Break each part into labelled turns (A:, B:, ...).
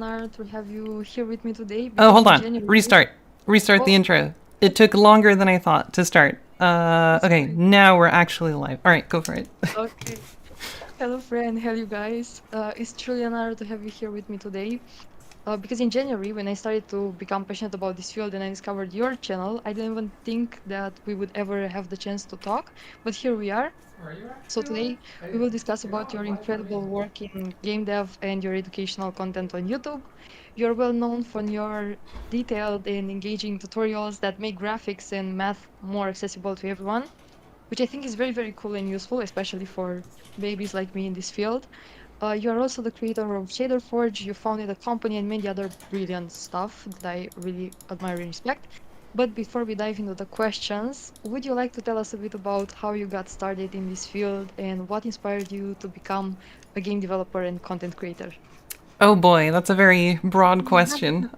A: honor to have you here with me today
B: Oh,
A: because
B: hold
A: in
B: on.
A: January.
B: Restart the
A: Oh,
B: intro. It took longer than I thought to start. Okay,
A: sorry.
B: now we're actually live. All right, go for it.
A: Okay. Hello, friend. Hello, guys. It's truly an honor to have you here with me today. Because in January, when I started to become passionate about this field and I discovered your channel, I didn't even think that we would ever have the chance to talk. But here we are.
B: Are you
A: So
B: actually live?
A: today we will discuss
B: You're
A: about
B: not
A: your
B: live for me.
A: incredible work in game dev and your educational content on YouTube. You're well known for your detailed and engaging tutorials that make graphics and math more accessible to everyone, which I think is very, very cool and useful, especially for babies like me in this field. You are also the creator of Shader Forge. You founded a company and many other brilliant stuff that I really admire and respect. But before we dive into the questions, would you like to tell us a bit about how you got started in this field and what inspired you to become a game developer and content creator?
B: Oh boy, that's a very broad question.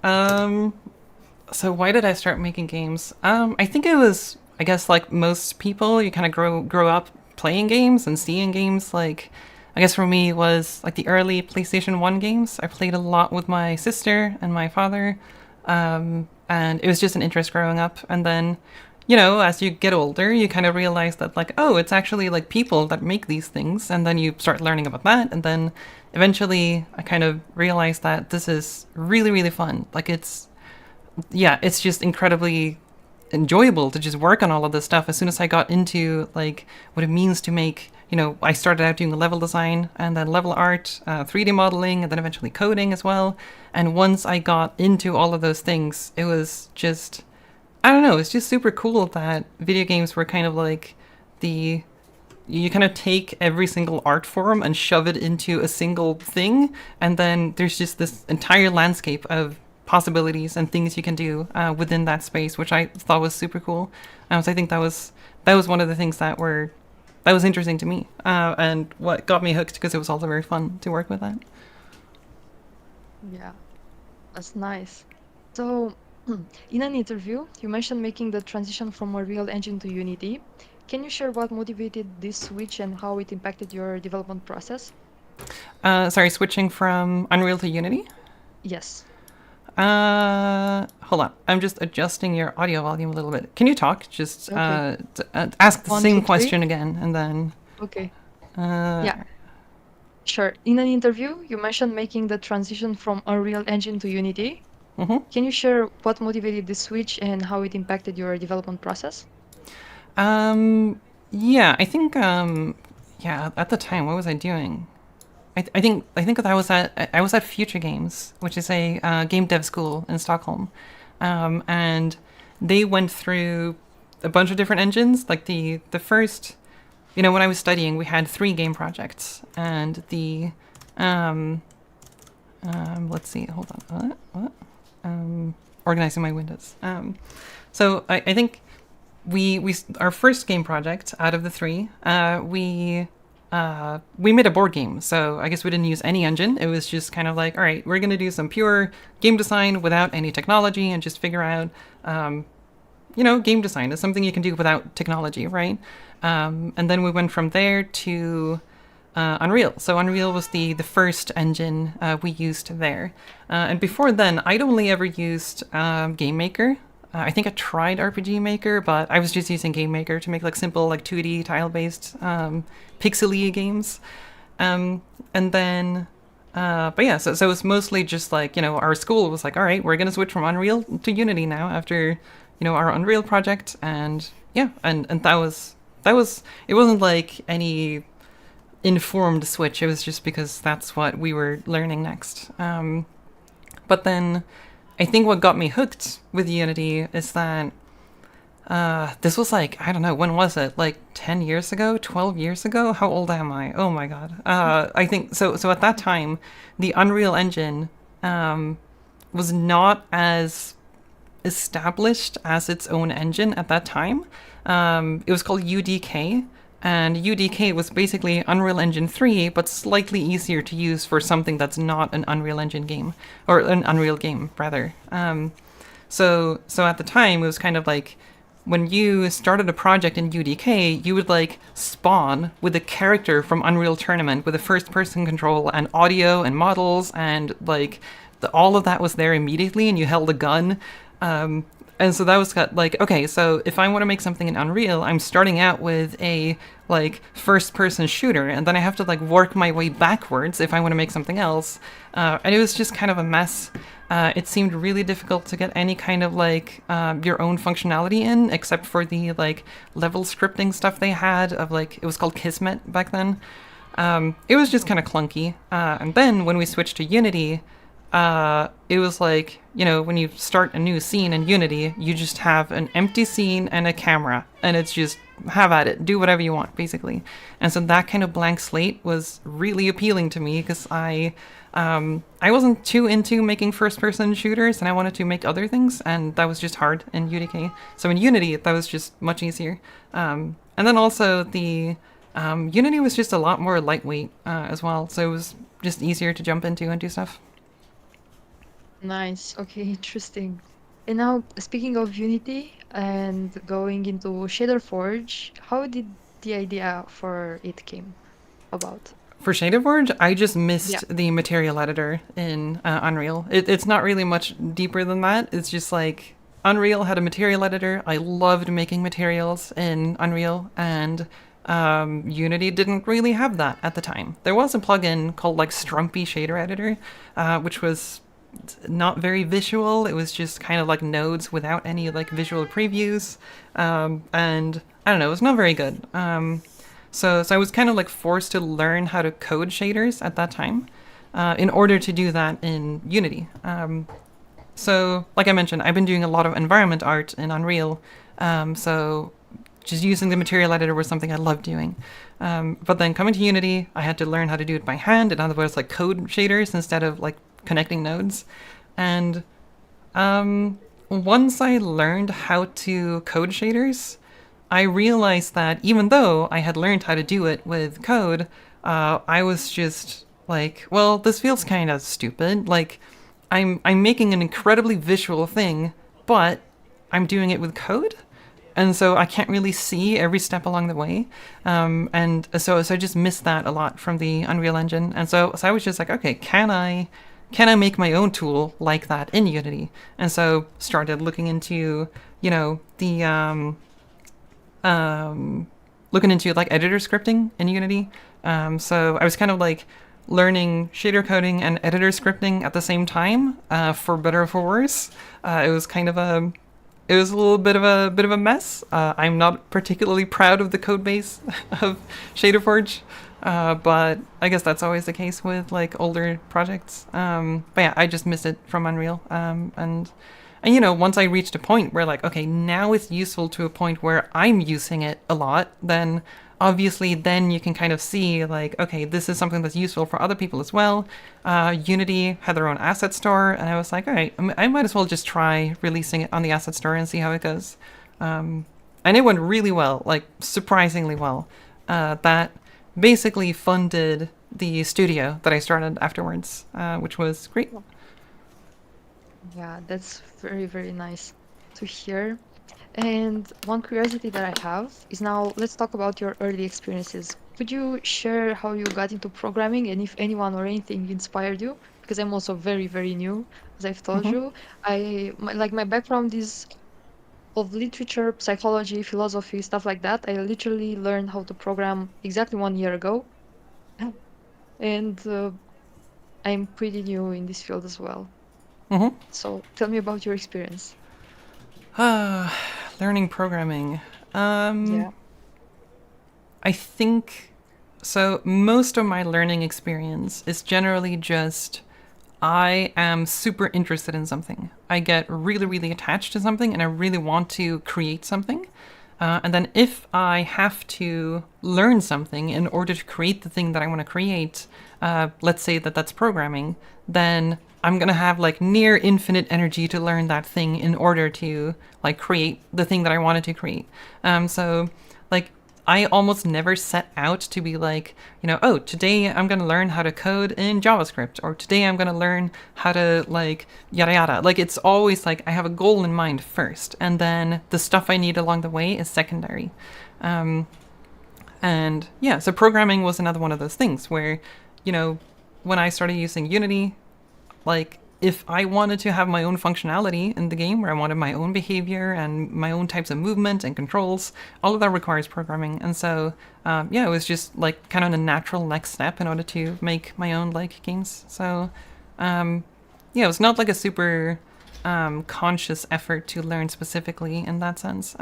B: So why did I start making games? I think it was, I guess, like most people, you kind of grow up playing games and seeing games. Like, I guess for me, it was like the early PlayStation 1 games. I played a lot with my sister and my father, and it was just an interest growing up. And then, as you get older, you kind of realize that, like, oh, it's actually like people that make these things, and then you start learning about that, and then eventually, I kind of realized that this is really, really fun. Like, it's just incredibly enjoyable to just work on all of this stuff. As soon as I got into like what it means to make, I started out doing level design and then level art, 3D modeling, and then eventually coding as well. And once I got into all of those things, it was just, I don't know, it's just super cool that video games were kind of like the you kind of take every single art form and shove it into a single thing, and then there's just this entire landscape of possibilities and things you can do within that space, which I thought was super cool. So I think that was one of the things that was interesting to me, and what got me hooked because it was also very fun to work with that.
A: Yeah, that's nice. So, in an interview, you mentioned making the transition from a real engine to Unity. Can you share what motivated this switch and how it impacted your development process?
B: Sorry, switching from Unreal to Unity.
A: Yes.
B: Hold on. I'm just adjusting your audio volume a little bit. Can you talk? Just
A: Okay.
B: ask the
A: One, two,
B: same
A: three.
B: question again, and then.
A: Okay.
B: Uh,
A: Yeah, sure. In an interview, you mentioned making the transition from Unreal Engine to Unity.
B: mhm.
A: Can you share what motivated this switch and how it impacted your development process?
B: Um, yeah, I think. Yeah, at the time, what was I doing? I think that I was at Future Games, which is a game dev school in Stockholm, and they went through a bunch of different engines. Like the first, when I was studying, we had 3 game projects, and the let's see, hold on, what? Organizing my windows. So I think we our first game project out of the 3, we made a board game. So I guess we didn't use any engine. It was just kind of like, all right, we're gonna do some pure game design without any technology and just figure out, game design is something you can do without technology, right? And then we went from there to Unreal. So Unreal was the first engine we used there. And before then, I'd only ever used Game Maker. I think I tried RPG Maker, but I was just using Game Maker to make like simple like 2D tile based pixely games. And then but yeah, so it's mostly just like, our school was like, all right, we're gonna switch from Unreal to Unity now after, our Unreal project, and yeah, and that was it wasn't like any informed switch. It was just because that's what we were learning next. But then I think what got me hooked with Unity is that this was like, I don't know, when was it? Like 10 years ago? 12 years ago? How old am I? Oh my god. I think so. So at that time, the Unreal Engine was not as established as its own engine at that time. It was called UDK, and UDK was basically Unreal Engine 3, but slightly easier to use for something that's not an Unreal Engine game, or an Unreal game, rather. So at the time, it was kind of like when you started a project in UDK, you would like spawn with a character from Unreal Tournament with a first person control and audio and models and like all of that was there immediately, and you held a gun. And so that was like, okay, so if I want to make something in Unreal, I'm starting out with a like first person shooter, and then I have to like work my way backwards if I want to make something else. And it was just kind of a mess. It seemed really difficult to get any kind of like your own functionality in, except for the like level scripting stuff they had of like, it was called Kismet back then. It was just kind of clunky. And then when we switched to Unity, it was like, you know, when you start a new scene in Unity, you just have an empty scene and a camera, and it's just have at it, do whatever you want, basically. And so that kind of blank slate was really appealing to me because I wasn't too into making first-person shooters, and I wanted to make other things, and that was just hard in UDK. So in Unity, that was just much easier. And then also the Unity was just a lot more lightweight as well, so it was just easier to jump into and do stuff.
A: Nice. Okay, interesting. And now, speaking of Unity and going into Shader Forge, how did the idea for it came about?
B: For Shader Forge, I just
A: Yeah.
B: missed the material editor in Unreal. It's not really much deeper than that. It's just like Unreal had a material editor. I loved making materials in Unreal, and Unity didn't really have that at the time. There was a plugin called like Strumpy Shader Editor, which was not very visual. It was just kind of like nodes without any like visual previews, and I don't know. It was not very good. So I was kind of like forced to learn how to code shaders at that time, in order to do that in Unity. So like I mentioned, I've been doing a lot of environment art in Unreal, so just using the material editor was something I loved doing. But then coming to Unity, I had to learn how to do it by hand. In other words, like code shaders instead of like connecting nodes. And once I learned how to code shaders, I realized that even though I had learned how to do it with code, I was just like, well, this feels kind of stupid. Like, I'm making an incredibly visual thing, but I'm doing it with code, and so I can't really see every step along the way. And so I just missed that a lot from the Unreal Engine. And so I was just like, okay, can I make my own tool like that in Unity? And so started looking into, you know, the looking into like editor scripting in Unity. So I was kind of like learning shader coding and editor scripting at the same time, for better or for worse. It was a little bit of a mess. I'm not particularly proud of the code base of Shader Forge, but I guess that's always the case with like older projects. But yeah, I just missed it from Unreal, and you know, once I reached a point where like, okay, now it's useful to a point where I'm using it a lot, then obviously then you can kind of see like, okay, this is something that's useful for other people as well. Unity had their own asset store, and I was like, all right, I might as well just try releasing it on the asset store and see how it goes. And it went really well, like surprisingly well. That basically funded the studio that I started afterwards, which was great.
A: Yeah, that's very, very nice to hear. And one curiosity that I have is now let's talk about your early experiences. Could you share how you got into programming and if anyone or anything inspired you? Because I'm also very, very new, as I've told
B: Hmm.
A: you. Like my background is of literature, psychology, philosophy, stuff like that. I literally learned how to program exactly 1 year ago, and I'm pretty new in this field as well.
B: Hmm.
A: So tell me about your experience.
B: Learning programming. Um,
A: Yeah.
B: I think so. Most of my learning experience is generally just I am super interested in something. I get really, really attached to something and I really want to create something. And then if I have to learn something in order to create the thing that I want to create, let's say that that's programming, then I'm going to have like near infinite energy to learn that thing in order to like create the thing that I wanted to create. So like I almost never set out to be like, you know, oh, today I'm going to learn how to code in JavaScript, or today I'm going to learn how to like yada yada. Like it's always like I have a goal in mind first, and then the stuff I need along the way is secondary. Um, and yeah, so programming was another one of those things where, you know, when I started using Unity, like if I wanted to have my own functionality in the game, where I wanted my own behavior and my own types of movement and controls, all of that requires programming. And so, yeah, it was just like kind of a natural next step in order to make my own like games. So, yeah, it was not like a super conscious effort to learn specifically in that sense.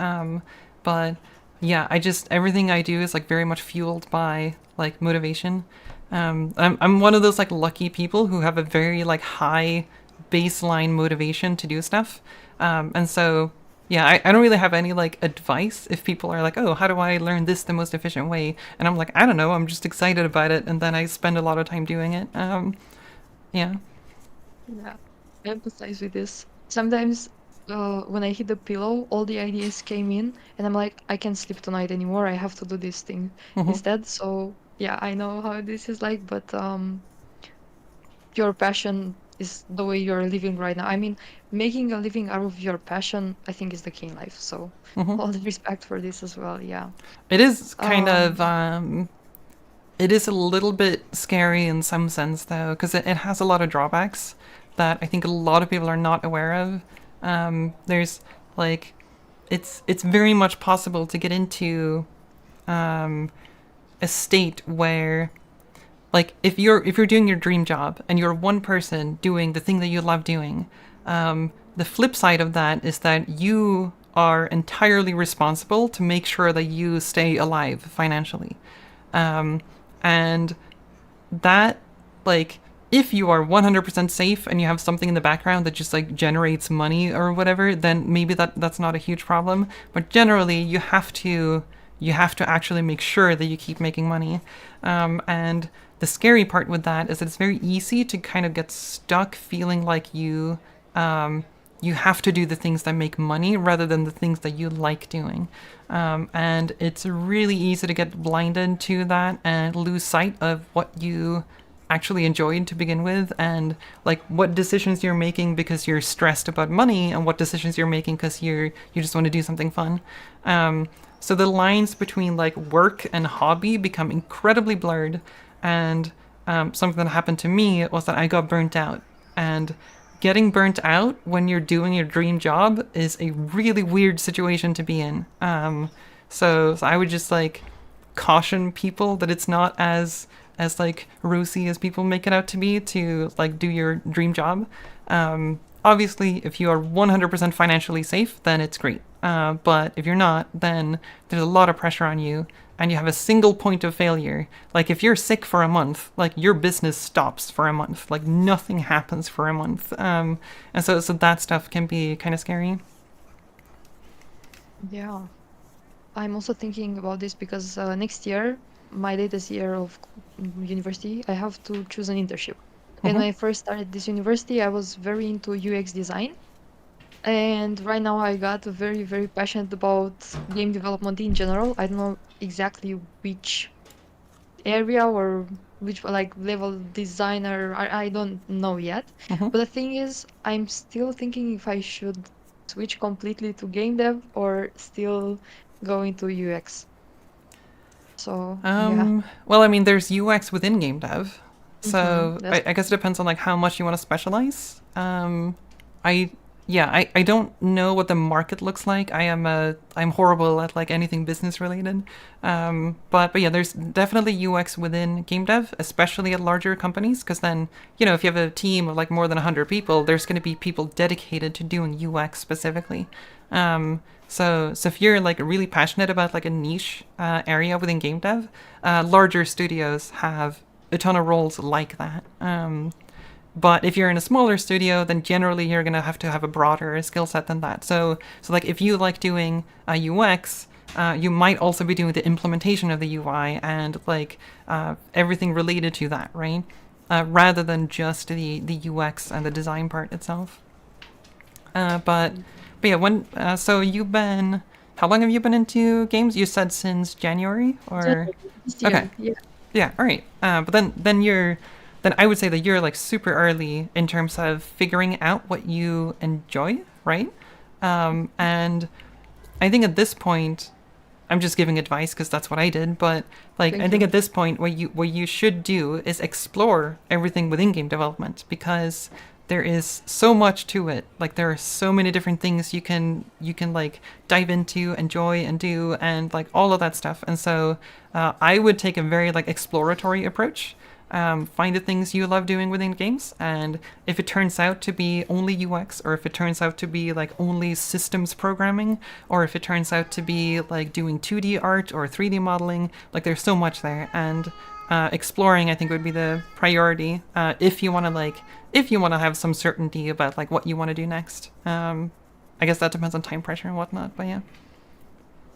B: But yeah, I just everything I do is like very much fueled by like motivation. I'm one of those like lucky people who have a very like high baseline motivation to do stuff. And so yeah, I don't really have any like advice if people are like, oh, how do I learn this the most efficient way? And I'm like, I don't know, I'm just excited about it, and then I spend a lot of time doing it. Yeah.
A: Yeah, I empathize with this. Sometimes when I hit the pillow, all the ideas came in, and I'm like, I can't sleep tonight anymore. I have to do this thing
B: Hmm.
A: instead. So yeah, I know how this is like, but your passion is the way you're living right now. I mean, making a living out of your passion, I think, is the key in life. So
B: Hmm.
A: all the respect for this as well. Yeah.
B: It is kind of
A: Um,
B: it is a little bit scary in some sense though, because it has a lot of drawbacks that I think a lot of people are not aware of. There's like it's very much possible to get into um, a state where like if you're doing your dream job and you're one person doing the thing that you love doing, the flip side of that is that you are entirely responsible to make sure that you stay alive financially. um, and that like if you are 100% safe and you have something in the background that just like generates money or whatever, then maybe that's not a huge problem. But generally you have to actually make sure that you keep making money. And the scary part with that is that it's very easy to kind of get stuck feeling like you have to do the things that make money rather than the things that you like doing. And it's really easy to get blinded to that and lose sight of what you actually enjoyed to begin with, and like what decisions you're making because you're stressed about money and what decisions you're making because you just want to do something fun. So the lines between like work and hobby become incredibly blurred, and something that happened to me was that I got burnt out. And getting burnt out when you're doing your dream job is a really weird situation to be in. So I would just like caution people that it's not as like rosy as people make it out to be to like do your dream job. Obviously, if you are 100% financially safe, then it's great. But if you're not, then there's a lot of pressure on you, and you have a single point of failure. Like if you're sick for a month, like your business stops for a month. Like nothing happens for a month. And so that stuff can be kind of scary.
A: yeah. I'm also thinking about this because next year, my latest year of university, I have to choose an internship. And
B: Hmm.
A: when I first started this university, I was very into UX design. And right now, I got very, very passionate about game development in general. I don't know exactly which area or which like level designer. I don't know yet.
B: Hmm.
A: But the thing is, I'm still thinking if I should switch completely to game dev or still go into UX. So yeah.
B: Well, I mean, there's UX within game dev, so
A: That's
B: I guess it depends on like how much you want to specialize. I yeah, I don't know what the market looks like. I'm horrible at like anything business related. But yeah, there's definitely UX within game dev, especially at larger companies, because then if you have a team of like more than 100 people, there's going to be people dedicated to doing UX specifically. So if you're like really passionate about like a niche area within game dev, larger studios have a ton of roles like that. But if you're in a smaller studio, then generally you're gonna have to have a broader skill set than that. So like if you like doing UX, you might also be doing the implementation of the UI and like everything related to that, right? Rather than just the UX and the design part itself. But yeah, so you've been how long have you been into games? You said since January or
A: January this
B: okay.
A: year. Yeah.
B: Yeah, all right. But then I would say that you're like super early in terms of figuring out what you enjoy, right? And I think at this point, I'm just giving advice because that's what I did. But like, I
A: Thank
B: think
A: you.
B: at this point, what you should do is explore everything within game development, because there is so much to it. Like there are so many different things you can like dive into, enjoy, and do, and like all of that stuff. And so I would take a very like exploratory approach. Find the things you love doing within games, and if it turns out to be only UX, or if it turns out to be like only systems programming, or if it turns out to be like doing 2D art or 3D modeling, like there's so much there. And exploring, I think, would be the priority if you want to have some certainty about like what you want to do next. I guess that depends on time pressure and whatnot, but yeah.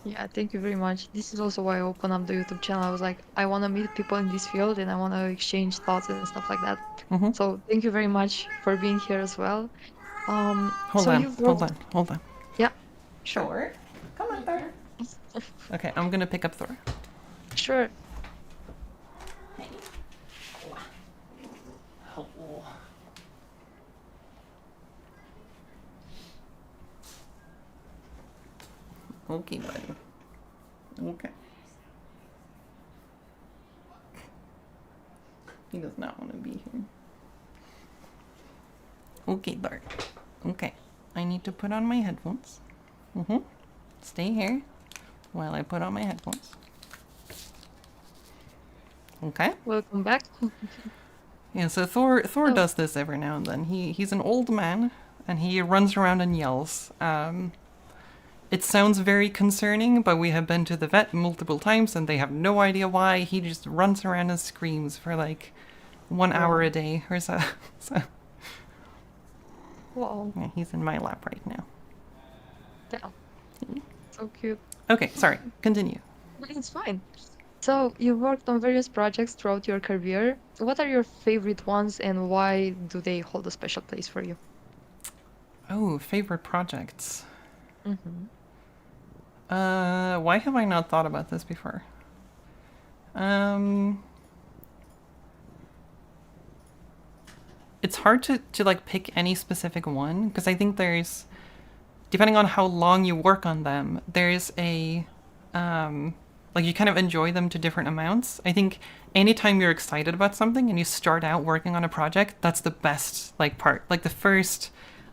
A: Yeah, thank you very much. This is also why I opened up the YouTube channel. I was like, I want to meet people in this field and I want to exchange thoughts and stuff like that.
B: Mm-hmm.
A: So thank you very much for being here as well.
B: Hold
A: So
B: on,
A: you've
B: hold
A: worked.
B: on, hold on.
A: Yeah, sure.
B: Thor, come on, Thor. Okay, I'm gonna pick up Thor.
A: Sure.
B: Okay, buddy. Okay. He does not want to be here. Okay, Thor. Okay. I need to put on my headphones. Mm-hmm. Stay here while I put on my headphones. Okay.
A: Welcome back.
B: Yeah, so Thor
A: So,
B: does this every now and then. He's an old man and he runs around and yells. It sounds very concerning, but we have been to the vet multiple times and they have no idea why. He just runs around and screams for like 1 hour a day or so. So
A: wow,
B: yeah, he's in my lap right now.
A: damn, so cute.
B: Okay, sorry. Continue.
A: It's fine. So you've worked on various projects throughout your career. What are your favorite ones and why do they hold a special place for you?
B: Oh, favorite projects.
A: Mm-hmm.
B: Why have I not thought about this before? It's hard to like pick any specific one because I think there's, depending on how long you work on them, there's a like you kind of enjoy them to different amounts. I think anytime you're excited about something and you start out working on a project, that's the best like part. Like the first,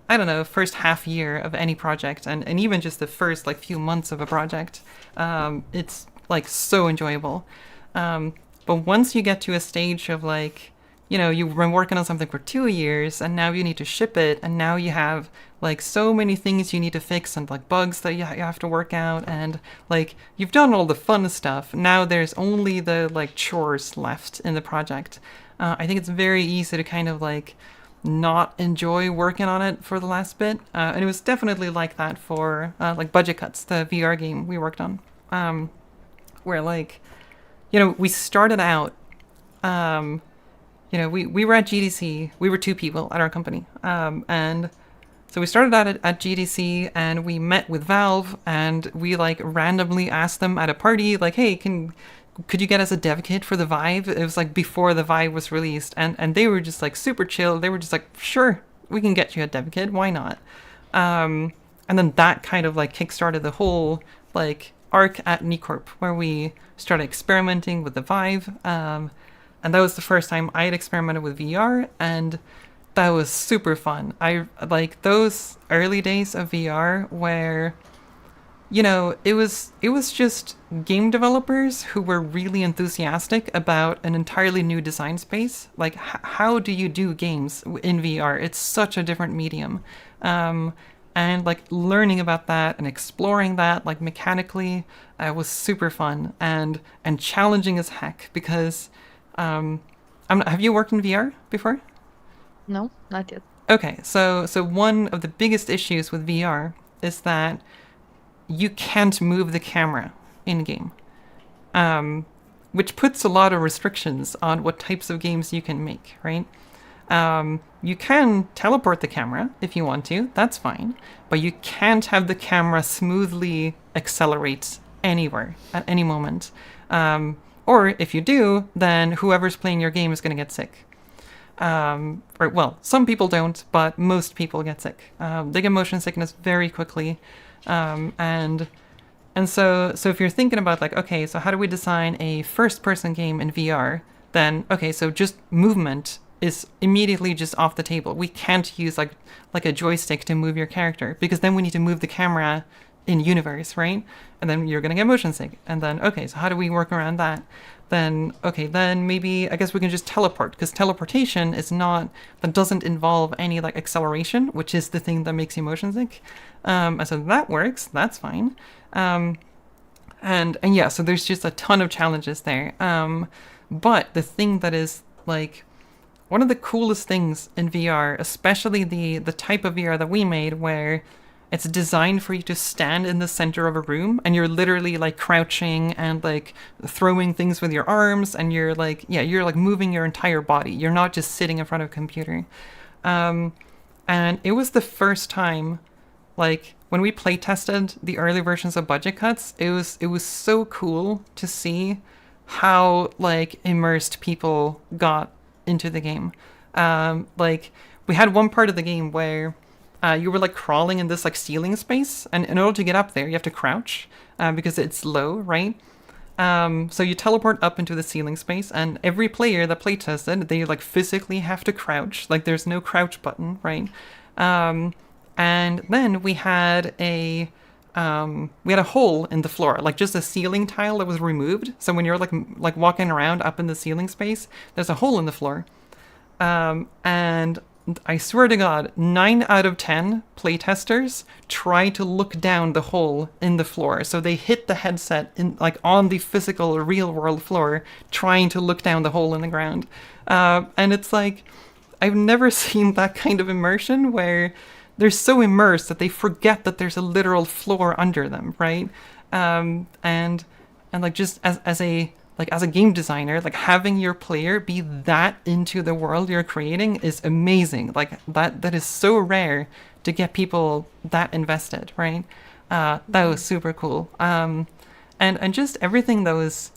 B: I don't know, first half year of any project, and even just the first like few months of a project, it's like so enjoyable. But once you get to a stage of like, you know, you've been working on something for 2 years and now you need to ship it, and now you have like so many things you need to fix and like bugs that you have to work out, and like you've done all the fun stuff. Now there's only the like chores left in the project. I think it's very easy to kind of like not enjoy working on it for the last bit. And it was definitely like that for like Budget Cuts, the VR game we worked on, where like, you know, we started out, you know, we were at GDC. We were 2 people at our company. And so we started out at GDC and we met with Valve and we like randomly asked them at a party, like, hey, could you get us a dev kit for the Vive? It was like before the Vive was released. And they were just like super chill. They were just like, sure, we can get you a dev kit. Why not? And then that kind of like kickstarted the whole like arc at Nicorp where we started experimenting with the Vive. And that was the first time I had experimented with VR, and that was super fun. I like those early days of VR where, you know, it was just game developers who were really enthusiastic about an entirely new design space. Like, how do you do games in VR? It's such a different medium. And like learning about that and exploring that like mechanically was super fun and challenging as heck because have you worked in VR before?
A: No, not yet.
B: Okay, so one of the biggest issues with VR is that you can't move the camera in game, which puts a lot of restrictions on what types of games you can make, right? You can teleport the camera if you want to, that's fine, but you can't have the camera smoothly accelerate anywhere at any moment. Or if you do, then whoever's playing your game is going to get sick. Or, well, some people don't, but most people get sick. They get motion sickness very quickly. And so if you're thinking about like, okay, so how do we design a first-person game in VR? Then, okay, so just movement is immediately just off the table. We can't use like a joystick to move your character, because then we need to move the camera in universe, right? And then you're gonna get motion sick. And then, okay, so how do we work around that? Then, okay, then maybe I guess we can just teleport, because teleportation is not, that doesn't involve any like acceleration, which is the thing that makes you motion sick. And so that works. That's fine. And yeah, so there's just a ton of challenges there. But the thing that is like one of the coolest things in VR, especially the type of VR that we made, where it's designed for you to stand in the center of a room and you're literally like crouching and like throwing things with your arms, and you're like, yeah, you're like moving your entire body. You're not just sitting in front of a computer. And it was the first time, like when we play tested the early versions of Budget Cuts, it was so cool to see how like immersed people got into the game. Like we had one part of the game where you were like crawling in this like ceiling space, and in order to get up there, you have to crouch because it's low, right? So you teleport up into the ceiling space, and every player that play tested, they like physically have to crouch. Like there's no crouch button, right? And then we had a hole in the floor, like just a ceiling tile that was removed. So when you're like walking around up in the ceiling space, there's a hole in the floor. And I swear to God, 9 out of 10 playtesters try to look down the hole in the floor. So they hit the headset in like on the physical real world floor, trying to look down the hole in the ground. And it's like, I've never seen that kind of immersion where they're so immersed that they forget that there's a literal floor under them, right? And like just as a game designer, like having your player be that into the world you're creating is amazing. Like that is so rare to get people that invested, right? That was super cool. And just everything that was,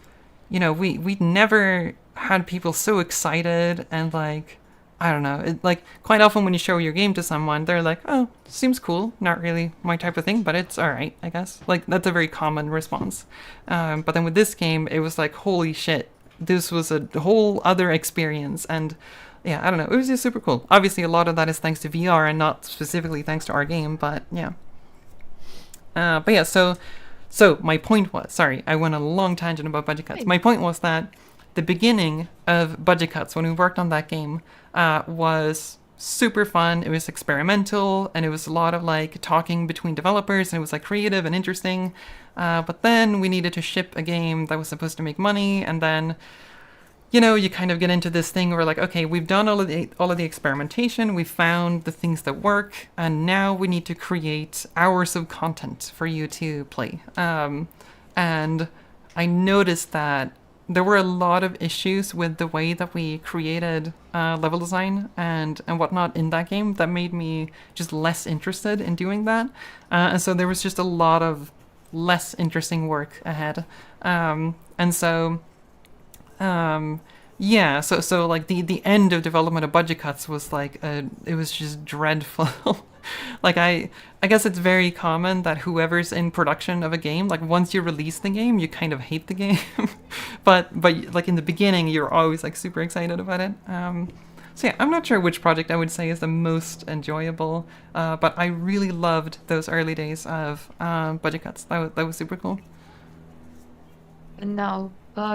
B: you know, we never had people so excited, and like, I don't know, it, like quite often when you show your game to someone, they're like, oh, seems cool, not really my type of thing, but it's all right, I guess. Like that's a very common response. But then with this game, it was like, holy shit, this was a whole other experience. And yeah, I don't know, it was just super cool. Obviously a lot of that is thanks to VR and not specifically thanks to our game, but yeah. But yeah, so my point was, sorry, I went a long tangent about Budget Cuts. My point was that the beginning of Budget Cuts, when we worked on that game, was super fun. It was experimental, and it was a lot of like talking between developers, and it was like creative and interesting. But then we needed to ship a game that was supposed to make money, and then, you know, you kind of get into this thing where like, okay, we've done all of the experimentation, we found the things that work, and now we need to create hours of content for you to play. And I noticed that there were a lot of issues with the way that we created level design and whatnot in that game that made me just less interested in doing that. And so there was just a lot of less interesting work ahead. And so, yeah, so like the end of development of Budget Cuts was like, it was just dreadful. Like I guess it's very common that whoever's in production of a game, like once you release the game, you kind of hate the game. but like in the beginning, you're always like super excited about it. So yeah, I'm not sure which project I would say is the most enjoyable, but I really loved those early days of Budget Cuts. That was super cool.
A: And now,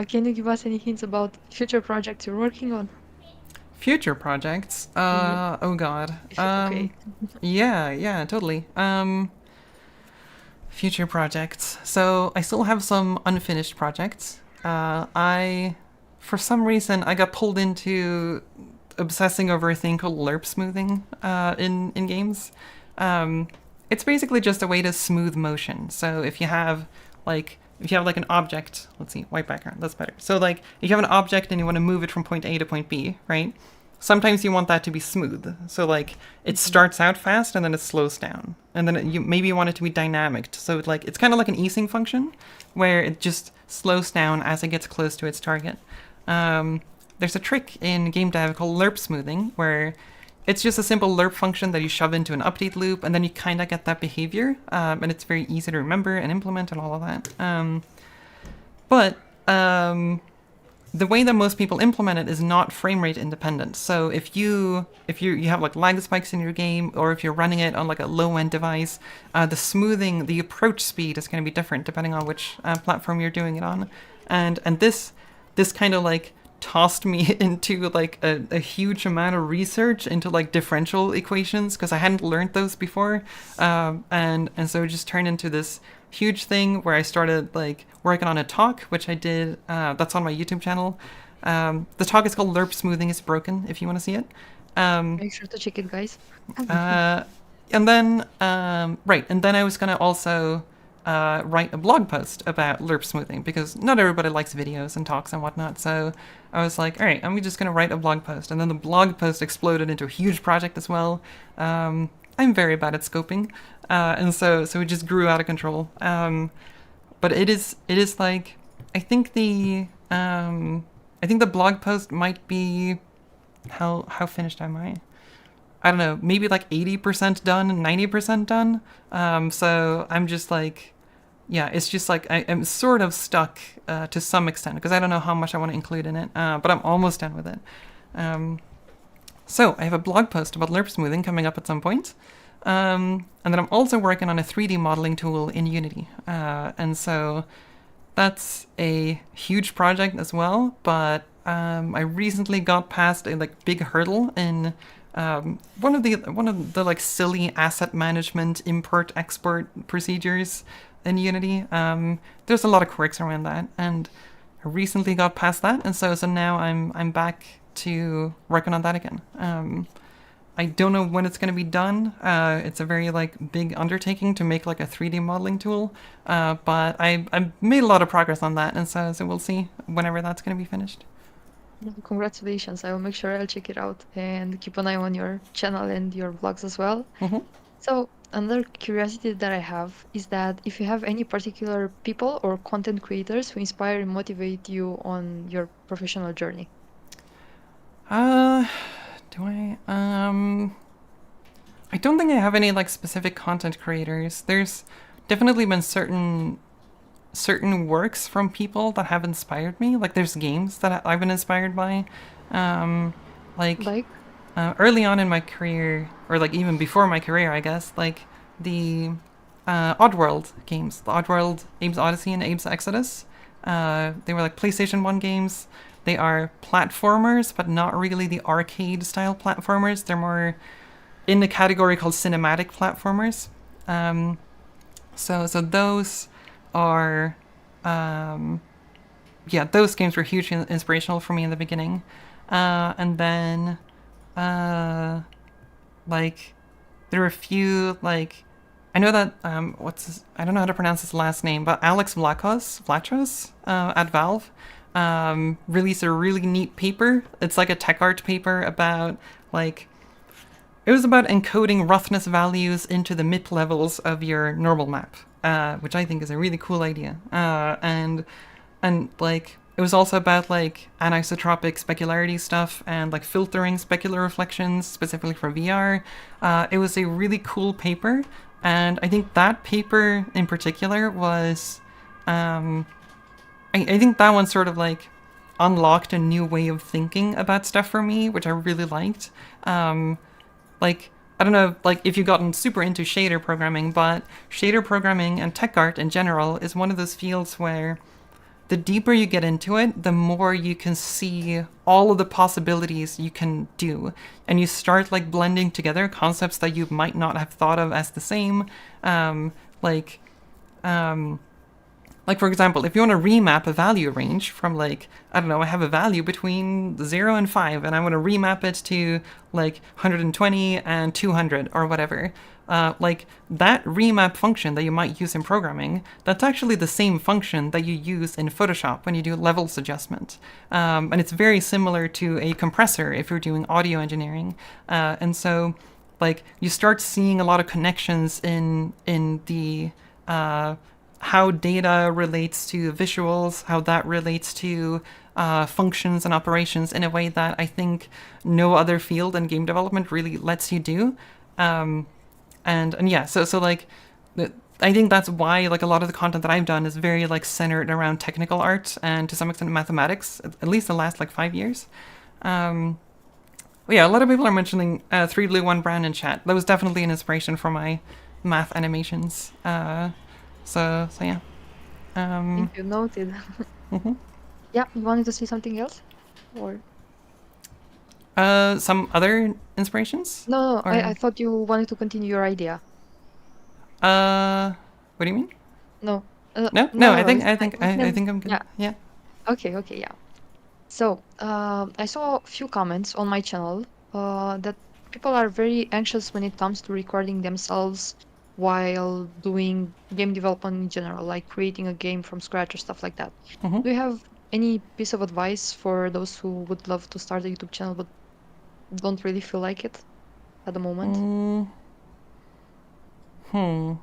A: can you give us any hints about future projects you're working on?
B: Future projects? Oh god.
A: If it's okay.
B: Yeah, totally. Future projects. So I still have some unfinished projects. For some reason, I got pulled into obsessing over a thing called lerp smoothing in games. It's basically just a way to smooth motion. So if you have like an object, let's see, white background, that's better. So like if you have an object and you want to move it from point A to point B, right? Sometimes you want that to be smooth. So like it starts out fast and then it slows down. And then maybe you want it to be dynamic. So like it's kind of like an easing function where it just slows down as it gets close to its target. There's a trick in game dev called lerp smoothing where it's just a simple lerp function that you shove into an update loop, and then you kind of get that behavior, and it's very easy to remember and implement and all of that. But the way that most people implement it is not frame rate independent. So if you have like lag spikes in your game, or if you're running it on like a low end device, the smoothing, the approach speed is going to be different depending on which platform you're doing it on. And this kind of like tossed me into like a huge amount of research into like differential equations, because I hadn't learned those before, and so it just turned into this huge thing where I started like working on a talk, which I did. That's on my YouTube channel. The talk is called "Lerp Smoothing is Broken." If you want to see it.
A: Make sure to check it, guys.
B: And then and then I was gonna also write a blog post about lerp smoothing, because not everybody likes videos and talks and whatnot. So I was like, all right, I'm just gonna write a blog post, and then the blog post exploded into a huge project as well. I'm very bad at scoping, and so it just grew out of control. But it is like, I think the blog post might be, how finished am I? I don't know, maybe like 80% done and 90% done. So I'm just like, yeah, it's just like I'm sort of stuck to some extent, because I don't know how much I want to include in it, but I'm almost done with it. So I have a blog post about lerp smoothing coming up at some point. And then I'm also working on a 3D modeling tool in Unity. And so that's a huge project as well, but I recently got past a like big hurdle in one of the like silly asset management import export procedures in Unity. There's a lot of quirks around that, and I recently got past that, and so now I'm back to working on that again. I don't know when it's going to be done. It's a very like big undertaking to make like a 3D modeling tool, but I made a lot of progress on that, and so we'll see whenever that's going to be finished.
A: Congratulations. I will make sure I'll check it out and keep an eye on your channel and your blogs as well.
B: Mm-hmm.
A: So, another curiosity that I have is that if you have any particular people or content creators who inspire and motivate you on your professional journey.
B: Do I? I don't think I have any like specific content creators. There's definitely been certain works from people that have inspired me. Like there's games that I've been inspired by.
A: Like?
B: Early on in my career, or like even before my career, I guess, like the Oddworld games, the Oddworld, Abe's Odyssey and Abe's Exodus. They were like PlayStation 1 games. They are platformers, but not really the arcade style platformers. They're more in the category called cinematic platformers. So those are, those games were hugely inspirational for me in the beginning. And then, like, there were a few, like, I know that, I don't know how to pronounce his last name, but Alex Vlachos, at Valve, released a really neat paper. It's like a tech art paper about, like, it was about encoding roughness values into the MIP levels of your normal map, which I think is a really cool idea. And like, it was also about like anisotropic specularity stuff and like filtering specular reflections specifically for VR. It was a really cool paper, and I think that paper in particular was, I think that one sort of like unlocked a new way of thinking about stuff for me, which I really liked. Like, I don't know, like, if you've gotten super into shader programming, but shader programming and tech art in general is one of those fields where the deeper you get into it, the more you can see all of the possibilities you can do. And you start, like, blending together concepts that you might not have thought of as the same. Like, for example, if you want to remap a value range from, like, I don't know, I have a value between 0 and 5, and I want to remap it to, like, 120 and 200 or whatever. Like, that remap function that you might use in programming, that's actually the same function that you use in Photoshop when you do levels adjustment. And it's very similar to a compressor if you're doing audio engineering. And so, like, you start seeing a lot of connections in the... how data relates to visuals, how that relates to functions and operations in a way that I think no other field in game development really lets you do. And yeah, so like I think that's why like a lot of the content that I've done is very like centered around technical art and to some extent mathematics, at least the last like 5 years. Um, well, yeah, a lot of people are mentioning Three Blue One Brown in chat. That was definitely an inspiration for my math animations. So yeah. Um,
A: Thank you. Noted.
B: mhm.
A: Yeah, you wanted to say something else? Or
B: Some other inspirations
A: no, no, I
B: or
A: thought you wanted to continue your idea.
B: what do you mean?
A: No,
B: No,
A: no,
B: no.
A: no,
B: I
A: no.
B: think
A: It's
B: I
A: fine.
B: think
A: We
B: I
A: can.
B: think I'm good.
A: Yeah.
B: Yeah.
A: Okay. Okay. Yeah. So, I saw a few comments on my channel that people are very anxious when it comes to recording themselves while doing game development in general, like creating a game from scratch or stuff like that.
B: Mm-hmm.
A: Do you have any piece of advice for those who would love to start a YouTube channel but don't really feel like it at the moment?
B: Mm, hmm.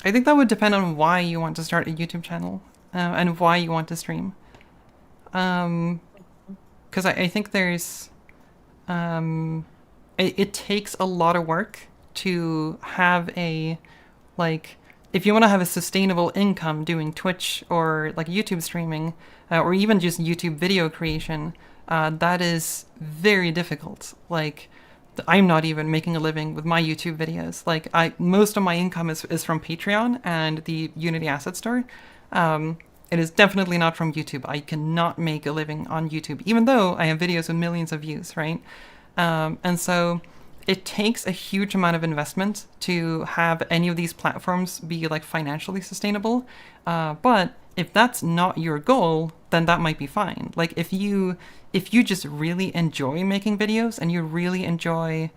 B: I think that would depend on why you want to start a YouTube channel and why you want to stream. Because I think there's it takes a lot of work to have a like if you want to have a sustainable income doing Twitch or like YouTube streaming or even just YouTube video creation, that is very difficult. Like I'm not even making a living with my YouTube videos. Like I most of my income is from Patreon and the Unity Asset Store. Um, it is definitely not from YouTube. I cannot make a living on YouTube, even though I have videos with millions of views, right? And so it takes a huge amount of investment to have any of these platforms be like financially sustainable. But if that's not your goal, then that might be fine. Like if you just really enjoy making videos and you really enjoy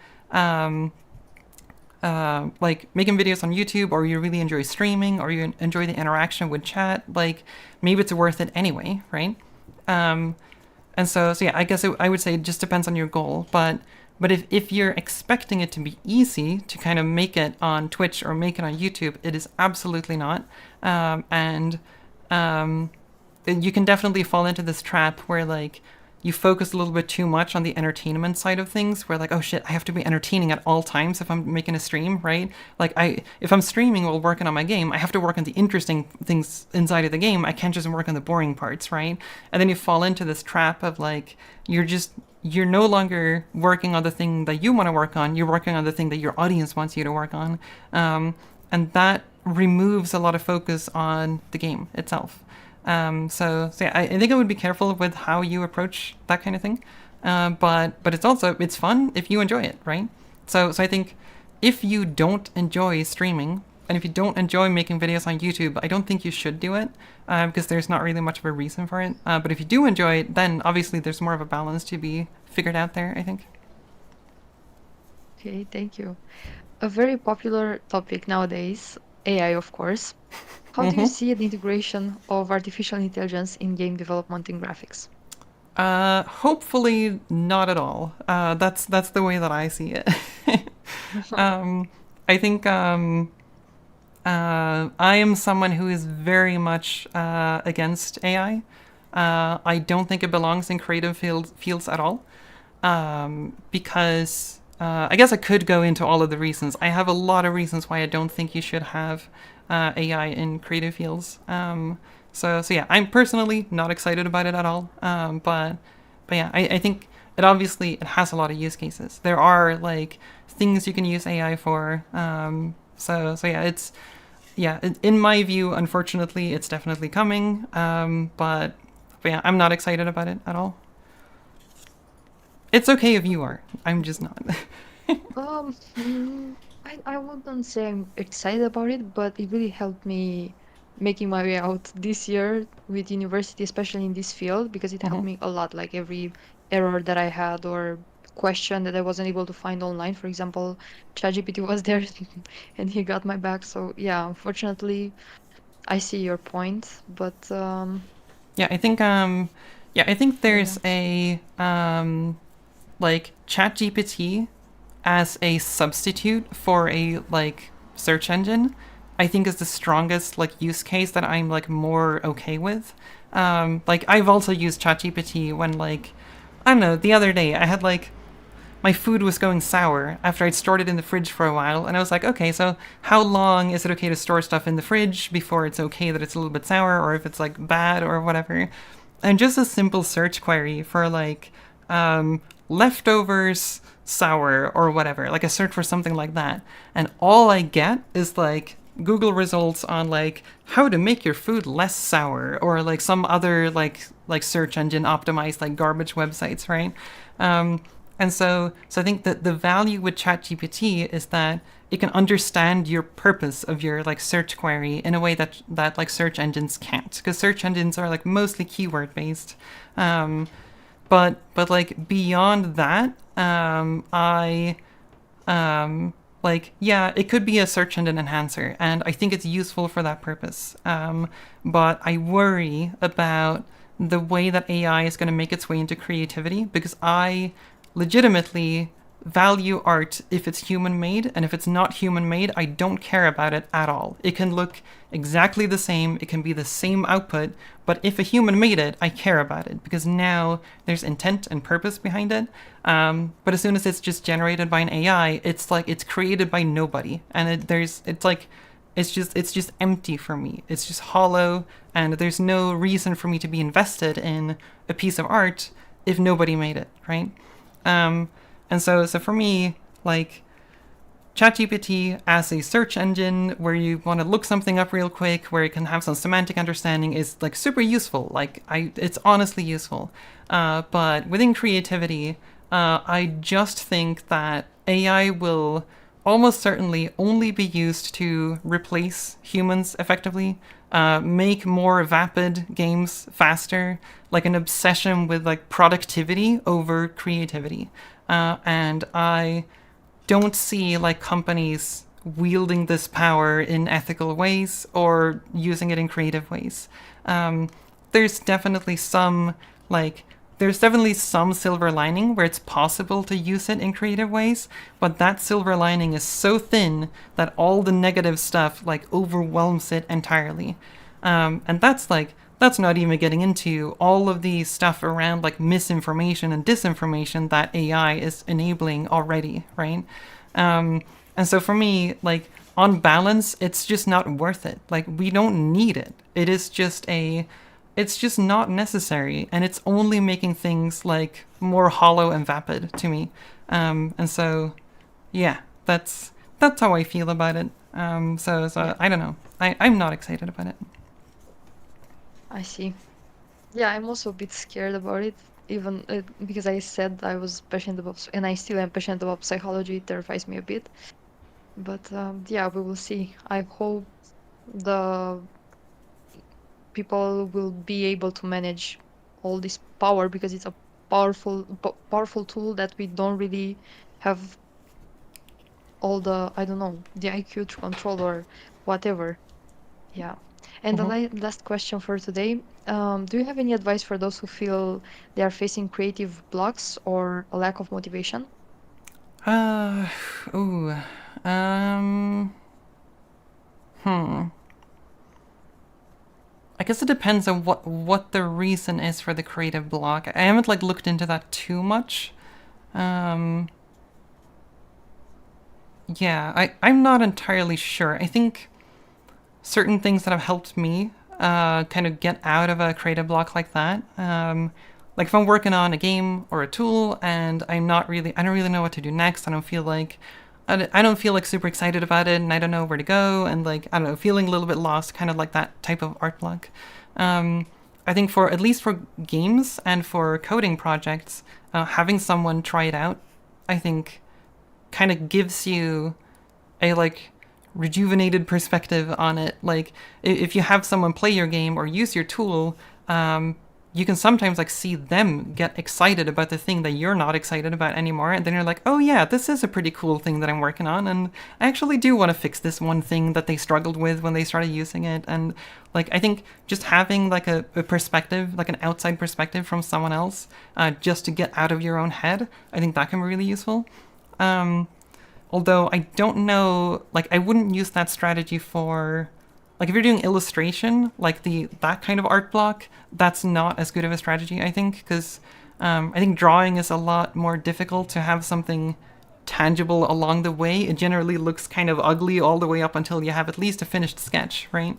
B: like making videos on YouTube, or you really enjoy streaming, or you enjoy the interaction with chat, like maybe it's worth it anyway, right? Um, and so yeah, I guess I would say it just depends on your goal. But if you're expecting it to be easy to kind of make it on Twitch or make it on YouTube, it is absolutely not. And you can definitely fall into this trap where like you focus a little bit too much on the entertainment side of things, where like, oh shit, I have to be entertaining at all times if I'm making a stream, right? Like if I'm streaming while working on my game, I have to work on the interesting things inside of the game. I can't just work on the boring parts, right? And then you fall into this trap of like you're no longer working on the thing that you want to work on. You're working on the thing that your audience wants you to work on, and that removes a lot of focus on the game itself. So yeah, I think I would be careful with how you approach that kind of thing. But it's fun if you enjoy it, right? So I think if you don't enjoy streaming and if you don't enjoy making videos on YouTube, I don't think you should do it because there's not really much of a reason for it. But if you do enjoy it, then obviously there's more of a balance to be figured out there, I think.
A: Okay, thank you. A very popular topic nowadays, AI, of course. How do you
B: Mm-hmm.
A: see the integration of artificial intelligence in game development and graphics?
B: Hopefully not at all. That's the way that I see it. um, I think I am someone who is very much against AI. I don't think it belongs in creative fields at all. Because I guess I could go into all of the reasons. I have a lot of reasons why I don't think you should have AI in creative fields. So yeah, I'm personally not excited about it at all. But yeah, I think it has a lot of use cases. There are like things you can use AI for. So yeah, in my view, unfortunately, it's definitely coming. But yeah, I'm not excited about it at all. It's okay if you are. I'm just not.
A: I wouldn't say I'm excited about it, but it really helped me making my way out this year with university, especially in this field, because it helped
B: Mhm.
A: me a lot. Like every error that I had or question that I wasn't able to find online, for example, ChatGPT was there and he got my back. So yeah, unfortunately, I see your point, but
B: Yeah, I think
A: yeah.
B: there's a like ChatGPT as a substitute for a like search engine. I think is the strongest like use case that I'm like more okay with. Like I've also used ChatGPT when like I don't know, the other day I had like my food was going sour after I'd stored it in the fridge for a while, and I was like, okay, so how long is it okay to store stuff in the fridge before it's okay that it's a little bit sour, or if it's like bad or whatever? And just a simple search query for like leftovers sour or whatever, like a search for something like that, and all I get is like Google results on like how to make your food less sour, or like some other like search engine optimized like garbage websites, right? And so I think that the value with ChatGPT is that it can understand your purpose of your like search query in a way that like search engines can't, because search engines are like mostly keyword based. But like beyond that, I like, yeah, it could be a search engine enhancer, and I think it's useful for that purpose. But I worry about the way that AI is going to make its way into creativity, because I legitimately value art if it's human made, and if it's not human made, I don't care about it at all. It can look exactly the same, it can be the same output, but if a human made it, I care about it, because now there's intent and purpose behind it. But as soon as it's just generated by an AI, it's like it's created by nobody, and it's just empty for me. It's just hollow, and there's no reason for me to be invested in a piece of art if nobody made it, right? And so for me, like, ChatGPT as a search engine where you want to look something up real quick, where it can have some semantic understanding, is like super useful. Like, it's honestly useful. But within creativity, I just think that AI will almost certainly only be used to replace humans effectively, make more vapid games faster, like an obsession with like productivity over creativity. And I don't see like companies wielding this power in ethical ways or using it in creative ways. There's definitely some like there's definitely some silver lining where it's possible to use it in creative ways, but that silver lining is so thin that all the negative stuff like overwhelms it entirely. And that's not even getting into all of the stuff around like misinformation and disinformation that AI is enabling already, right? And so for me, like, on balance, it's just not worth it. Like, we don't need it. It's just not necessary, and it's only making things like more hollow and vapid to me. And so, yeah, that's how I feel about it. So
A: Yeah,
B: I don't know. I'm not excited about it.
A: I see. Yeah, I'm also a bit scared about it, even because I said I was passionate about, and I still am passionate about psychology. It terrifies me a bit. But yeah, we will see. I hope the people will be able to manage all this power, because it's a powerful tool that we don't really have all the, I don't know, the IQ to control or whatever. Yeah. And the
B: Mhm.
A: last question for today, do you have any advice for those who feel they are facing creative blocks or a lack of motivation?
B: Uh, ooh, um, hmm. I guess it depends on what the reason is for the creative block. I haven't like looked into that too much. Um, yeah, I'm not entirely sure. I think certain things that have helped me kind of get out of a creative block like that. Like if I'm working on a game or a tool and I don't really know what to do next. I don't feel like super excited about it, and I don't know where to go, and like I don't know, feeling a little bit lost, kind of like that type of art block. I think for at least for games and for coding projects, having someone try it out, I think, kind of gives you a like rejuvenated perspective on it. Like if you have someone play your game or use your tool, you can sometimes like see them get excited about the thing that you're not excited about anymore, and then you're like, oh yeah, this is a pretty cool thing that I'm working on, and I actually do want to fix this one thing that they struggled with when they started using it. And like I think just having like a perspective, like an outside perspective from someone else, just to get out of your own head, I think that can be really useful. um, Although I don't know, like I wouldn't use that strategy for, like if you're doing illustration, like the that kind of art block, that's not as good of a strategy, I think, because I think drawing is a lot more difficult to have something tangible along the way. It generally looks kind of ugly all the way up until you have at least a finished sketch, right?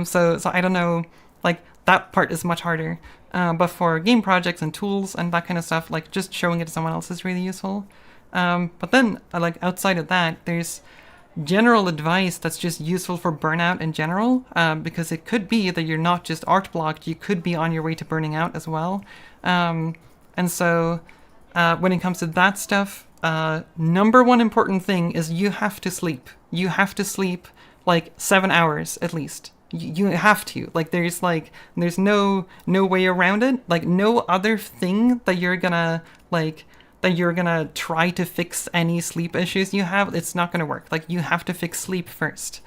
B: So I don't know, like that part is much harder. But for game projects and tools and that kind of stuff, like just showing it to someone else is really useful. But then, like outside of that, there's general advice that's just useful for burnout in general, because it could be that you're not just art blocked, you could be on your way to burning out as well. And so when it comes to that stuff, number one important thing is you have to sleep. You have to sleep like 7 hours at least. You have to. Like there's no way around it. Like no other thing that you're gonna try to fix any sleep issues you have, it's not gonna work. Like you have to fix sleep first.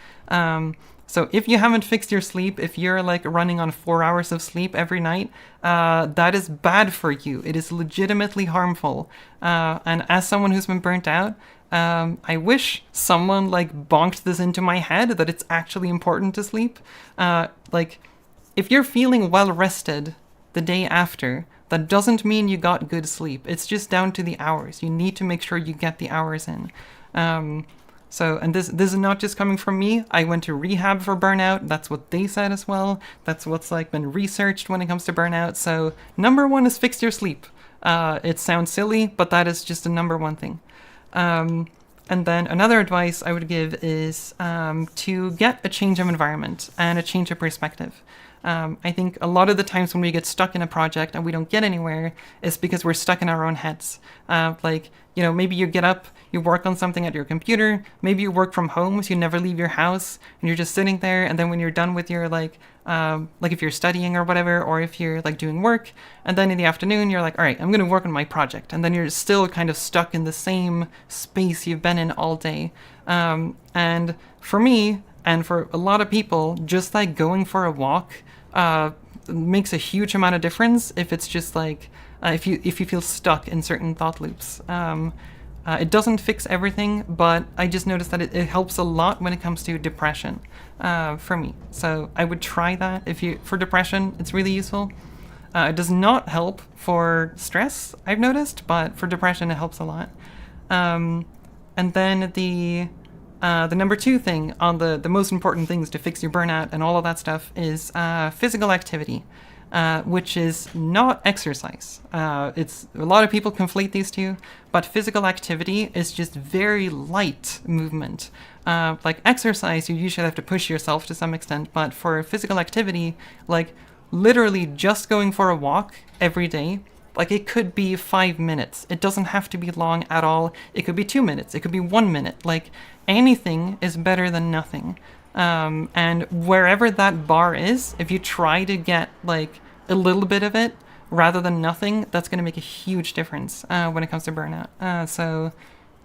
B: So if you haven't fixed your sleep, if you're like running on 4 hours of sleep every night, that is bad for you. It is legitimately harmful. And as someone who's been burnt out, I wish someone like bonked this into my head that it's actually important to sleep. Like if you're feeling well rested the day after, that doesn't mean you got good sleep. It's just down to the hours. You need to make sure you get the hours in. So, and this is not just coming from me. I went to rehab for burnout. That's what they said as well. That's what's like been researched when it comes to burnout. So, number one is fix your sleep. It sounds silly, but that is just the number one thing. And then another advice I would give is to get a change of environment and a change of perspective. I think a lot of the times when we get stuck in a project and we don't get anywhere is because we're stuck in our own heads. Like, you know, maybe you get up, you work on something at your computer, maybe you work from home, so you never leave your house, and you're just sitting there, and then when you're done with your, like if you're studying or whatever, or if you're, like, doing work, and then in the afternoon, you're like, all right, I'm going to work on my project, and then you're still kind of stuck in the same space you've been in all day. And for me, and for a lot of people, just, like, going for a walk makes a huge amount of difference if it's just, like, if you feel stuck in certain thought loops. It doesn't fix everything, but I just noticed that it helps a lot when it comes to depression for me. So I would try that. For depression, it's really useful. It does not help for stress, I've noticed, but for depression, it helps a lot. And then the number two thing on the most important things to fix your burnout and all of that stuff is physical activity. Which is not exercise. It's a lot of people conflate these two, but physical activity is just very light movement. Like exercise, you usually have to push yourself to some extent, but for physical activity, like literally just going for a walk every day, like it could be 5 minutes. It doesn't have to be long at all. It could be 2 minutes. It could be 1 minute. Like anything is better than nothing. And wherever that bar is, if you try to get like a little bit of it rather than nothing, that's going to make a huge difference when it comes to burnout. So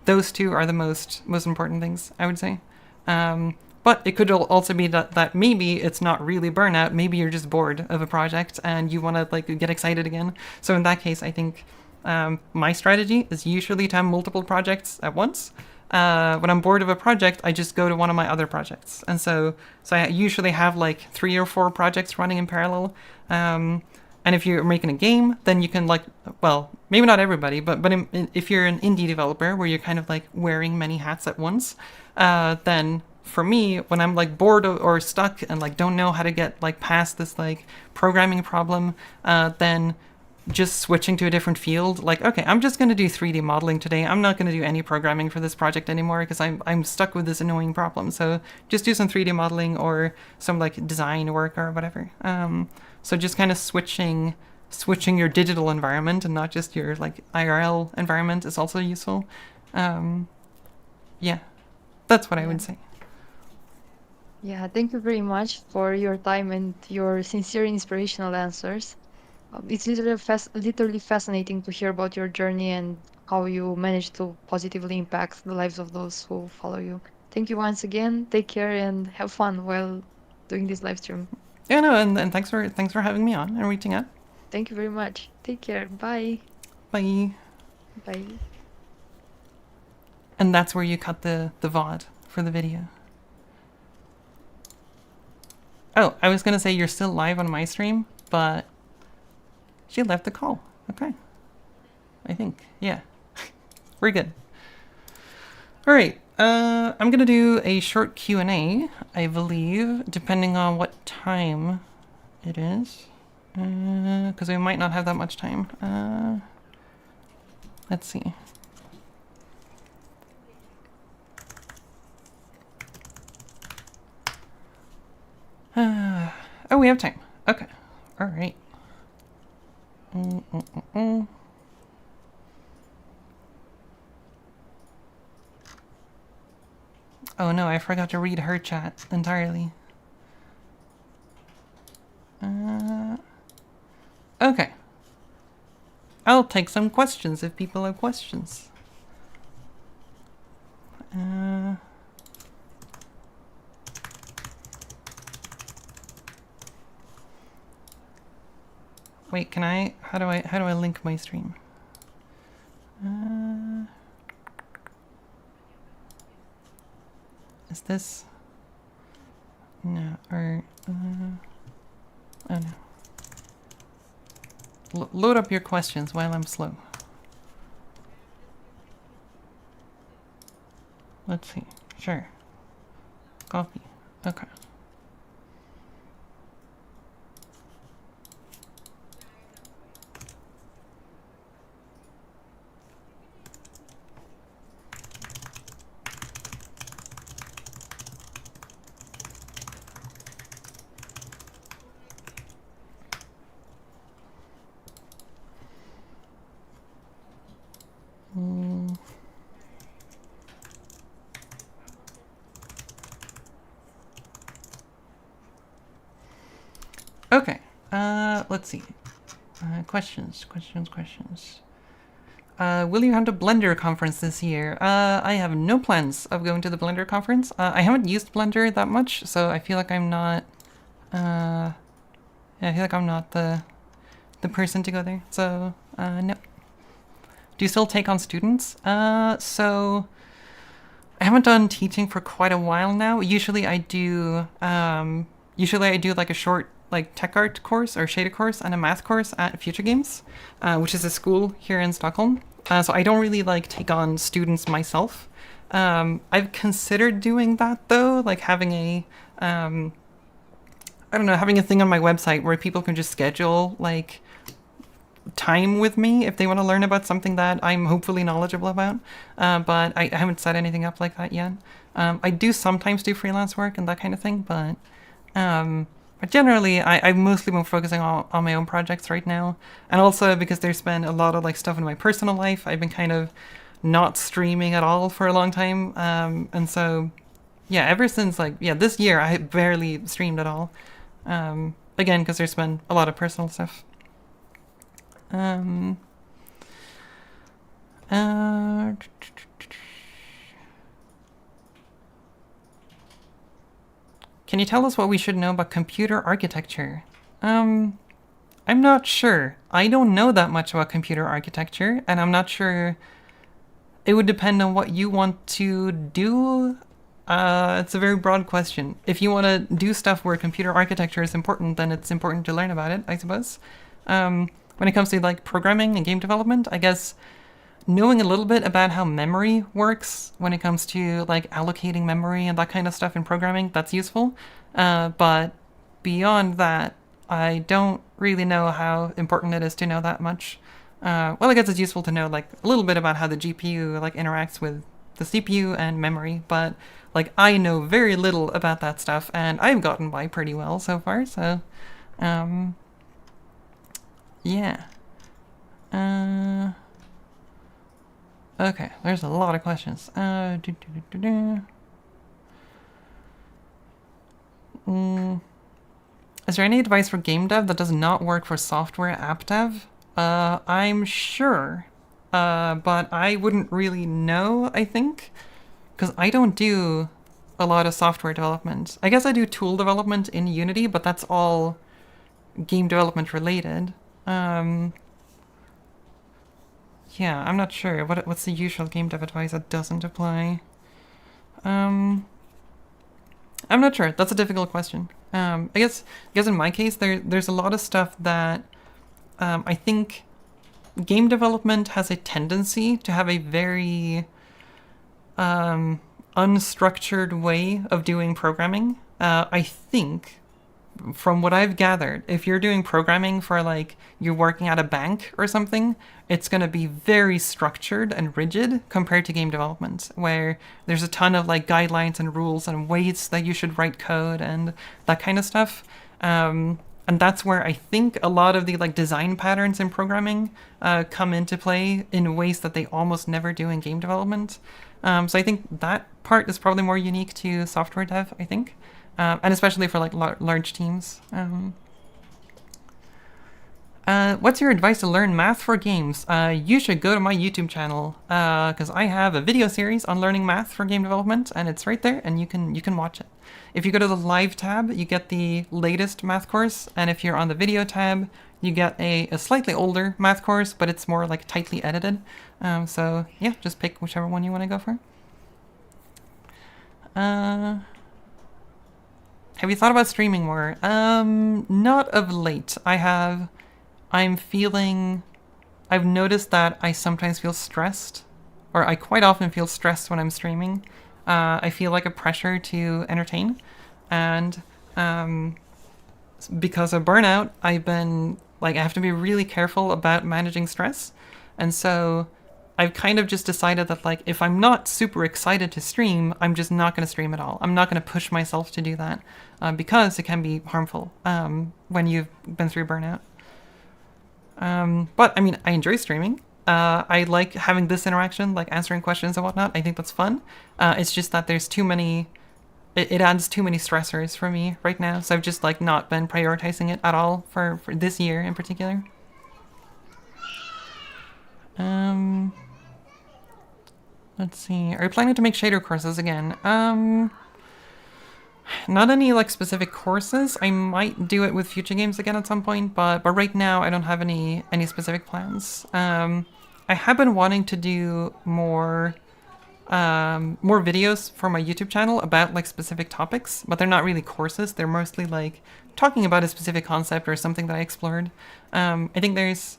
B: those two are the most important things, I would say. But it could also be that maybe it's not really burnout. Maybe you're just bored of a project and you want to like get excited again. So in that case, I think my strategy is usually to have multiple projects at once. When I'm bored of a project, I just go to one of my other projects. And so I usually have like 3 or 4 projects running in parallel. And if you're making a game, then you can like, well, maybe not everybody, but if you're an indie developer where you're kind of like wearing many hats at once, then for me, when I'm like bored or stuck and like don't know how to get like past this like programming problem, then just switching to a different field, like, okay, I'm just going to do 3D modeling today. I'm not going to do any programming for this project anymore because I'm stuck with this annoying problem. So just do some 3D modeling or some like design work or whatever. So just kind of switching your digital environment and not just your like IRL environment is also useful. Yeah, that's what I would say.
A: Yeah, thank you very much for your time and your sincere, inspirational answers. It's literally fascinating to hear about your journey and how you managed to positively impact the lives of those who follow you. Thank you once again. Take care and have fun while doing this live stream.
B: Yeah, no, and thanks for having me on and reaching out.
A: Thank you very much. Take care. Bye.
B: Bye.
A: Bye.
B: And that's where you cut the VOD for the video. Oh, I was gonna say you're still live on my stream, but she left the call. Okay. I think. Yeah. We're good. All right. I'm gonna do a short Q&A, I believe, depending on what time it is, because we might not have that much time. Let's see. Oh, we have time. Okay. All right. Oh no, I forgot to read her chat entirely. Okay. I'll take some questions if people have questions. Wait, can I? How do I link my stream? Is this? No, or oh no. Load up your questions while I'm slow. Let's see. Sure. Copy. Okay. Okay. Let's see. Questions. Will you have the Blender conference this year? I have no plans of going to the Blender conference. I haven't used Blender that much, so I feel like I'm not. Yeah, I feel like I'm not the person to go there. So no. Do you still take on students? So I haven't done teaching for quite a while now. Usually I do. Usually I do like a short like tech art course or shader course and a math course at Future Games, which is a school here in Stockholm. So I don't really like take on students myself. I've considered doing that though, like having a I don't know, having a thing on my website where people can just schedule like time with me if they want to learn about something that I'm hopefully knowledgeable about. But I haven't set anything up like that yet. I do sometimes do freelance work and that kind of thing, but generally I've mostly been focusing on my own projects right now. And also because there's been a lot of like stuff in my personal life, I've been kind of not streaming at all for a long time. And so yeah, ever since like, yeah, this year I barely streamed at all. Again, because there's been a lot of personal stuff. Can you tell us what we should know about computer architecture? I'm not sure. I don't know that much about computer architecture, and I'm not sure. It would depend on what you want to do. It's a very broad question. If you want to do stuff where computer architecture is important, then it's important to learn about it, I suppose. When it comes to like programming and game development, I guess knowing a little bit about how memory works when it comes to like allocating memory and that kind of stuff in programming, that's useful. But beyond that, I don't really know how important it is to know that much. Well, I guess it's useful to know like a little bit about how the GPU like interacts with the CPU and memory, but like I know very little about that stuff, and I've gotten by pretty well so far. So, yeah. Okay, there's a lot of questions. Is there any advice for game dev that does not work for software app dev? I'm sure, but I wouldn't really know, I think, because I don't do a lot of software development. I guess I do tool development in Unity, but that's all game development related. Yeah, I'm not sure. What's the usual game dev advice that doesn't apply? I'm not sure. That's a difficult question. I guess in my case, there's a lot of stuff that I think game development has a tendency to have a very unstructured way of doing programming. I think, from what I've gathered, if you're doing programming for like you're working at a bank or something, it's going to be very structured and rigid compared to game development, where there's a ton of like guidelines and rules and ways that you should write code and that kind of stuff. And that's where I think a lot of the like design patterns in programming come into play in ways that they almost never do in game development. So I think that part is probably more unique to software dev, I think. And especially for like large teams. What's your advice to learn math for games? You should go to my YouTube channel because I have a video series on learning math for game development, and it's right there, and you can watch it. If you go to the live tab, you get the latest math course, and if you're on the video tab, you get a slightly older math course, but it's more like tightly edited. So yeah, just pick whichever one you want to go for. Have you thought about streaming more? Not of late. I've noticed that I sometimes feel stressed, or I quite often feel stressed when I'm streaming. I feel like a pressure to entertain, and because of burnout, I have to be really careful about managing stress, and so I've kind of just decided that like if I'm not super excited to stream, I'm just not going to stream at all. I'm not going to push myself to do that because it can be harmful when you've been through burnout. But I mean, I enjoy streaming. I like having this interaction, like answering questions and whatnot. I think that's fun. It's just that there's too many. It adds too many stressors for me right now, so I've just like not been prioritizing it at all for this year in particular. Let's see. Are you planning to make shader courses again? Not any like specific courses. I might do it with future games again at some point, but right now I don't have any specific plans. I have been wanting to do more videos for my YouTube channel about like specific topics, but they're not really courses. They're mostly like talking about a specific concept or something that I explored. I think there's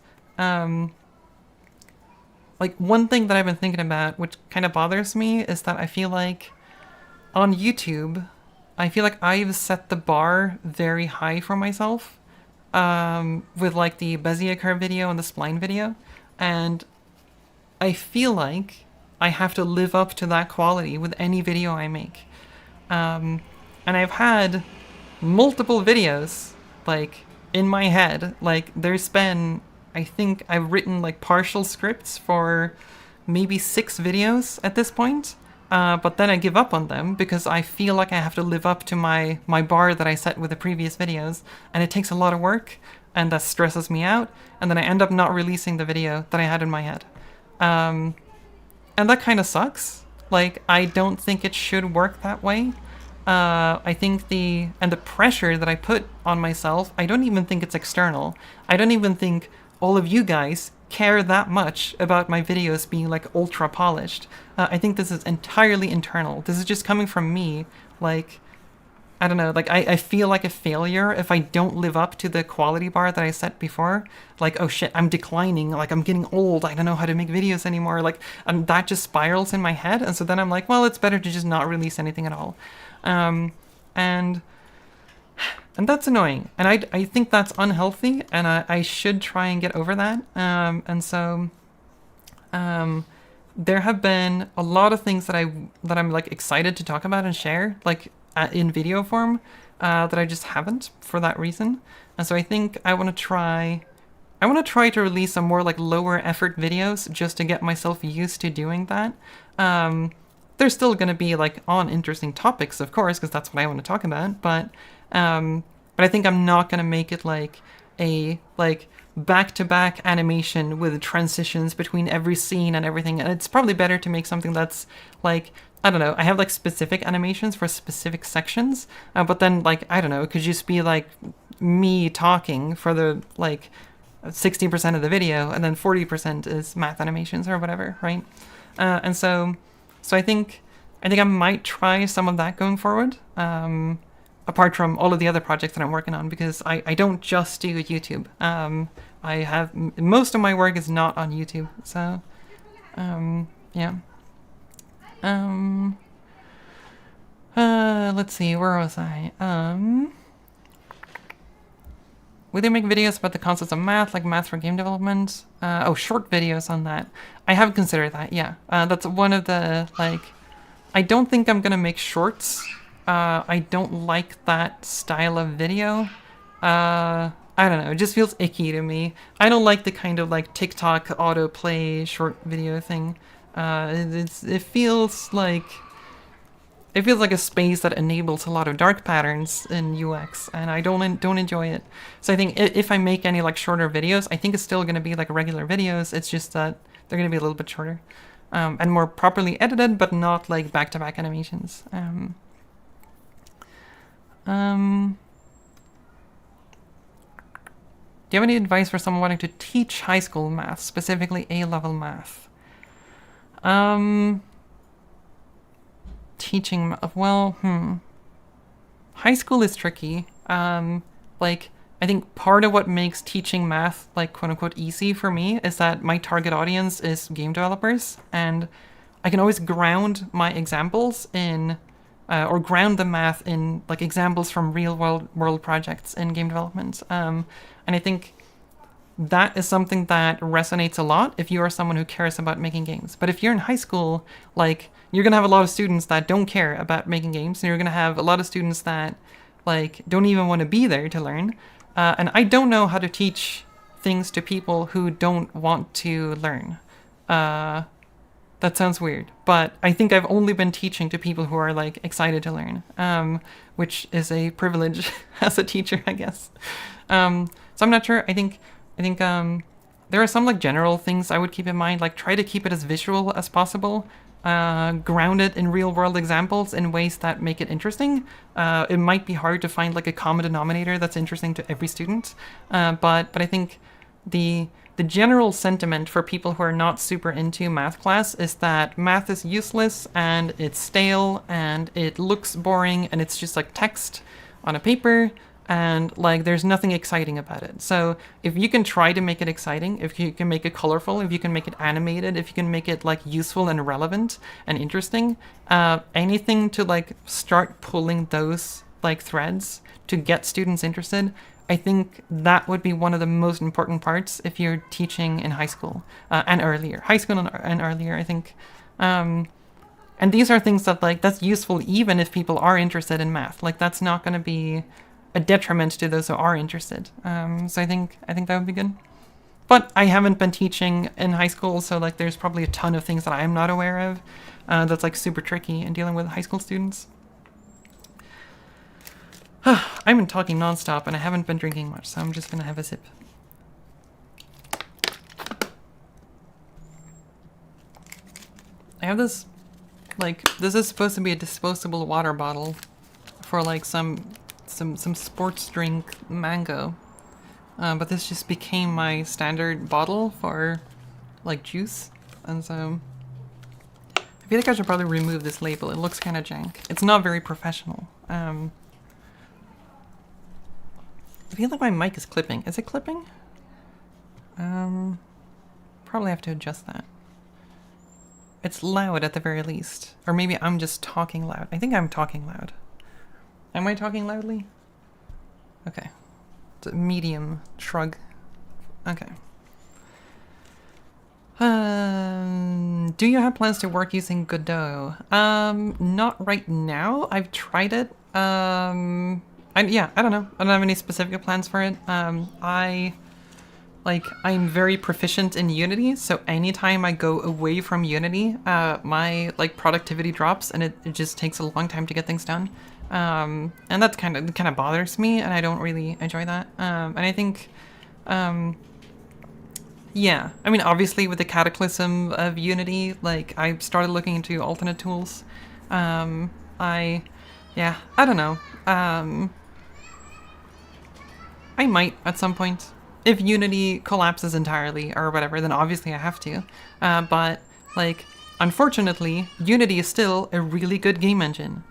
B: like one thing that I've been thinking about, which kind of bothers me, is that I feel like on YouTube, I feel like I've set the bar very high for myself with like the Bezier curve video and the spline video, and I feel like I have to live up to that quality with any video I make. And I've had multiple videos like in my head. Like there's been, I think I've written like partial scripts for maybe 6 videos at this point. But then I give up on them because I feel like I have to live up to my bar that I set with the previous videos, and it takes a lot of work, and that stresses me out, and then I end up not releasing the video that I had in my head. And that kind of sucks. Like, I don't think it should work that way. I think the pressure that I put on myself, I don't even think it's external. I don't even think all of you guys care that much about my videos being like ultra polished. I think this is entirely internal. This is just coming from me. Like, I don't know, like I feel like a failure if I don't live up to the quality bar that I set before. Like, oh shit, I'm declining, like I'm getting old, I don't know how to make videos anymore. Like, and that just spirals in my head, and so then I'm like, well, it's better to just not release anything at all. And that's annoying, and I think that's unhealthy, and I should try and get over that. And so there have been a lot of things that I'm like excited to talk about and share, like in video form, that I just haven't for that reason. And so I think I want to try to release some more like lower effort videos just to get myself used to doing that. They're still going to be like on interesting topics, of course, because that's what I want to talk about. But I think I'm not going to make it like a like back-to-back animation with transitions between every scene and everything. And it's probably better to make something that's like, I don't know, I have like specific animations for specific sections, but then like, I don't know, it could just be like me talking for the like 60% of the video, and then 40% is math animations or whatever, right? And so I think I might try some of that going forward, apart from all of the other projects that I'm working on, because I don't just do YouTube. I have most of my work is not on YouTube, so yeah. Let's see, where was I? Would they make videos about the concepts of math, like math for game development? Oh, short videos on that. I have considered that, yeah. That's one of the, like, I don't think I'm gonna make shorts. I don't like that style of video. I don't know, it just feels icky to me. I don't like the kind of like TikTok autoplay short video thing. It feels like a space that enables a lot of dark patterns in UX, and I don't enjoy it. So I think if I make any like shorter videos, I think it's still going to be like regular videos. It's just that they're going to be a little bit shorter, and more properly edited, but not like back-to-back animations. Do you have any advice for someone wanting to teach high school math, specifically A-level math? Teaching, well, high school is tricky. Like, I think part of what makes teaching math, like, quote-unquote, easy for me is that my target audience is game developers, and I can always ground my examples in, or ground the math in, like, examples from real-world projects in game development. And I think that is something that resonates a lot if you are someone who cares about making games. But if you're in high school, like, you're going to have a lot of students that don't care about making games, and you're going to have a lot of students that, like, don't even want to be there to learn. And I don't know how to teach things to people who don't want to learn. That sounds weird, but I think I've only been teaching to people who are, like, excited to learn, which is a privilege as a teacher, I guess. So I'm not sure. I think there are some, like, general things I would keep in mind, like try to keep it as visual as possible, ground it in real world examples in ways that make it interesting. It might be hard to find like a common denominator that's interesting to every student, but I think the general sentiment for people who are not super into math class is that math is useless and it's stale and it looks boring and it's just like text on a paper. And, like, there's nothing exciting about it. So if you can try to make it exciting, if you can make it colorful, if you can make it animated, if you can make it, like, useful and relevant and interesting, anything to, like, start pulling those, like, threads to get students interested, I think that would be one of the most important parts if you're teaching in high school and earlier. High school and earlier, I think. And these are things that, like, that's useful even if people are interested in math. Like, that's not going to be a detriment to those who are interested. So I think that would be good. But I haven't been teaching in high school, so like there's probably a ton of things that I'm not aware of that's like super tricky in dealing with high school students. I've been talking nonstop and I haven't been drinking much, so I'm just gonna have a sip. I have this, like, this is supposed to be a disposable water bottle for like some sports drink mango, but this just became my standard bottle for like juice, and so I feel like I should probably remove this label. It looks kind of jank. It's not very professional. I feel like my mic is clipping. Is it clipping? Probably have to adjust that. It's loud at the very least, or maybe I'm just talking loud. I think I'm talking loud. Am I talking loudly? Okay. It's a medium shrug. Okay. Do you have plans to work using Godot? Not right now. I've tried it. I don't know. I don't have any specific plans for it. I'm very proficient in Unity, so anytime I go away from Unity, my like productivity drops, and it just takes a long time to get things done. And that kind of bothers me, and I don't really enjoy that. And I think, yeah, I mean, obviously with the cataclysm of Unity, like I started looking into alternate tools. I don't know. I might at some point. If Unity collapses entirely or whatever, then obviously I have to. But like, unfortunately, Unity is still a really good game engine.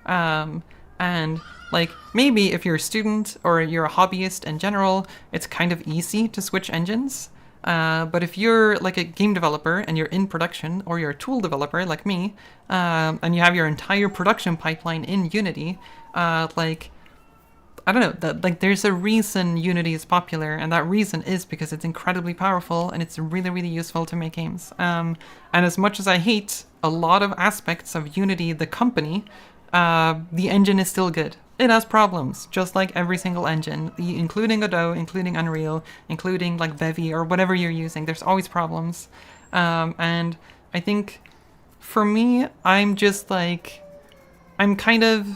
B: And like maybe if you're a student or you're a hobbyist in general, it's kind of easy to switch engines. But if you're like a game developer and you're in production, or you're a tool developer like me, and you have your entire production pipeline in Unity, like I don't know, that like there's a reason Unity is popular, and that reason is because it's incredibly powerful and it's really, really useful to make games. And as much as I hate a lot of aspects of Unity, the company, the engine is still good. It has problems, just like every single engine, including Godot, including Unreal, including like Bevy or whatever you're using. There's always problems, and I think for me, I'm just like, I'm kind of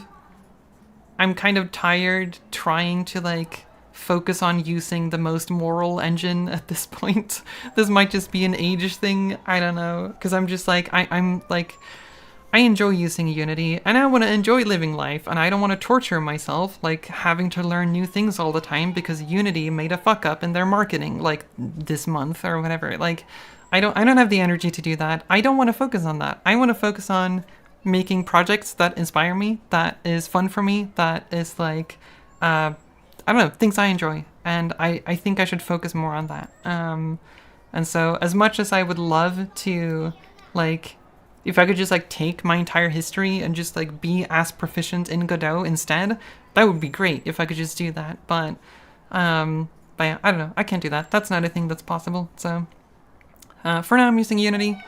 B: tired trying to like focus on using the most moral engine at this point. This might just be an age thing. I don't know, because I'm just like I'm like I enjoy using Unity and I want to enjoy living life, and I don't want to torture myself like having to learn new things all the time because Unity made a fuck up in their marketing like this month or whatever. Like I don't have the energy to do that. I don't want to focus on that. I want to focus on making projects that inspire me, that is fun for me, that is like I don't know, things I enjoy, and I think I should focus more on that. And so as much as I would love to like, if I could just like take my entire history and just like be as proficient in Godot instead, that would be great if I could just do that. But yeah, I don't know, I can't do that. That's not a thing that's possible. So for now I'm using Unity.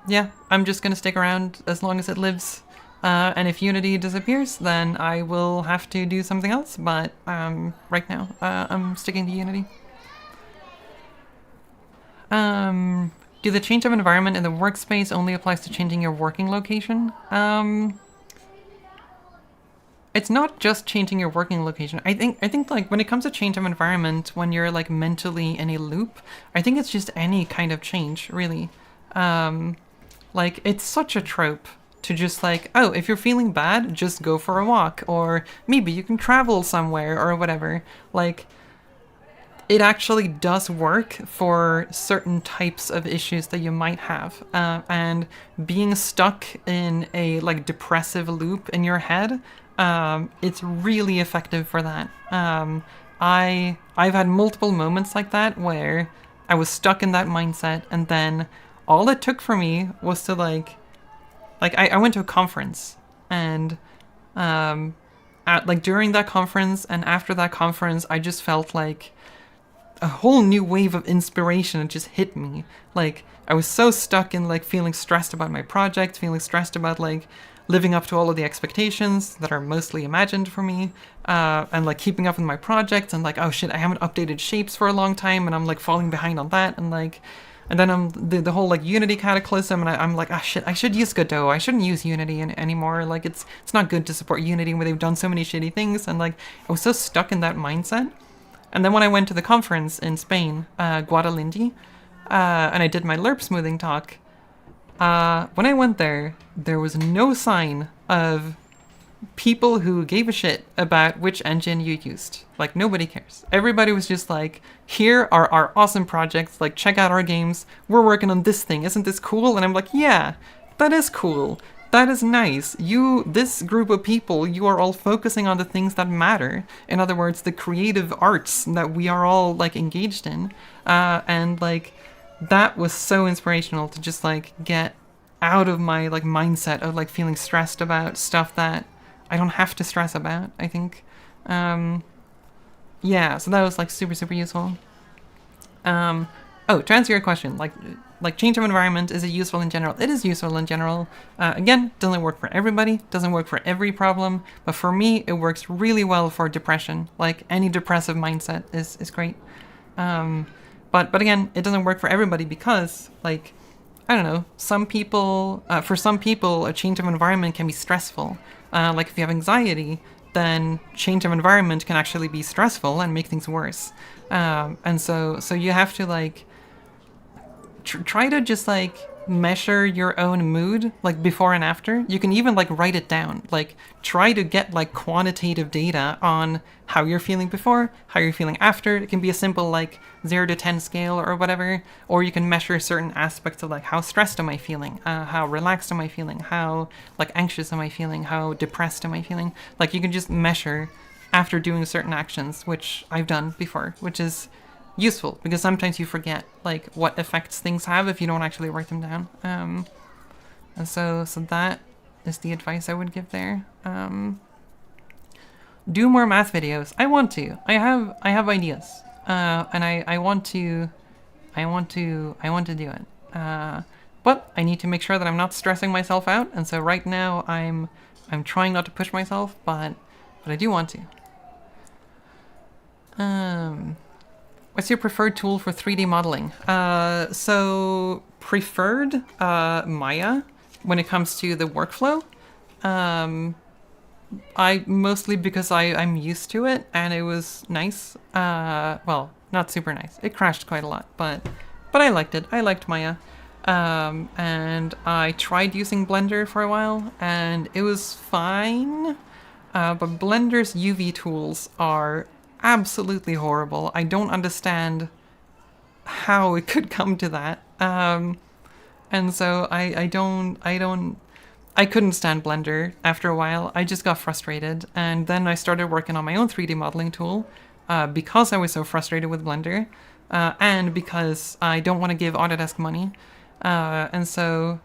B: Yeah, I'm just gonna stick around as long as it lives. And if Unity disappears, then I will have to do something else. But right now, I'm sticking to Unity. Do the change of environment in the workspace only applies to changing your working location? It's not just changing your working location. I think like when it comes to change of environment, when you're like mentally in a loop, I think it's just any kind of change, really. Like it's such a trope to just like, oh, if you're feeling bad, just go for a walk, or maybe you can travel somewhere or whatever. Like it actually does work for certain types of issues that you might have, and being stuck in a like depressive loop in your head, it's really effective for that. I've had multiple moments like that where I was stuck in that mindset, and then all it took for me was to like I went to a conference, and like during that conference and after that conference, I just felt like a whole new wave of inspiration just hit me. Like I was so stuck in like feeling stressed about my project, feeling stressed about like living up to all of the expectations that are mostly imagined for me, and like keeping up with my projects, and like, oh shit, I haven't updated shapes for a long time and I'm like falling behind on that, and like, and then I'm the whole like Unity cataclysm, and I'm like, ah shit, I should use Godot. I shouldn't use Unity anymore. Like it's not good to support Unity when they've done so many shitty things, and like I was so stuck in that mindset. And then when I went to the conference in Spain, Guadalindy, and I did my LERP smoothing talk, when I went there, there was no sign of people who gave a shit about which engine you used. Like, nobody cares. Everybody was just like, here are our awesome projects, like, check out our games, we're working on this thing, isn't this cool? And I'm like, yeah, that is cool. That is nice. This group of people, you are all focusing on the things that matter. In other words, the creative arts that we are all, like, engaged in. And, like, that was so inspirational to just, like, get out of my, like, mindset of, like, feeling stressed about stuff that I don't have to stress about, I think. Yeah, so that was, like, super, super useful. To answer your question, like change of environment, is it useful in general? It is useful in general. Again, doesn't work for everybody, doesn't work for every problem, but for me, it works really well for depression. Like any depressive mindset is great. But again, it doesn't work for everybody because, like, I don't know, for some people, a change of environment can be stressful. Like if you have anxiety, then change of environment can actually be stressful and make things worse. And so you have to like try to just like measure your own mood, like before and after. You can even like write it down. Like try to get like quantitative data on how you're feeling before, how you're feeling after. It can be a simple like 0 to 10 scale or whatever, or you can measure certain aspects of like how stressed am I feeling, how relaxed am I feeling, how like anxious am I feeling, how depressed am I feeling. Like you can just measure after doing certain actions, which I've done before, which is useful because sometimes you forget like what effects things have if you don't actually write them down. And so that is the advice I would give there. Do more math videos. I want to. I have ideas, and I want to do it. But I need to make sure that I'm not stressing myself out. And so right now I'm trying not to push myself, but I do want to. What's your preferred tool for 3D modeling? So preferred Maya when it comes to the workflow. I mostly because I'm used to it and it was nice. Well, not super nice. It crashed quite a lot, but I liked it. I liked Maya. And I tried using Blender for a while and it was fine. But Blender's UV tools are absolutely horrible. I don't understand how it could come to that. And so I couldn't stand Blender after a while. I just got frustrated, and then I started working on my own 3D modeling tool because I was so frustrated with Blender, and because I don't want to give Autodesk money. And so,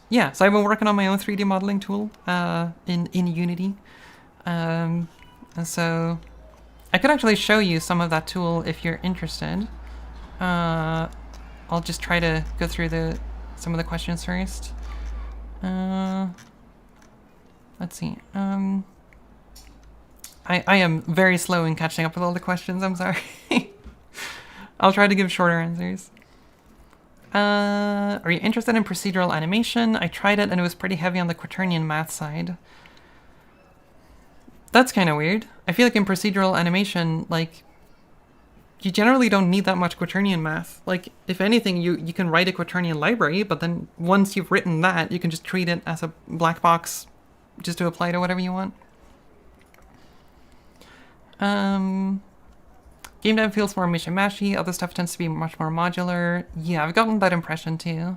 B: yeah, so I've been working on my own 3D modeling tool in Unity. And so I could actually show you some of that tool if you're interested. I'll just try to go through some of the questions first. Let's see. I am very slow in catching up with all the questions, I'm sorry. I'll try to give shorter answers. Are you interested in procedural animation? I tried it and it was pretty heavy on the quaternion math side. That's kind of weird. I feel like in procedural animation, like, you generally don't need that much quaternion math. Like, if anything, you can write a quaternion library, but then once you've written that, you can just treat it as a black box just to apply to whatever you want. Game dev feels more mishy-mashy. Other stuff tends to be much more modular. Yeah, I've gotten that impression too.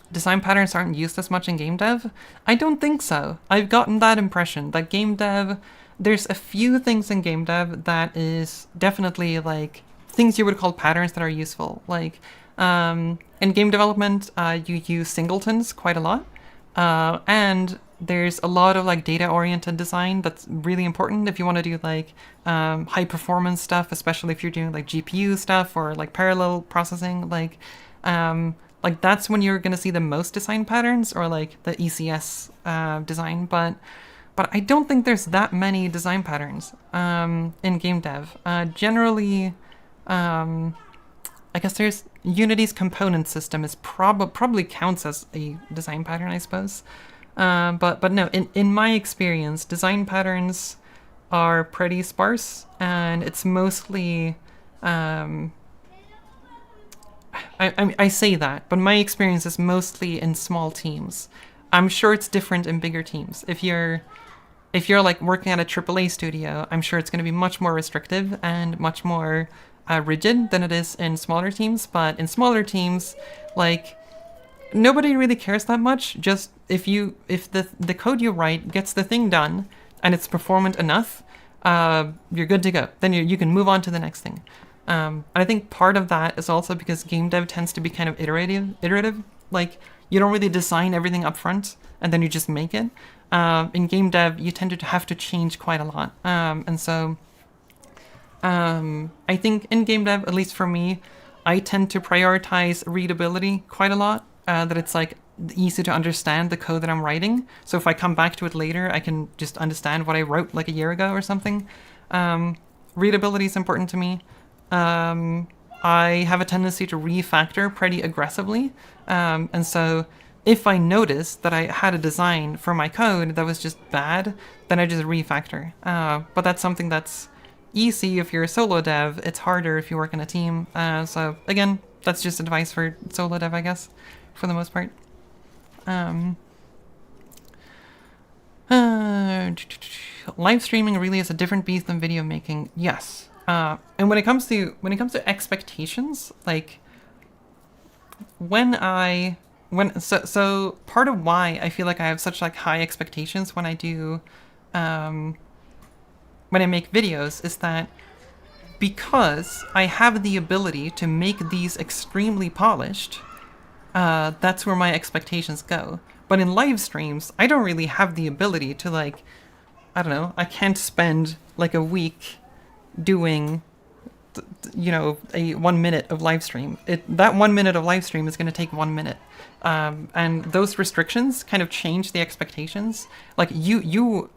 B: Design patterns aren't used as much in game dev. I don't think so. I've gotten that impression that game dev, there's a few things in game dev that is definitely like things you would call patterns that are useful. Like in game development, you use singletons quite a lot. And there's a lot of like data-oriented design that's really important if you want to do like high performance stuff, especially if you're doing like GPU stuff or like parallel processing. Like that's when you're gonna see the most design patterns, or like the ECS design. But I don't think there's that many design patterns in game dev. Generally, I guess there's Unity's component system is probably counts as a design pattern, I suppose. But no, in my experience, design patterns are pretty sparse, and it's mostly I say that, but my experience is mostly in small teams. I'm sure it's different in bigger teams. If you're like working at a AAA studio, I'm sure it's going to be much more restrictive and much more rigid than it is in smaller teams. But in smaller teams, like, nobody really cares that much. Just if the code you write gets the thing done and it's performant enough, you're good to go. Then you can move on to the next thing. And I think part of that is also because game dev tends to be kind of iterative. Like, you don't really design everything up front and then you just make it. In game dev, you tend to have to change quite a lot. And so I think in game dev, at least for me, I tend to prioritize readability quite a lot. That it's like easy to understand the code that I'm writing. So if I come back to it later, I can just understand what I wrote like a year ago or something. Readability is important to me. I have a tendency to refactor pretty aggressively. And so if I notice that I had a design for my code that was just bad, then I just refactor. But that's something that's easy if you're a solo dev. It's harder if you work in a team. So again, that's just advice for solo dev, I guess, for the most part. Live streaming really is a different beast than video making. Yes. And when it comes to expectations, like so part of why I feel like I have such like high expectations when I do when I make videos is that because I have the ability to make these extremely polished, that's where my expectations go. But in live streams, I don't really have the ability to like, I don't know, I can't spend like a week doing, a 1 minute of live stream. That 1 minute of live stream is going to take 1 minute. And those restrictions kind of change the expectations. Like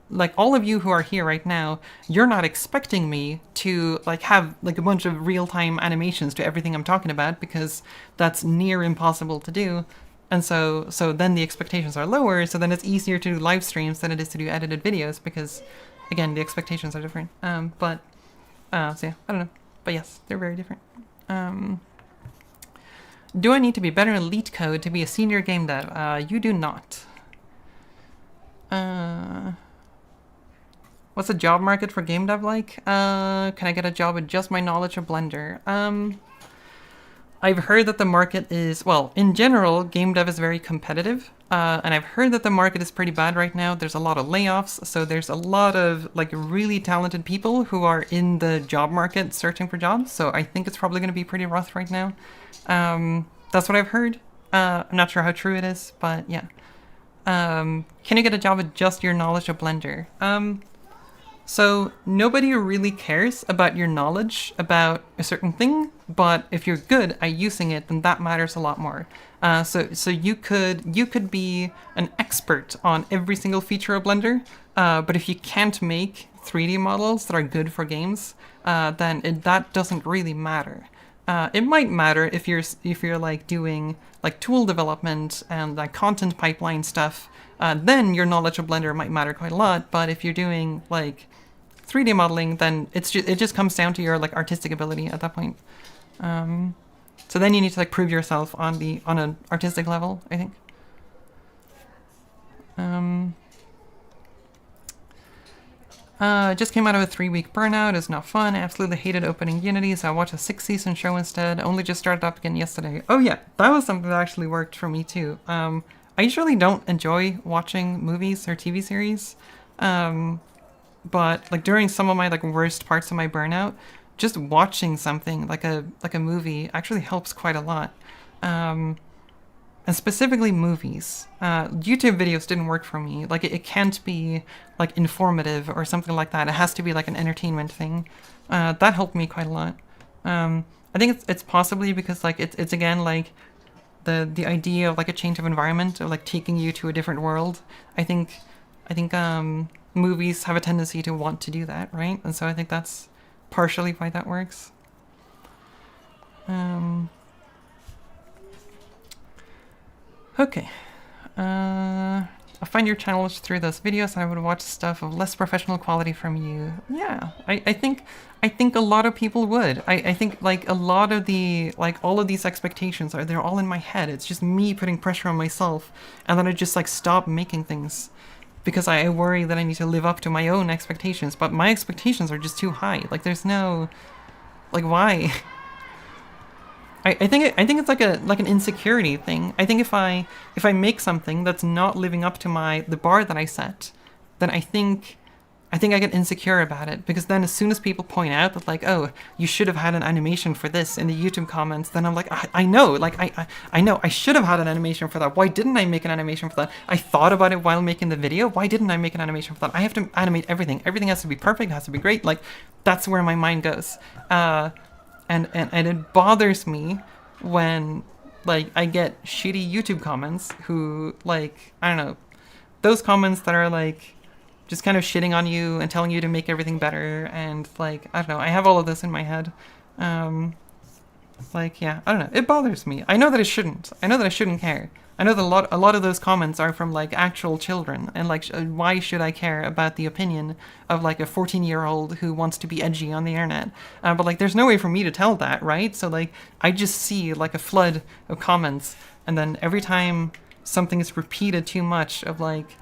B: like all of you who are here right now, you're not expecting me to like have like a bunch of real-time animations to everything I'm talking about, because that's near impossible to do. And so then the expectations are lower, so then it's easier to do live streams than it is to do edited videos, because again, the expectations are different. So yeah, I don't know. But yes, they're very different. Do I need to be better in Leet code to be a senior game dev? You do not. What's the job market for game dev like? Can I get a job with just my knowledge of Blender? I've heard that the market is, well, in general, game dev is very competitive. And I've heard that the market is pretty bad right now. There's a lot of layoffs, so there's a lot of like really talented people who are in the job market searching for jobs. So I think it's probably going to be pretty rough right now. That's what I've heard. I'm not sure how true it is, but yeah. Can you get a job with just your knowledge of Blender? So nobody really cares about your knowledge about a certain thing, but if you're good at using it, then that matters a lot more. So you could be an expert on every single feature of Blender, but if you can't make 3D models that are good for games, then that doesn't really matter. It might matter if you're like doing like tool development and like content pipeline stuff. Then your knowledge of Blender might matter quite a lot. But if you're doing like 3D modeling, then it just comes down to your like artistic ability at that point. So then you need to like prove yourself on an artistic level, I think. Just came out of a 3-week burnout. It's not fun. I absolutely hated opening Unity, so I watched a 6-season show instead. Only just started up again yesterday. Oh yeah, that was something that actually worked for me too. I usually don't enjoy watching movies or TV series, but like during some of my like worst parts of my burnout, just watching something like a movie actually helps quite a lot. And specifically movies. YouTube videos didn't work for me. Like it can't be like informative or something like that. It has to be like an entertainment thing. That helped me quite a lot. I think it's possibly because like it's again like the idea of like a change of environment or like taking you to a different world. I think movies have a tendency to want to do that, right? And so I think that's partially why that works. Okay. I find your channels through those videos, and I would watch stuff of less professional quality from you. Yeah, I think a lot of people would. I think like a lot of the like all of these expectations they're all in my head. It's just me putting pressure on myself, and then I just like stop making things because I worry that I need to live up to my own expectations. But my expectations are just too high. Like there's no like why. I think it's like an insecurity thing. I think if I make something that's not living up to the bar that I set, then I think I get insecure about it, because then as soon as people point out that like, oh, you should have had an animation for this in the YouTube comments, then I'm like, I know, like I know I should have had an animation for that. Why didn't I make an animation for that? I thought about it while making the video. Why didn't I make an animation for that? I have to animate everything. Everything has to be perfect. It has to be great. Like that's where my mind goes. And it bothers me when like I get shitty YouTube comments who like, I don't know, those comments that are like just kind of shitting on you and telling you to make everything better, and like, I don't know, I have all of this in my head. Like, yeah, I don't know. It bothers me. I know that I shouldn't. I know that I shouldn't care. I know that a lot of those comments are from like actual children, and like, why should I care about the opinion of like a 14-year-old who wants to be edgy on the internet? But like, there's no way for me to tell that, right? So like, I just see like a flood of comments, and then every time something is repeated too much of like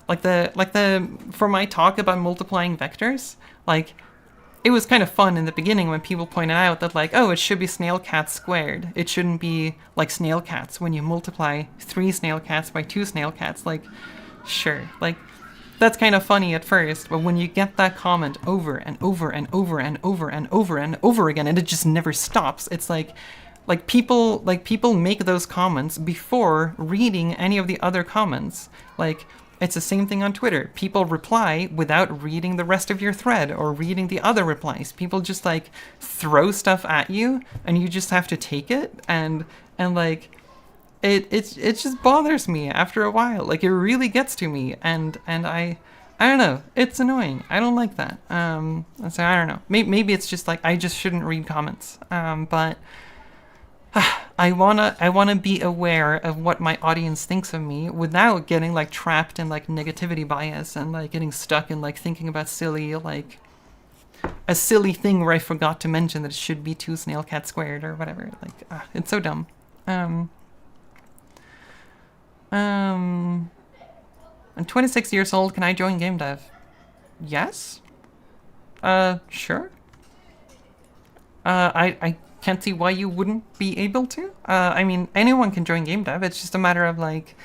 B: the for my talk about multiplying vectors, like it was kind of fun in the beginning when people pointed out that like, oh, it should be snail cats squared. It shouldn't be like snail cats when you multiply 3 snail cats by 2 snail cats. Like, sure, like that's kind of funny at first, but when you get that comment over and over and over and over and over and over again, and it just never stops, it's like people make those comments before reading any of the other comments. Like, it's the same thing on Twitter. People reply without reading the rest of your thread or reading the other replies. People just like throw stuff at you, and you just have to take it, and like it just bothers me after a while. Like, it really gets to me, and I don't know. It's annoying. I don't like that. So I don't know. Maybe it's just like I just shouldn't read comments. But I wanna be aware of what my audience thinks of me without getting like trapped in like negativity bias and like getting stuck in like thinking about a silly thing where I forgot to mention that it should be 2 snail cat squared or whatever. Like, it's so dumb. I'm 26 years old. Can I join game dev? Yes. Sure. I can't see why you wouldn't be able to. I mean, anyone can join game dev. It's just a matter of like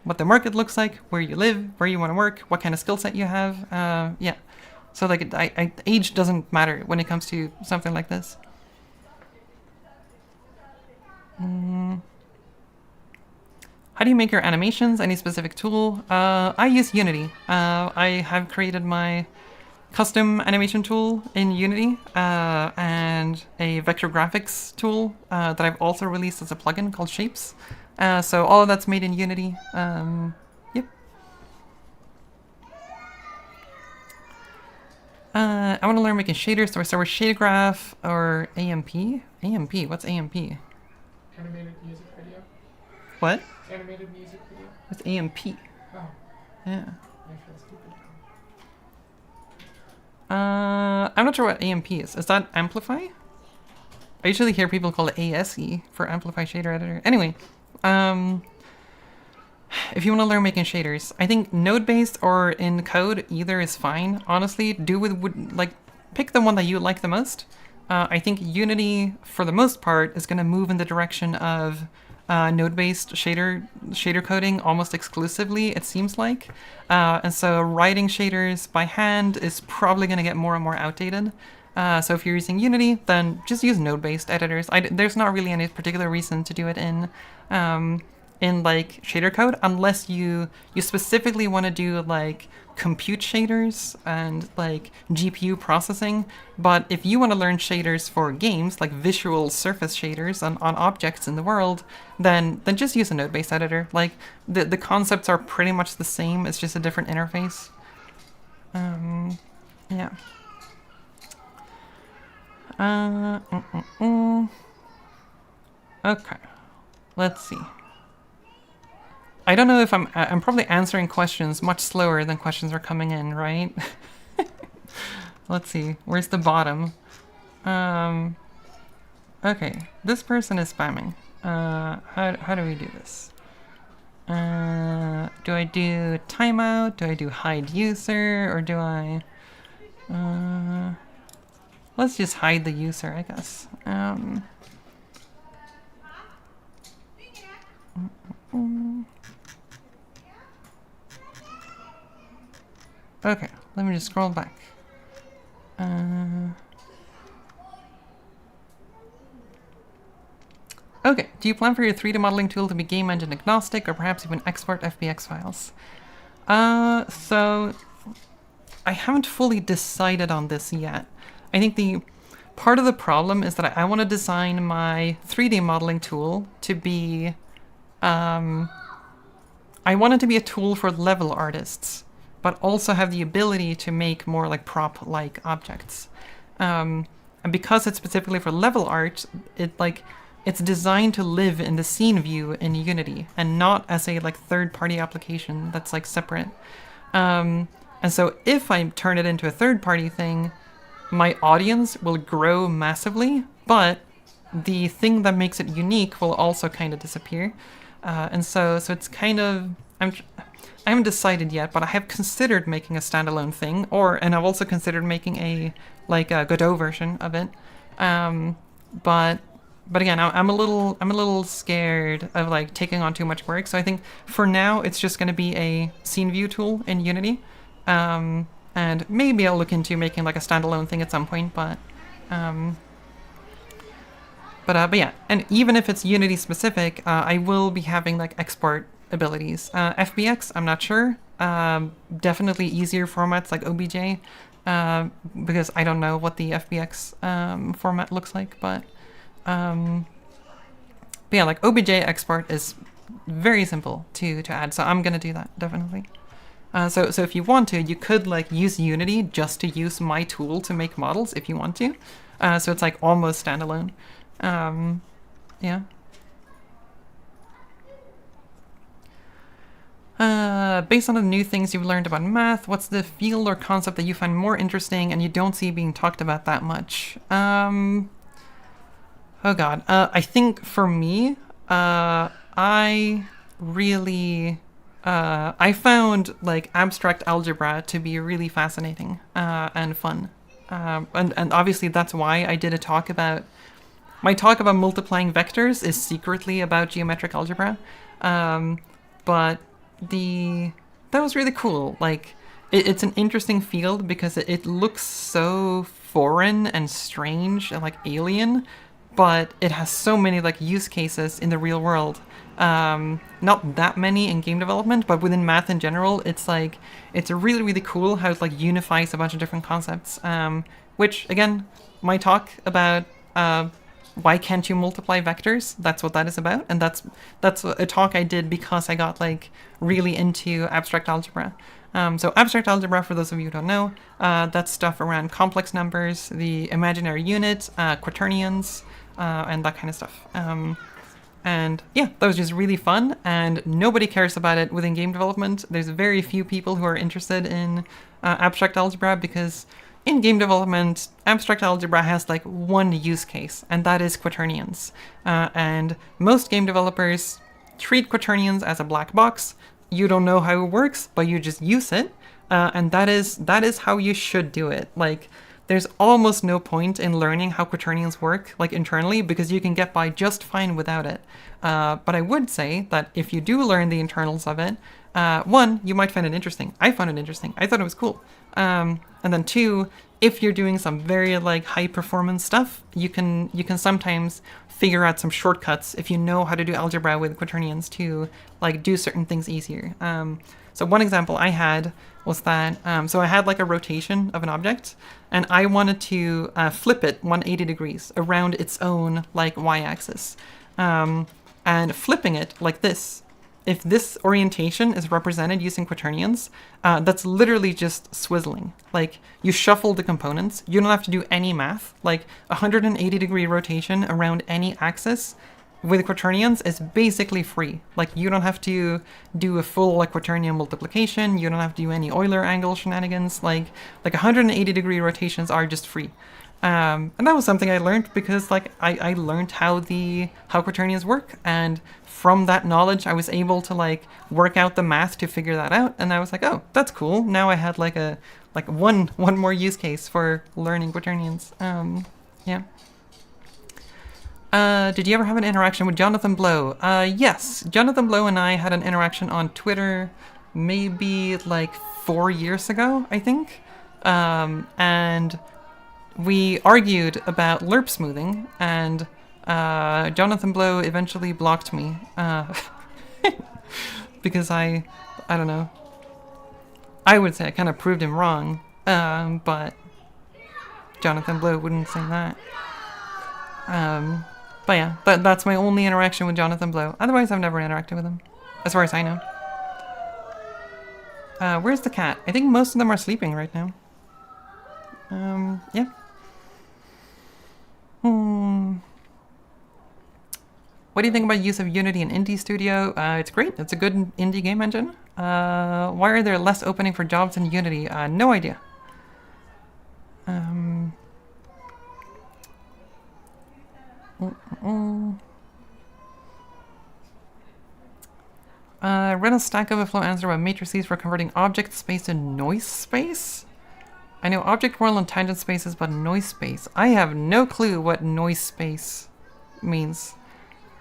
B: what the market looks like, where you live, where you want to work, what kind of skill set you have. Yeah. So like, age doesn't matter when it comes to something like this. How do you make your animations? Any specific tool? I use Unity. I have created my custom animation tool in Unity and a vector graphics tool that I've also released as a plugin called Shapes. So all of that's made in Unity. Yep. I want to learn making shaders. So I start with Shader Graph or AMP. AMP. What's AMP?
C: Animated music video.
B: What?
C: Animated music video.
B: What's AMP?
C: Oh,
B: Yeah.
C: I feel stupid.
B: I'm not sure what AMP is. Is that Amplify? I usually hear people call it ASE for Amplify Shader Editor. Anyway, if you want to learn making shaders, I think node-based or in code, either is fine. Honestly, pick the one that you like the most. I think Unity, for the most part, is going to move in the direction of node-based shader coding almost exclusively, it seems like. And so writing shaders by hand is probably going to get more and more outdated. So if you're using Unity, then just use node-based editors. There's not really any particular reason to do it in like shader code, unless you specifically want to do like compute shaders and like GPU processing. But if you want to learn shaders for games, like visual surface shaders on objects in the world, then just use a node-based editor. Like the concepts are pretty much the same. It's just a different interface. Yeah. Okay. Let's see. I don't know if I'm probably answering questions much slower than questions are coming in, right? Let's see. Where's the bottom? Okay. This person is spamming. How do we do this? Do I do timeout? Do I do hide user? Or do I... let's just hide the user, I guess. Okay, let me just scroll back. Okay, do you plan for your 3D modeling tool to be game engine agnostic or perhaps even export FBX files? So I haven't fully decided on this yet. I think the part of the problem is that I want to design my 3D modeling tool to be, I want it to be a tool for level artists, but also have the ability to make more like prop-like objects. And because it's specifically for level art, it's designed to live in the scene view in Unity and not as a like third-party application that's like separate. And so if I turn it into a third-party thing, my audience will grow massively, but the thing that makes it unique will also kind of disappear. And so it's kind of, I haven't decided yet, but I have considered making a standalone thing, and I've also considered making a Godot version of it. But again, I'm a little scared of like taking on too much work. So I think for now it's just going to be a scene view tool in Unity, and maybe I'll look into making like a standalone thing at some point. But yeah, and even if it's Unity specific, I will be having like export abilities. FBX, I'm not sure. Definitely easier formats like OBJ, because I don't know what the FBX format looks like, but yeah, like OBJ export is very simple to add, so I'm gonna do that definitely. So if you want to, you could like use Unity just to use my tool to make models if you want to. So it's like almost standalone. Yeah. Based on the new things you've learned about math, what's the field or concept that you find more interesting and you don't see being talked about that much? Oh god. I think for me, I really I found like abstract algebra to be really fascinating and fun. And obviously that's why I did a talk about my talk about multiplying vectors is secretly about geometric algebra. But that was really cool. Like it's an interesting field because it looks so foreign and strange and like alien, but it has so many like use cases in the real world. Not that many in game development, but within math in general, it's really, really cool how it like unifies a bunch of different concepts. Which again, my talk about why can't you multiply vectors? That's what that is about, and that's a talk I did because I got like really into abstract algebra. So abstract algebra, for those of you who don't know, that's stuff around complex numbers, the imaginary unit, quaternions, and that kind of stuff. And yeah, that was just really fun, and nobody cares about it within game development. There's very few people who are interested in abstract algebra because in game development, abstract algebra has like one use case, and that is quaternions. And most game developers treat quaternions as a black box. You don't know how it works, but you just use it, and that is how you should do it. Like, there's almost no point in learning how quaternions work, like internally, because you can get by just fine without it. But I would say that if you do learn the internals of it, one, you might find it interesting. I found it interesting. I thought it was cool. And then two, if you're doing some very like high performance stuff, you can sometimes figure out some shortcuts if you know how to do algebra with quaternions to like do certain things easier. So one example I had was that, so I had like a rotation of an object, and I wanted to flip it 180 degrees around its own like y-axis. And flipping it like this, if this orientation is represented using quaternions, that's literally just swizzling. Like, you shuffle the components, you don't have to do any math. Like, 180 degree rotation around any axis with quaternions is basically free. Like, you don't have to do a full like quaternion multiplication, you don't have to do any Euler angle shenanigans. Like 180 degree rotations are just free. And that was something I learned because like I learned how quaternions work, and from that knowledge I was able to like work out the math to figure that out, and I was like, oh, that's cool. Now I had like one more use case for learning quaternions. Yeah. Did you ever have an interaction with Jonathan Blow? Yes, Jonathan Blow and I had an interaction on Twitter maybe like 4 years ago, I think. And we argued about lerp smoothing, and Jonathan Blow eventually blocked me because I don't know. I would say I kind of proved him wrong, but Jonathan Blow wouldn't say that. But yeah, that's my only interaction with Jonathan Blow. Otherwise, I've never interacted with him, as far as I know. Where's the cat? I think most of them are sleeping right now. Yeah. What do you think about use of Unity in Indie Studio? It's great. It's a good indie game engine. Why are there less opening for jobs in Unity? No idea. Read a Stack Overflow answer about matrices for converting object space to noise space? I know object world and tangent spaces, but noise space. I have no clue what noise space means.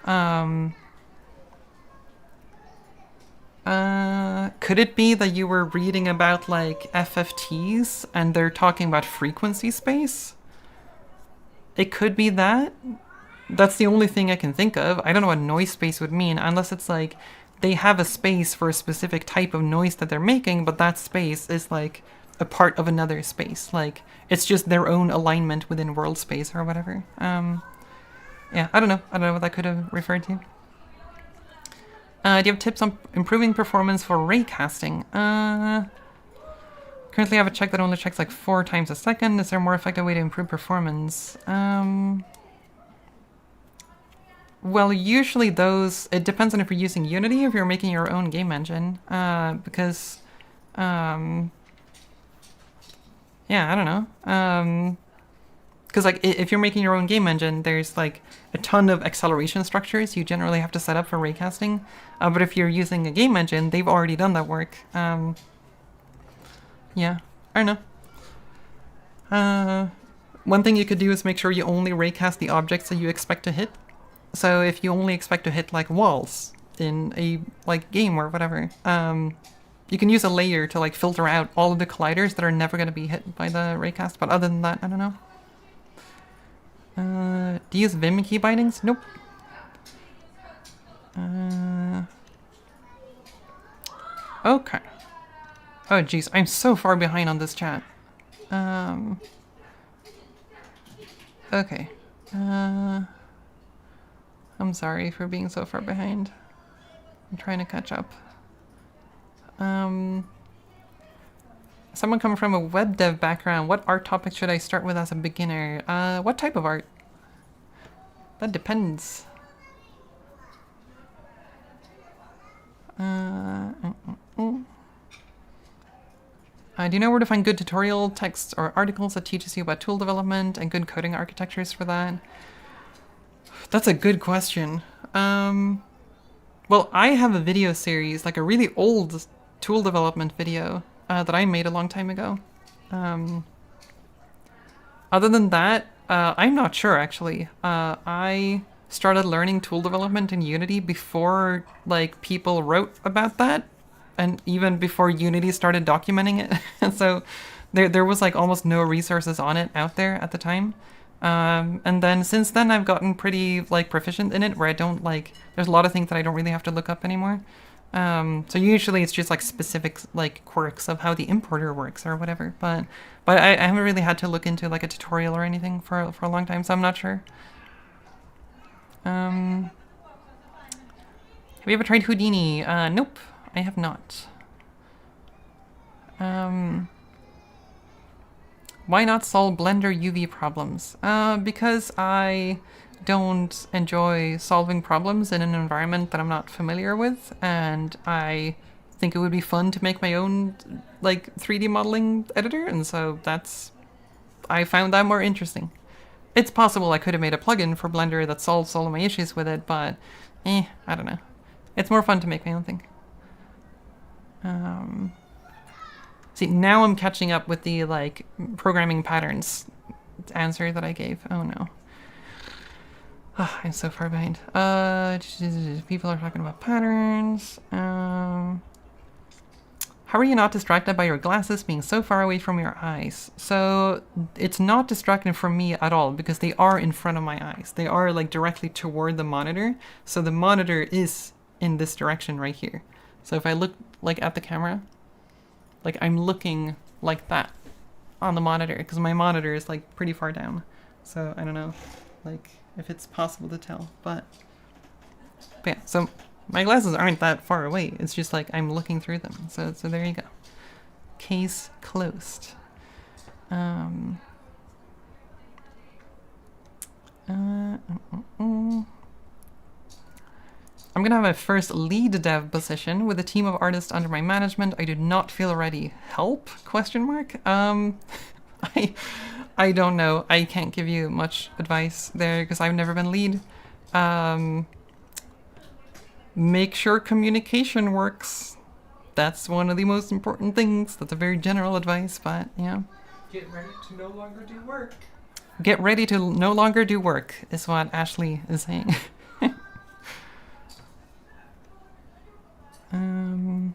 B: Could it be that you were reading about like FFTs and they're talking about frequency space? It could be that. That's the only thing I can think of. I don't know what noise space would mean, unless it's like they have a space for a specific type of noise that they're making, but that space is like a part of another space. Like it's just their own alignment within world space or whatever. Yeah, I don't know. I don't know what that could have referred to. Do you have tips on improving performance for raycasting? Currently I have a check that only checks like 4 times a second. Is there a more effective way to improve performance? Well, usually those, it depends on if you're using Unity or if you're making your own game engine. Because, yeah, I don't know. Because like if you're making your own game engine, there's like a ton of acceleration structures you generally have to set up for raycasting. But if you're using a game engine, they've already done that work. Yeah, I don't know. One thing you could do is make sure you only raycast the objects that you expect to hit. So if you only expect to hit like walls in a like game or whatever, you can use a layer to like filter out all of the colliders that are never going to be hit by the raycast. But other than that, I don't know. Do you use Vim key bindings? Nope. Okay. Oh jeez, I'm so far behind on this chat. Okay. I'm sorry for being so far behind. I'm trying to catch up. Someone coming from a web dev background, what art topic should I start with as a beginner? What type of art? That depends. Do you know where to find good tutorial texts or articles that teaches you about tool development and good coding architectures for that? That's a good question. Well, I have a video series, like a really old tool development video that I made a long time ago. Other than that, I'm not sure actually. I started learning tool development in Unity before like people wrote about that, and even before Unity started documenting it. And so there was like almost no resources on it out there at the time. And then since then I've gotten pretty like proficient in it, where I don't like, there's a lot of things that I don't really have to look up anymore. So usually it's just like specific like quirks of how the importer works or whatever, but I haven't really had to look into like a tutorial or anything for a long time, so I'm not sure. Have you ever tried Houdini? Nope, I have not. Why not solve Blender UV problems? Because I don't enjoy solving problems in an environment that I'm not familiar with, and I think it would be fun to make my own like 3D modeling editor, and so I found that more interesting. It's possible I could have made a plugin for Blender that solves all of my issues with it, but I don't know. It's more fun to make my own thing. See, now I'm catching up with the like programming patterns answer that I gave. Oh no. Oh, I'm so far behind. People are talking about patterns. How are you not distracted by your glasses being so far away from your eyes? So it's not distracting from me at all, because they are in front of my eyes. They are like directly toward the monitor. So the monitor is in this direction right here. So if I look like at the camera, like I'm looking like that on the monitor, because my monitor is like pretty far down. So I don't know, like if it's possible to tell, but yeah, so my glasses aren't that far away. It's just like I'm looking through them. So there you go. Case closed. I'm gonna have my first lead dev position with a team of artists under my management. I do not feel ready. Help? Question mark. I don't know. I can't give you much advice there because I've never been lead. Make sure communication works. That's one of the most important things. That's a very general advice, but yeah.
C: Get ready to no longer do work.
B: Get ready to no longer do work is what Ashley is saying.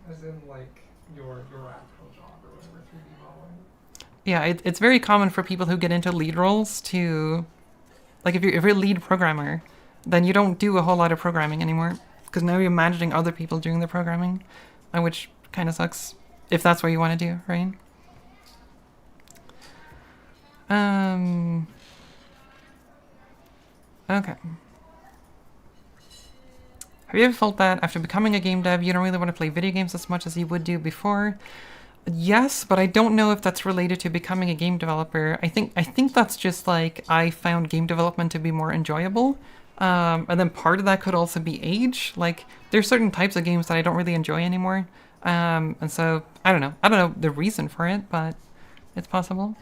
C: As in, like, your actual job or whatever, 3D modeling.
B: Yeah, it's very common for people who get into lead roles to, like, if you're a lead programmer, then you don't do a whole lot of programming anymore because now you're managing other people doing the programming, which kind of sucks if that's what you want to do, right? Okay. Have you ever felt that after becoming a game dev, you don't really want to play video games as much as you would do before? Yes, but I don't know if that's related to becoming a game developer. I think that's just like I found game development to be more enjoyable. And then part of that could also be age. Like there's certain types of games that I don't really enjoy anymore. And so I don't know. I don't know the reason for it, but it's possible.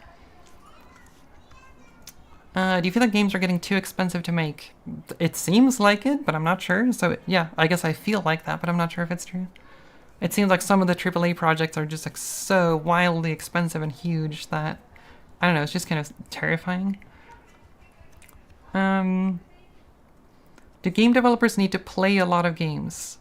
B: Do you feel like games are getting too expensive to make? It seems like it, but I'm not sure. So yeah, I guess I feel like that, but I'm not sure if it's true. It seems like some of the AAA projects are just like so wildly expensive and huge that, I don't know, it's just kind of terrifying. Do game developers need to play a lot of games?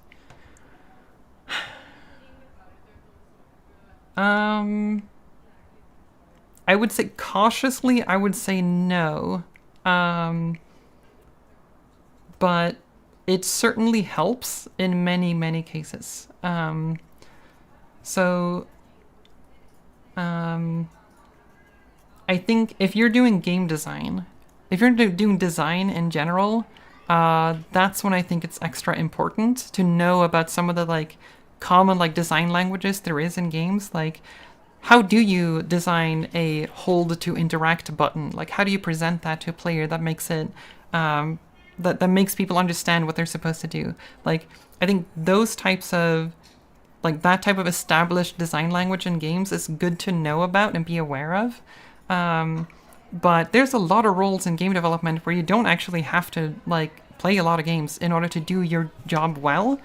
B: I would say cautiously, I would say no. But it certainly helps in many, many cases. I think if you're doing game design, if you're doing design in general, that's when I think it's extra important to know about some of the like common like design languages there is in games. Like, how do you design a hold to interact button? Like, how do you present that to a player that makes it that makes people understand what they're supposed to do? Like, I think those types of like that type of established design language in games is good to know about and be aware of. But there's a lot of roles in game development where you don't actually have to like play a lot of games in order to do your job well.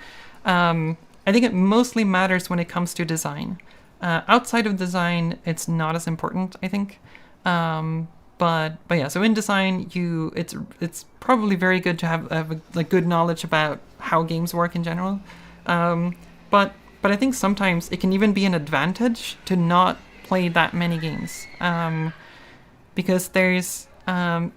B: I think it mostly matters when it comes to design. Outside of design, it's not as important, I think. But yeah, so in design, it's probably very good to have like good knowledge about how games work in general. But I think sometimes it can even be an advantage to not play that many games. Because there's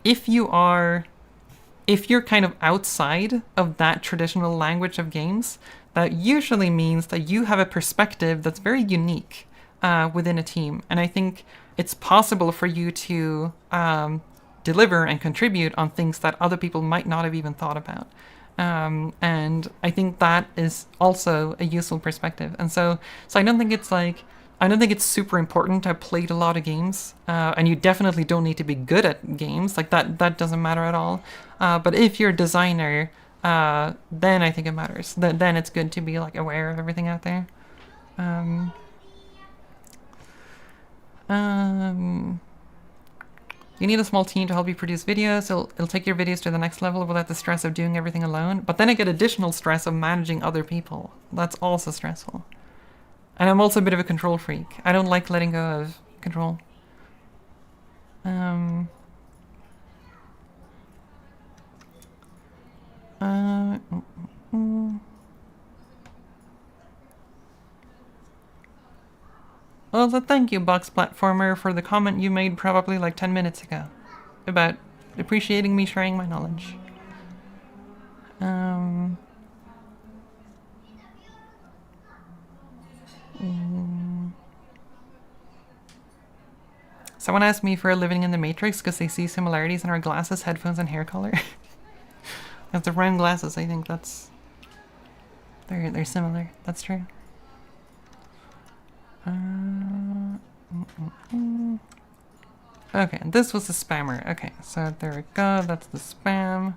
B: if you're kind of outside of that traditional language of games, that usually means that you have a perspective that's very unique within a team. And I think it's possible for you to deliver and contribute on things that other people might not have even thought about. And I think that is also a useful perspective. And so I don't think it's super important to have played a lot of games. And you definitely don't need to be good at games. Like that doesn't matter at all. But if you're a designer, then I think it matters. Then it's good to be like aware of everything out there. You need a small team to help you produce videos. It'll take your videos to the next level without the stress of doing everything alone. But then I get additional stress of managing other people. That's also stressful. And I'm also a bit of a control freak. I don't like letting go of control. Well, so thank you, Box Platformer, for the comment you made probably like 10 minutes ago about appreciating me sharing my knowledge. Someone asked me if we're living in the Matrix because they see similarities in our glasses, headphones, and hair color. It's the round glasses, I think that's... They're similar. That's true. Okay, this was the spammer. Okay, so there we go. That's the spam.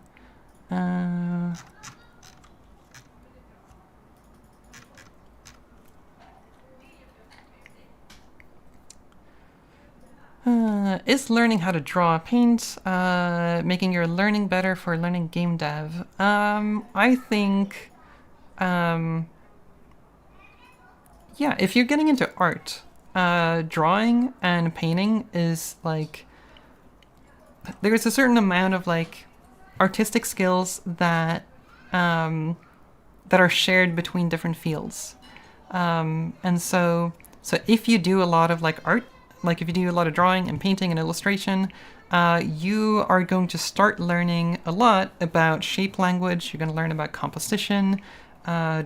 B: Is learning how to draw paint making your learning better for learning game dev? I think, yeah, if you're getting into art, drawing and painting is like, there's a certain amount of like artistic skills that that are shared between different fields. And so if you do a lot of like art, like if you do a lot of drawing and painting and illustration, you are going to start learning a lot about shape language. You're going to learn about composition,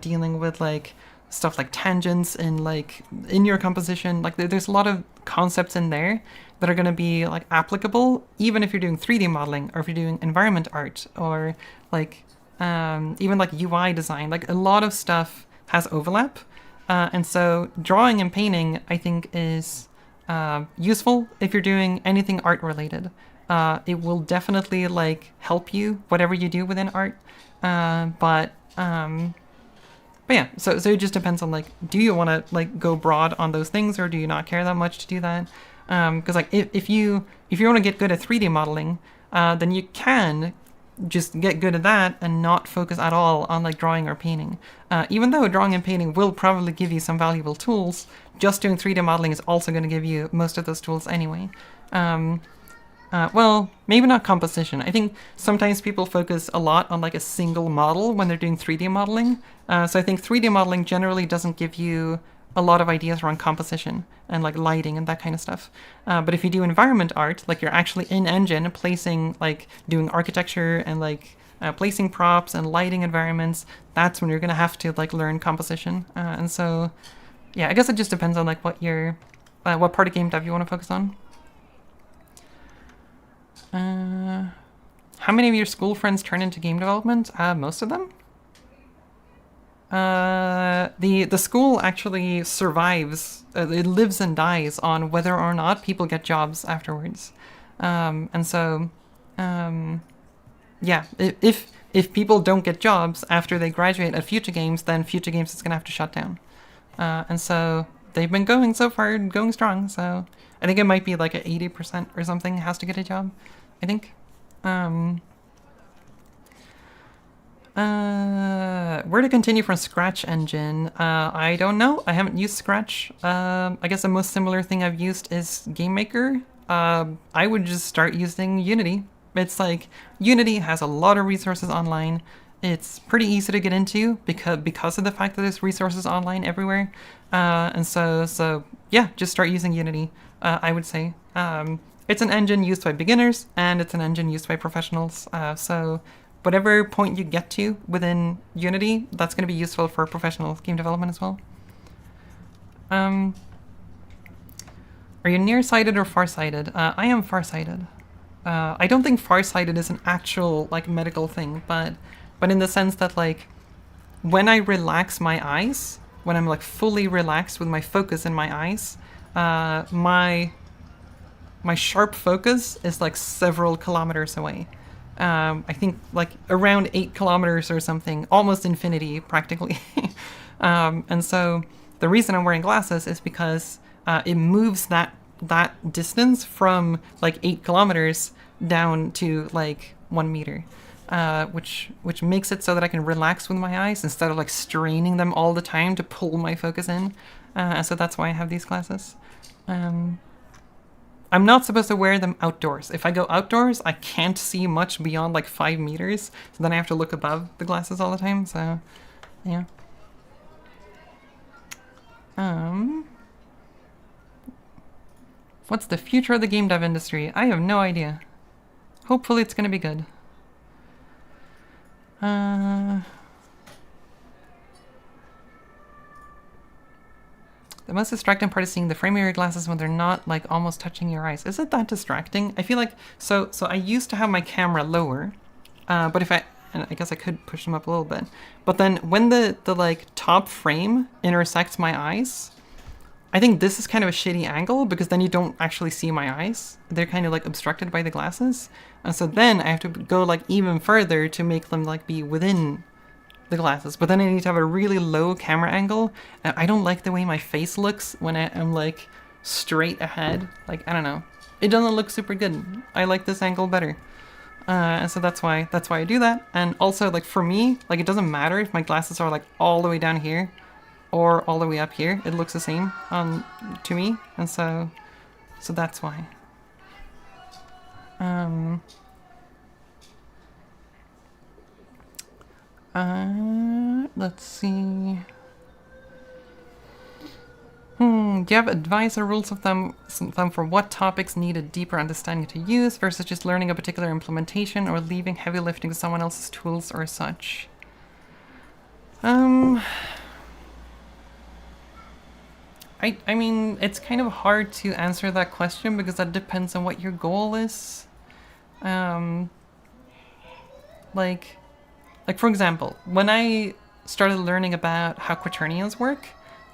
B: dealing with like stuff like tangents in your composition. Like there's a lot of concepts in there that are going to be like applicable even if you're doing 3D modeling or if you're doing environment art or like even like UI design. Like a lot of stuff has overlap. And so drawing and painting, I think, is useful if you're doing anything art related. It will definitely like help you whatever you do within art. But yeah, so it just depends on like, do you want to like go broad on those things or do you not care that much to do that? Because like if you want to get good at 3D modeling, then you can just get good at that and not focus at all on like drawing or painting. Even though drawing and painting will probably give you some valuable tools, just doing 3D modeling is also going to give you most of those tools anyway. Well, maybe not composition. I think sometimes people focus a lot on like a single model when they're doing 3D modeling. So I think 3D modeling generally doesn't give you a lot of ideas around composition and like lighting and that kind of stuff. But if you do environment art, like you're actually in engine placing, like doing architecture and like placing props and lighting environments, that's when you're gonna have to like learn composition. And so, yeah, I guess it just depends on like what part of game dev you want to focus on. How many of your school friends turn into game development? Most of them. The school actually survives. It lives and dies on whether or not people get jobs afterwards. And so, yeah, if people don't get jobs after they graduate at Future Games, then Future Games is gonna have to shut down. And so they've been going so far, going strong. So I think it might be like 80% or something has to get a job, I think. Where to continue from Scratch engine? I don't know. I haven't used Scratch. I guess the most similar thing I've used is GameMaker. I would just start using Unity. It's like Unity has a lot of resources online. It's pretty easy to get into because of the fact that there's resources online everywhere. And so yeah, just start using Unity. I would say it's an engine used by beginners and it's an engine used by professionals. So whatever point you get to within Unity, that's going to be useful for professional game development as well. Are you nearsighted or farsighted? I am farsighted. I don't think farsighted is an actual like medical thing, but in the sense that like when I relax my eyes, when I'm like fully relaxed with my focus in my eyes, my sharp focus is like several kilometers away. I think like around 8 kilometers or something, almost infinity practically. And so the reason I'm wearing glasses is because it moves that distance from like 8 kilometers down to like 1 meter, which makes it so that I can relax with my eyes instead of like straining them all the time to pull my focus in. And so that's why I have these glasses. I'm not supposed to wear them outdoors. If I go outdoors, I can't see much beyond like 5 meters. So then I have to look above the glasses all the time. So, yeah. What's the future of the game dev industry? I have no idea. Hopefully it's going to be good. The most distracting part is seeing the frame of your glasses when they're not like almost touching your eyes. Is it that distracting? I feel like so I used to have my camera lower, but and I guess I could push them up a little bit. But then when the like top frame intersects my eyes, I think this is kind of a shitty angle because then you don't actually see my eyes. They're kind of like obstructed by the glasses. And so then I have to go like even further to make them like be within the glasses. But then I need to have a really low camera angle. And I don't like the way my face looks when I'm like straight ahead. Like, I don't know. it doesn't look super good. I like this angle better. And so that's why I do that. And also, like, for me, like, it doesn't matter if my glasses are like all the way down here or all the way up here. It looks the same to me, and so that's why. Let's see. Do you have advice or rules of thumb for what topics need a deeper understanding to use versus just learning a particular implementation or leaving heavy lifting to someone else's tools or such? I mean, it's kind of hard to answer that question because that depends on what your goal is. Like for example, when I started learning about how quaternions work,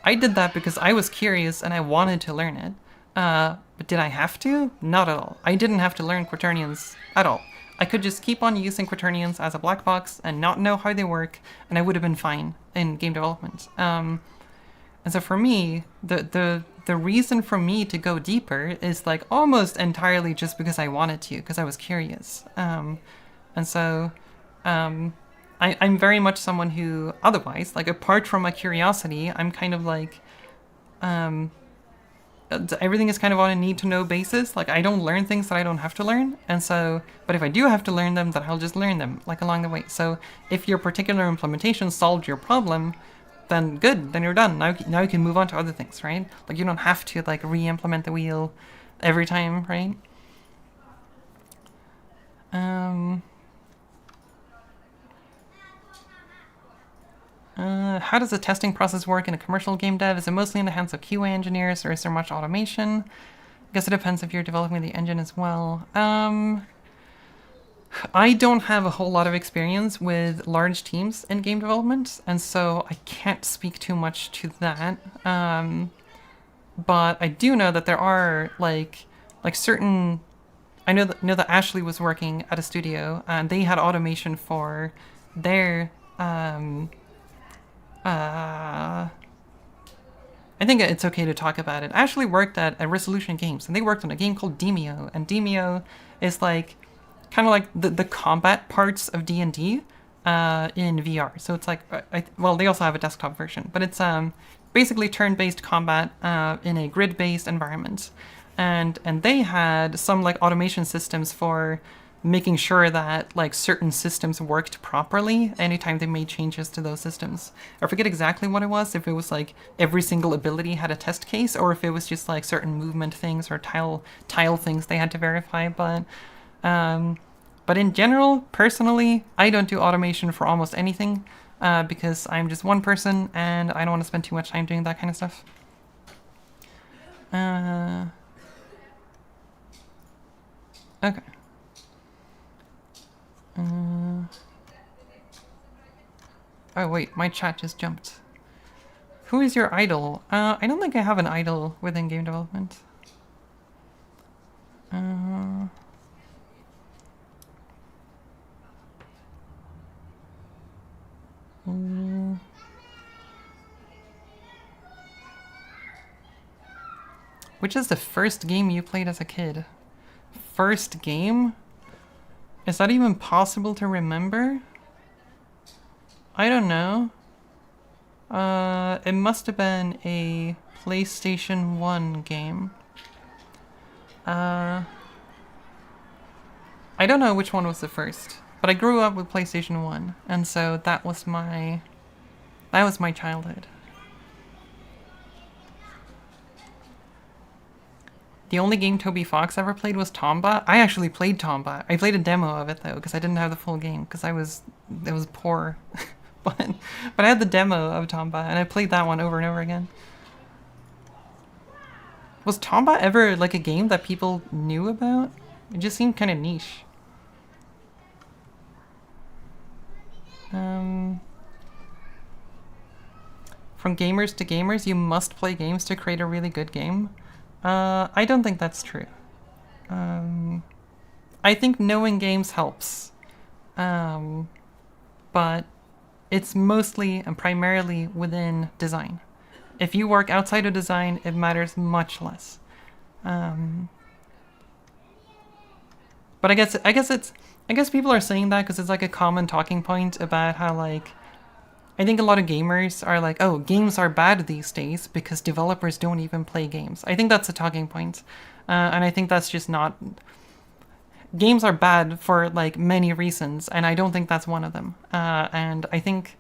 B: I did that because I was curious and I wanted to learn it. But did I have to? Not at all. I didn't have to learn quaternions at all. I could just keep on using quaternions as a black box and not know how they work, and I would have been fine in game development. And so for me, the reason for me to go deeper is like almost entirely just because I wanted to, because I was curious. And so I'm very much someone who otherwise, like, apart from my curiosity, I'm kind of like, everything is kind of on a need to know basis. Like, I don't learn things that I don't have to learn. And so, but if I do have to learn them, then I'll just learn them, like, along the way. So if your particular implementation solved your problem, then good, then you're done. Now you can move on to other things, right? Like, you don't have to, like, re-implement the wheel every time, right? How does the testing process work in a commercial game dev? Is it mostly in the hands of QA engineers, or is there much automation? I guess it depends if you're developing the engine as well. I don't have a whole lot of experience with large teams in game development, and so I can't speak too much to that. But I do know that there are like certain. I know that Ashley was working at a studio, and they had automation for their. I think it's okay to talk about it. Ashley worked at Resolution Games, and they worked on a game called Demio, and Demio is like kind of like the combat parts of D&D in VR. So it's like, well, they also have a desktop version, but it's basically turn-based combat in a grid-based environment, and they had some like automation systems for making sure that like certain systems worked properly anytime they made changes to those systems. I forget exactly what it was, if it was like every single ability had a test case, or if it was just like certain movement things or tile things they had to verify. But in general, personally, I don't do automation for almost anything because I'm just one person and I don't want to spend too much time doing that kind of stuff. Okay. Oh wait, my chat just jumped. Who is your idol? I don't think I have an idol within game development. Which is the first game you played as a kid? First game? Is that even possible to remember? I don't know. It must have been a PlayStation 1 game. I don't know which one was the first, but I grew up with PlayStation 1, and so that was my childhood. The only game Toby Fox ever played was Tomba. I actually played Tomba. I played a demo of it though, because I didn't have the full game, because it was poor. but I had the demo of Tomba, and I played that one over and over again. Was Tomba ever like a game that people knew about? It just seemed kind of niche. From gamers to gamers, you must play games to create a really good game. I don't think that's true. I think knowing games helps. But it's mostly and primarily within design. If you work outside of design, it matters much less. But I guess people are saying that because it's like a common talking point about how like I think a lot of gamers are like, oh, games are bad these days because developers don't even play games. I think that's a talking point, and I think that's just not. Games are bad for like many reasons, and I don't think that's one of them. And I think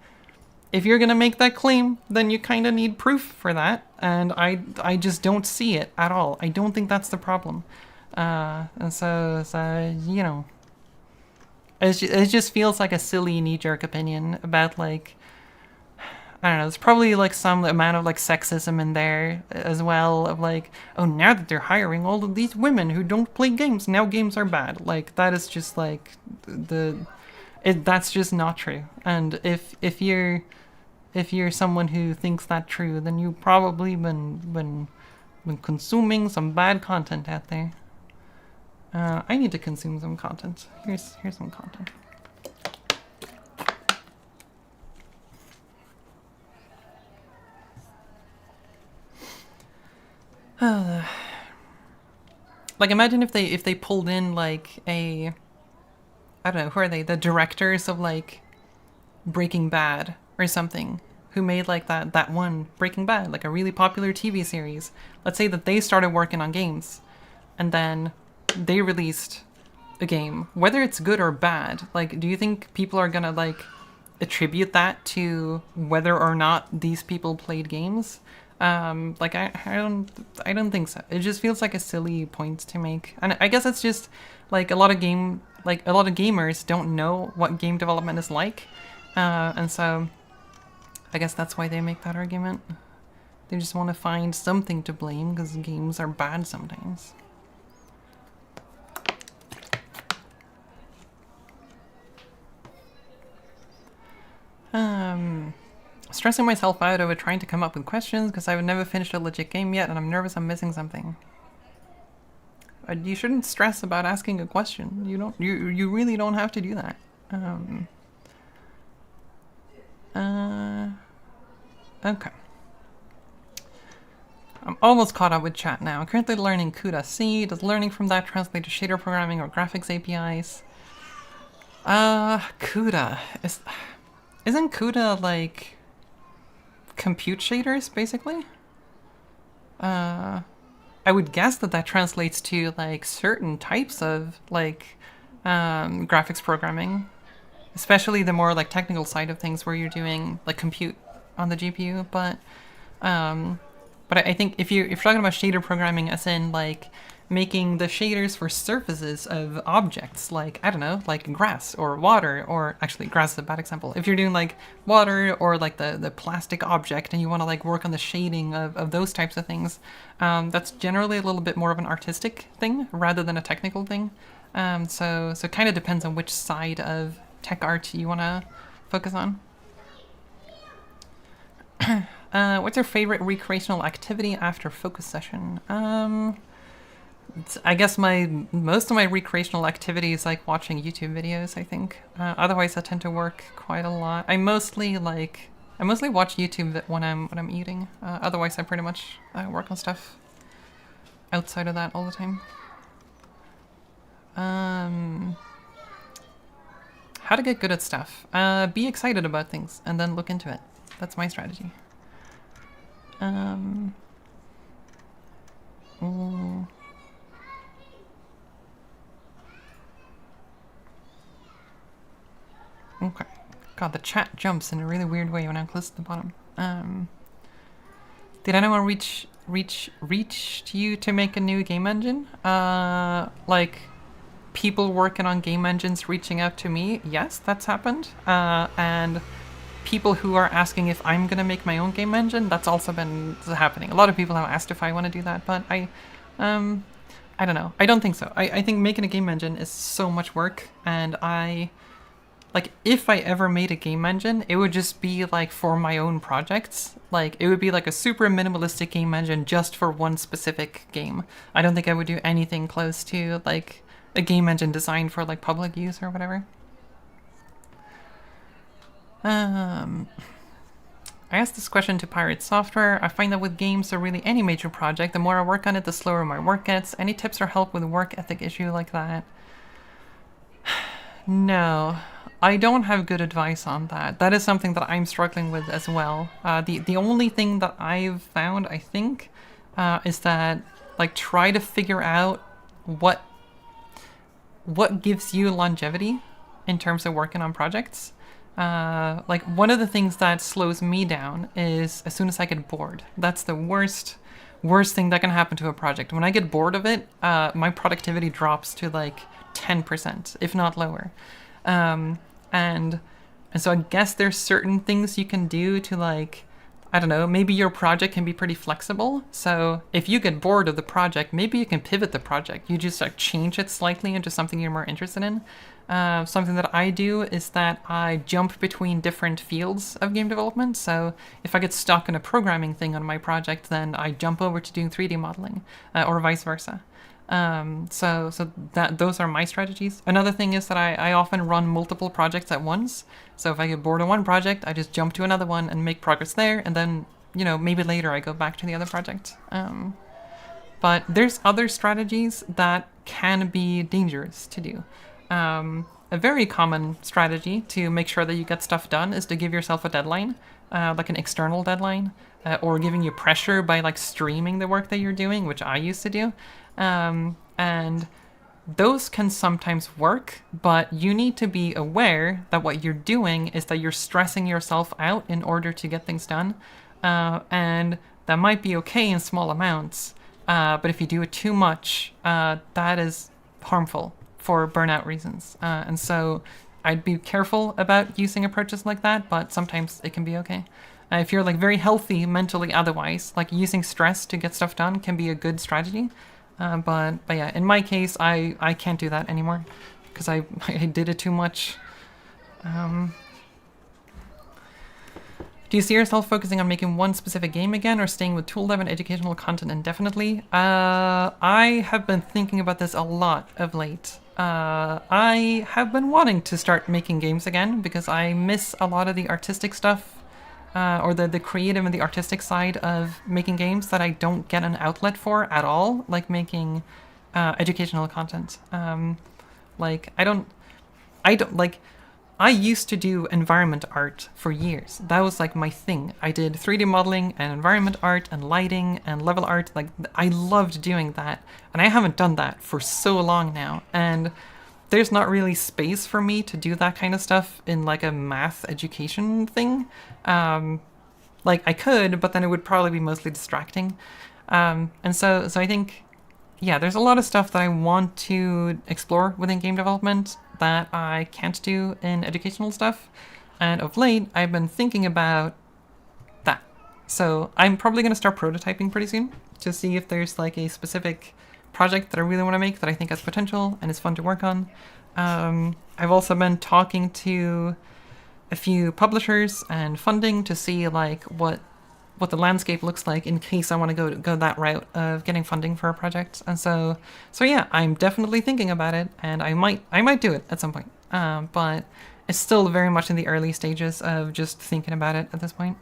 B: if you're gonna make that claim, then you kind of need proof for that, and I just don't see it at all. I don't think that's the problem, and so you know, it just feels like a silly knee-jerk opinion about like I don't know, there's probably like some amount of like sexism in there as well of like, oh, now that they're hiring all of these women who don't play games, now games are bad. Like that is just like that's just not true. And if you're someone who thinks that true, then you've probably been consuming some bad content out there. I need to consume some content. Here's some content. Like imagine if they pulled in like a I don't know, who are they? The directors of like Breaking Bad or something who made like that one Breaking Bad, like a really popular TV series. Let's say that they started working on games and then they released a game, whether it's good or bad. Like do you think people are going to like attribute that to whether or not these people played games? Like I don't think so. It just feels like a silly point to make, and I guess it's just like a lot of gamers don't know what game development is like, and so I guess that's why they make that argument. They just want to find something to blame because games are bad sometimes. Stressing myself out over trying to come up with questions because I've never finished a legit game yet and I'm nervous I'm missing something. You shouldn't stress about asking a question. You really don't have to do that. Okay. I'm almost caught up with chat now. I'm currently learning CUDA C. Does learning from that translate to shader programming or graphics APIs? CUDA. Isn't CUDA like compute shaders, basically? I would guess that translates to like certain types of like graphics programming, especially the more like technical side of things where you're doing like compute on the GPU. But I think if you're talking about shader programming as in like making the shaders for surfaces of objects, like, I don't know, like grass or water, or actually grass is a bad example. If you're doing like water or like the plastic object and you want to like work on the shading of those types of things, that's generally a little bit more of an artistic thing rather than a technical thing. So it kind of depends on which side of tech art you want to focus on. What's your favorite recreational activity after focus session? I guess most of my recreational activity is like watching YouTube videos, I think. Otherwise I tend to work quite a lot. I mostly watch YouTube when I'm eating. Otherwise I pretty much work on stuff outside of that all the time. How to get good at stuff. Be excited about things and then look into it. That's my strategy. Okay. God, the chat jumps in a really weird way when I'm close to the bottom. Did anyone reach you to make a new game engine? Like people working on game engines reaching out to me? Yes, that's happened. And people who are asking if I'm gonna make my own game engine, that's also been happening. A lot of people have asked if I want to do that, but I don't know. I don't think so. I think making a game engine is so much work, and like, if I ever made a game engine, it would just be, like, for my own projects. Like, it would be, like, a super minimalistic game engine just for one specific game. I don't think I would do anything close to, like, a game engine designed for, like, public use or whatever. I asked this question to Pirate Software. I find that with games or really any major project, the more I work on it, the slower my work gets. Any tips or help with a work ethic issue like that? No, I don't have good advice on that. That is something that I'm struggling with as well. The only thing that I've found, I think, is that like try to figure out what gives you longevity in terms of working on projects. Like one of the things that slows me down is as soon as I get bored. That's the worst thing that can happen to a project. When I get bored of it, my productivity drops to like 10%, if not lower. And so I guess there's certain things you can do to like, I don't know, maybe your project can be pretty flexible. So if you get bored of the project, maybe you can pivot the project. You just like change it slightly into something you're more interested in. Something that I do is that I jump between different fields of game development. So if I get stuck in a programming thing on my project, then I jump over to doing 3D modeling, or vice versa. So that those are my strategies. Another thing is that I often run multiple projects at once. So if I get bored of one project, I just jump to another one and make progress there, and then maybe later I go back to the other project. But there's other strategies that can be dangerous to do. A very common strategy to make sure that you get stuff done is to give yourself a deadline, like an external deadline, or giving you pressure by like streaming the work that you're doing, which I used to do. And those can sometimes work, but you need to be aware that what you're doing is that you're stressing yourself out in order to get things done. And that might be okay in small amounts, but if you do it too much, that is harmful for burnout reasons. And so I'd be careful about using approaches like that, but sometimes it can be okay. If you're like very healthy mentally otherwise, like using stress to get stuff done can be a good strategy. But yeah, in my case, I can't do that anymore because I did it too much. Do you see yourself focusing on making one specific game again or staying with tool dev and educational content indefinitely? I have been thinking about this a lot of late. I have been wanting to start making games again because I miss a lot of the artistic stuff, or the creative and the artistic side of making games that I don't get an outlet for at all, like making educational content. I used to do environment art for years. That was like my thing. I did 3D modeling and environment art and lighting and level art. Like I loved doing that. And I haven't done that for so long now. And there's not really space for me to do that kind of stuff in like a math education thing. Like I could, but then it would probably be mostly distracting. And so I think, yeah, there's a lot of stuff that I want to explore within game development that I can't do in educational stuff. And of late, I've been thinking about that. So I'm probably going to start prototyping pretty soon to see if there's like a specific project that I really want to make that I think has potential and is fun to work on. I've also been talking to a few publishers and funding to see like what the landscape looks like in case I want to go that route of getting funding for a project. And so yeah, I'm definitely thinking about it, and I might do it at some point. But it's still very much in the early stages of just thinking about it at this point.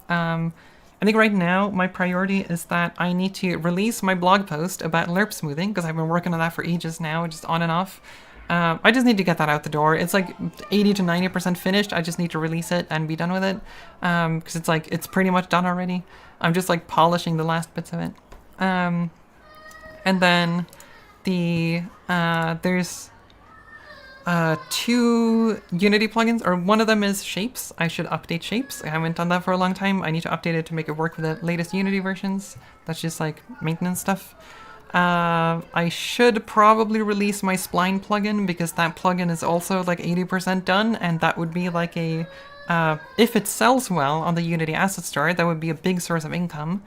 B: I think right now my priority is that I need to release my blog post about lerp smoothing because I've been working on that for ages now, just on and off. I just need to get that out the door. It's like 80 to 90% finished. I just need to release it and be done with it. Because it's pretty much done already. I'm just like polishing the last bits of it. And then there's 2 Unity plugins, or one of them is Shapes. I should update Shapes. I haven't done that for a long time. I need to update it to make it work with the latest Unity versions. That's just like maintenance stuff. I should probably release my Spline plugin because that plugin is also like 80% done, and that would be like a, if it sells well on the Unity Asset Store, that would be a big source of income,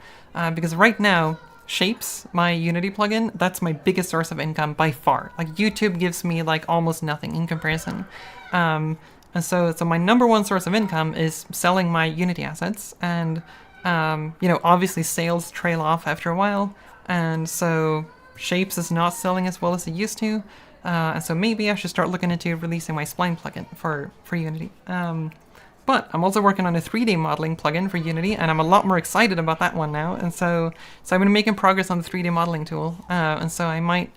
B: because right now, Shapes, my Unity plugin, that's my biggest source of income by far. Like YouTube gives me like almost nothing in comparison. And so my number one source of income is selling my Unity assets, and obviously sales trail off after a while. And so Shapes is not selling as well as it used to. And so maybe I should start looking into releasing my Spline plugin for Unity. But I'm also working on a 3D modeling plugin for Unity, and I'm a lot more excited about that one now. And so I've been making progress on the 3D modeling tool. And so I might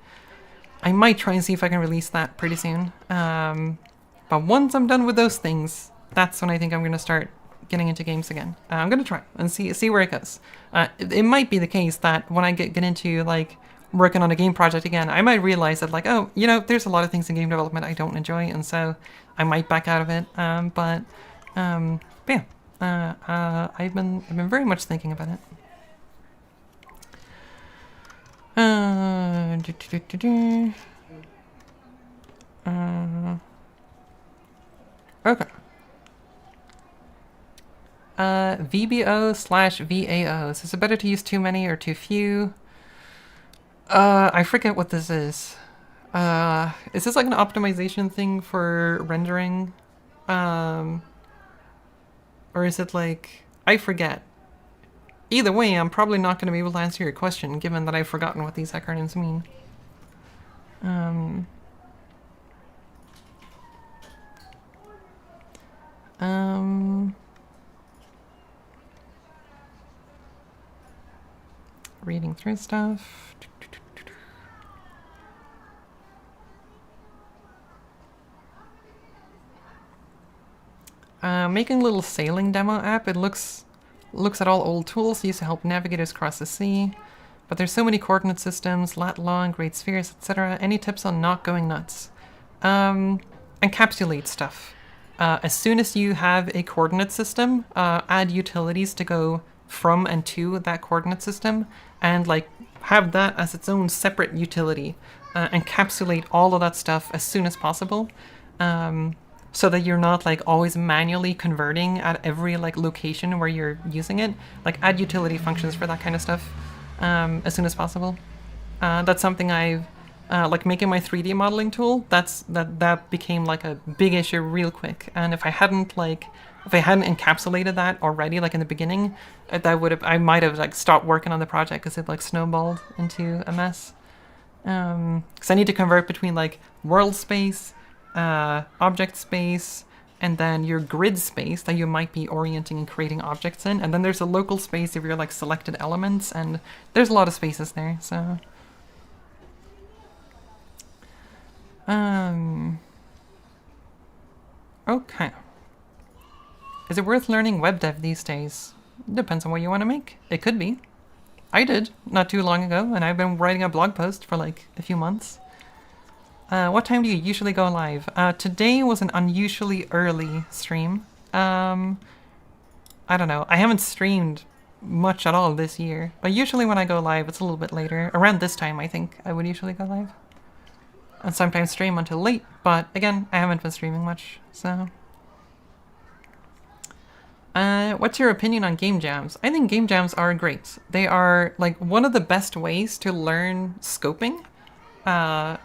B: try and see if I can release that pretty soon. But once I'm done with those things, that's when I think I'm going to start getting into games again. I'm going to try and see where it goes. It might be the case that when I get into like working on a game project again, I might realize that like, oh, you know, there's a lot of things in game development I don't enjoy, and so I might back out of it. But yeah, I've been very much thinking about it. Okay. VBO/VAOs. Is it better to use too many or too few? I forget what this is. Is this like an optimization thing for rendering? Or is it like... I forget. Either way, I'm probably not going to be able to answer your question, given that I've forgotten what these acronyms mean. Reading through stuff. Making a little sailing demo app. It looks at all old tools used to help navigators cross the sea. But there's so many coordinate systems, lat long, great spheres, etc. Any tips on not going nuts? Encapsulate stuff. As soon as you have a coordinate system, add utilities to go from and to that coordinate system, and like have that as its own separate utility. Encapsulate all of that stuff as soon as possible, so that you're not like always manually converting at every like location where you're using it. Like add utility functions for that kind of stuff as soon as possible. That's something I've like making my 3D modeling tool. That became like a big issue real quick. And if I hadn't encapsulated that already, like in the beginning, I might have like stopped working on the project because it like snowballed into a mess. Because I need to convert between like world space, object space, and then your grid space that you might be orienting and creating objects in, and then there's a local space of your like selected elements, and there's a lot of spaces there. So okay. Is it worth learning web dev these days? Depends on what you want to make. It could be. I did not too long ago, and I've been writing a blog post for like a few months. What time do you usually go live? Today was an unusually early stream. I don't know. I haven't streamed much at all this year, but usually when I go live, it's a little bit later. Around this time, I think I would usually go live. And sometimes stream until late, but again, I haven't been streaming much, so... what's your opinion on game jams? I think game jams are great. They are like one of the best ways to learn scoping. Yeah,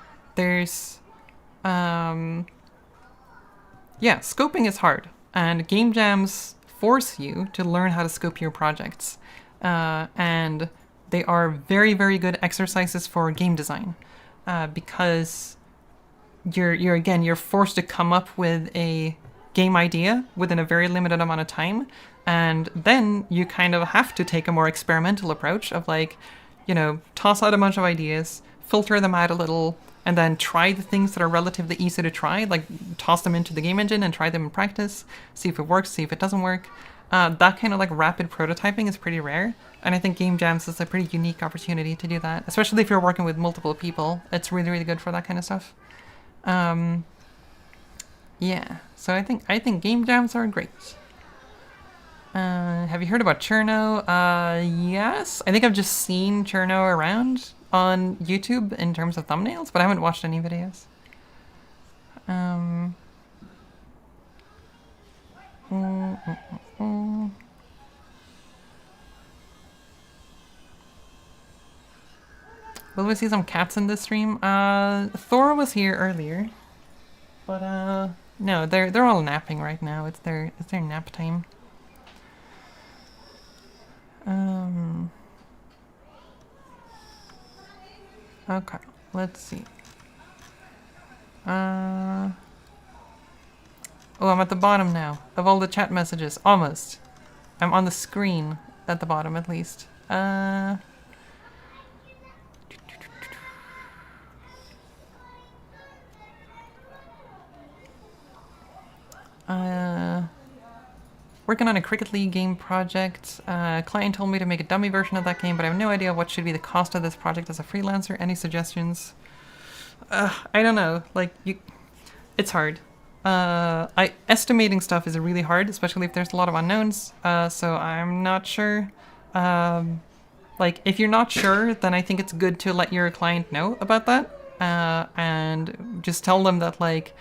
B: scoping is hard, and game jams force you to learn how to scope your projects. And they are very, very good exercises for game design, because you're forced to come up with a game idea within a very limited amount of time, and then you kind of have to take a more experimental approach of like, you know, toss out a bunch of ideas, filter them out a little, and then try the things that are relatively easy to try, like toss them into the game engine and try them in practice, see if it works, see if it doesn't work. That kind of like rapid prototyping is pretty rare, and I think game jams is a pretty unique opportunity to do that, especially if you're working with multiple people. It's really, really good for that kind of stuff. Yeah, so I think game jams are great. Have you heard about Cherno? Yes. I think I've just seen Cherno around on YouTube in terms of thumbnails, but I haven't watched any videos. Will we see some cats in this stream? Thor was here earlier, but no, they're all napping right now. It's their nap time. Okay, let's see. Oh, I'm at the bottom now of all the chat messages. Almost. I'm on the screen at the bottom at least. Working on a Cricket League game project. Client told me to make a dummy version of that game, but I have no idea what should be the cost of this project as a freelancer. Any suggestions? I don't know. Like, it's hard. Estimating stuff is really hard, especially if there's a lot of unknowns. So I'm not sure. Like, if you're not sure, then I think it's good to let your client know about that. And just tell them that, like,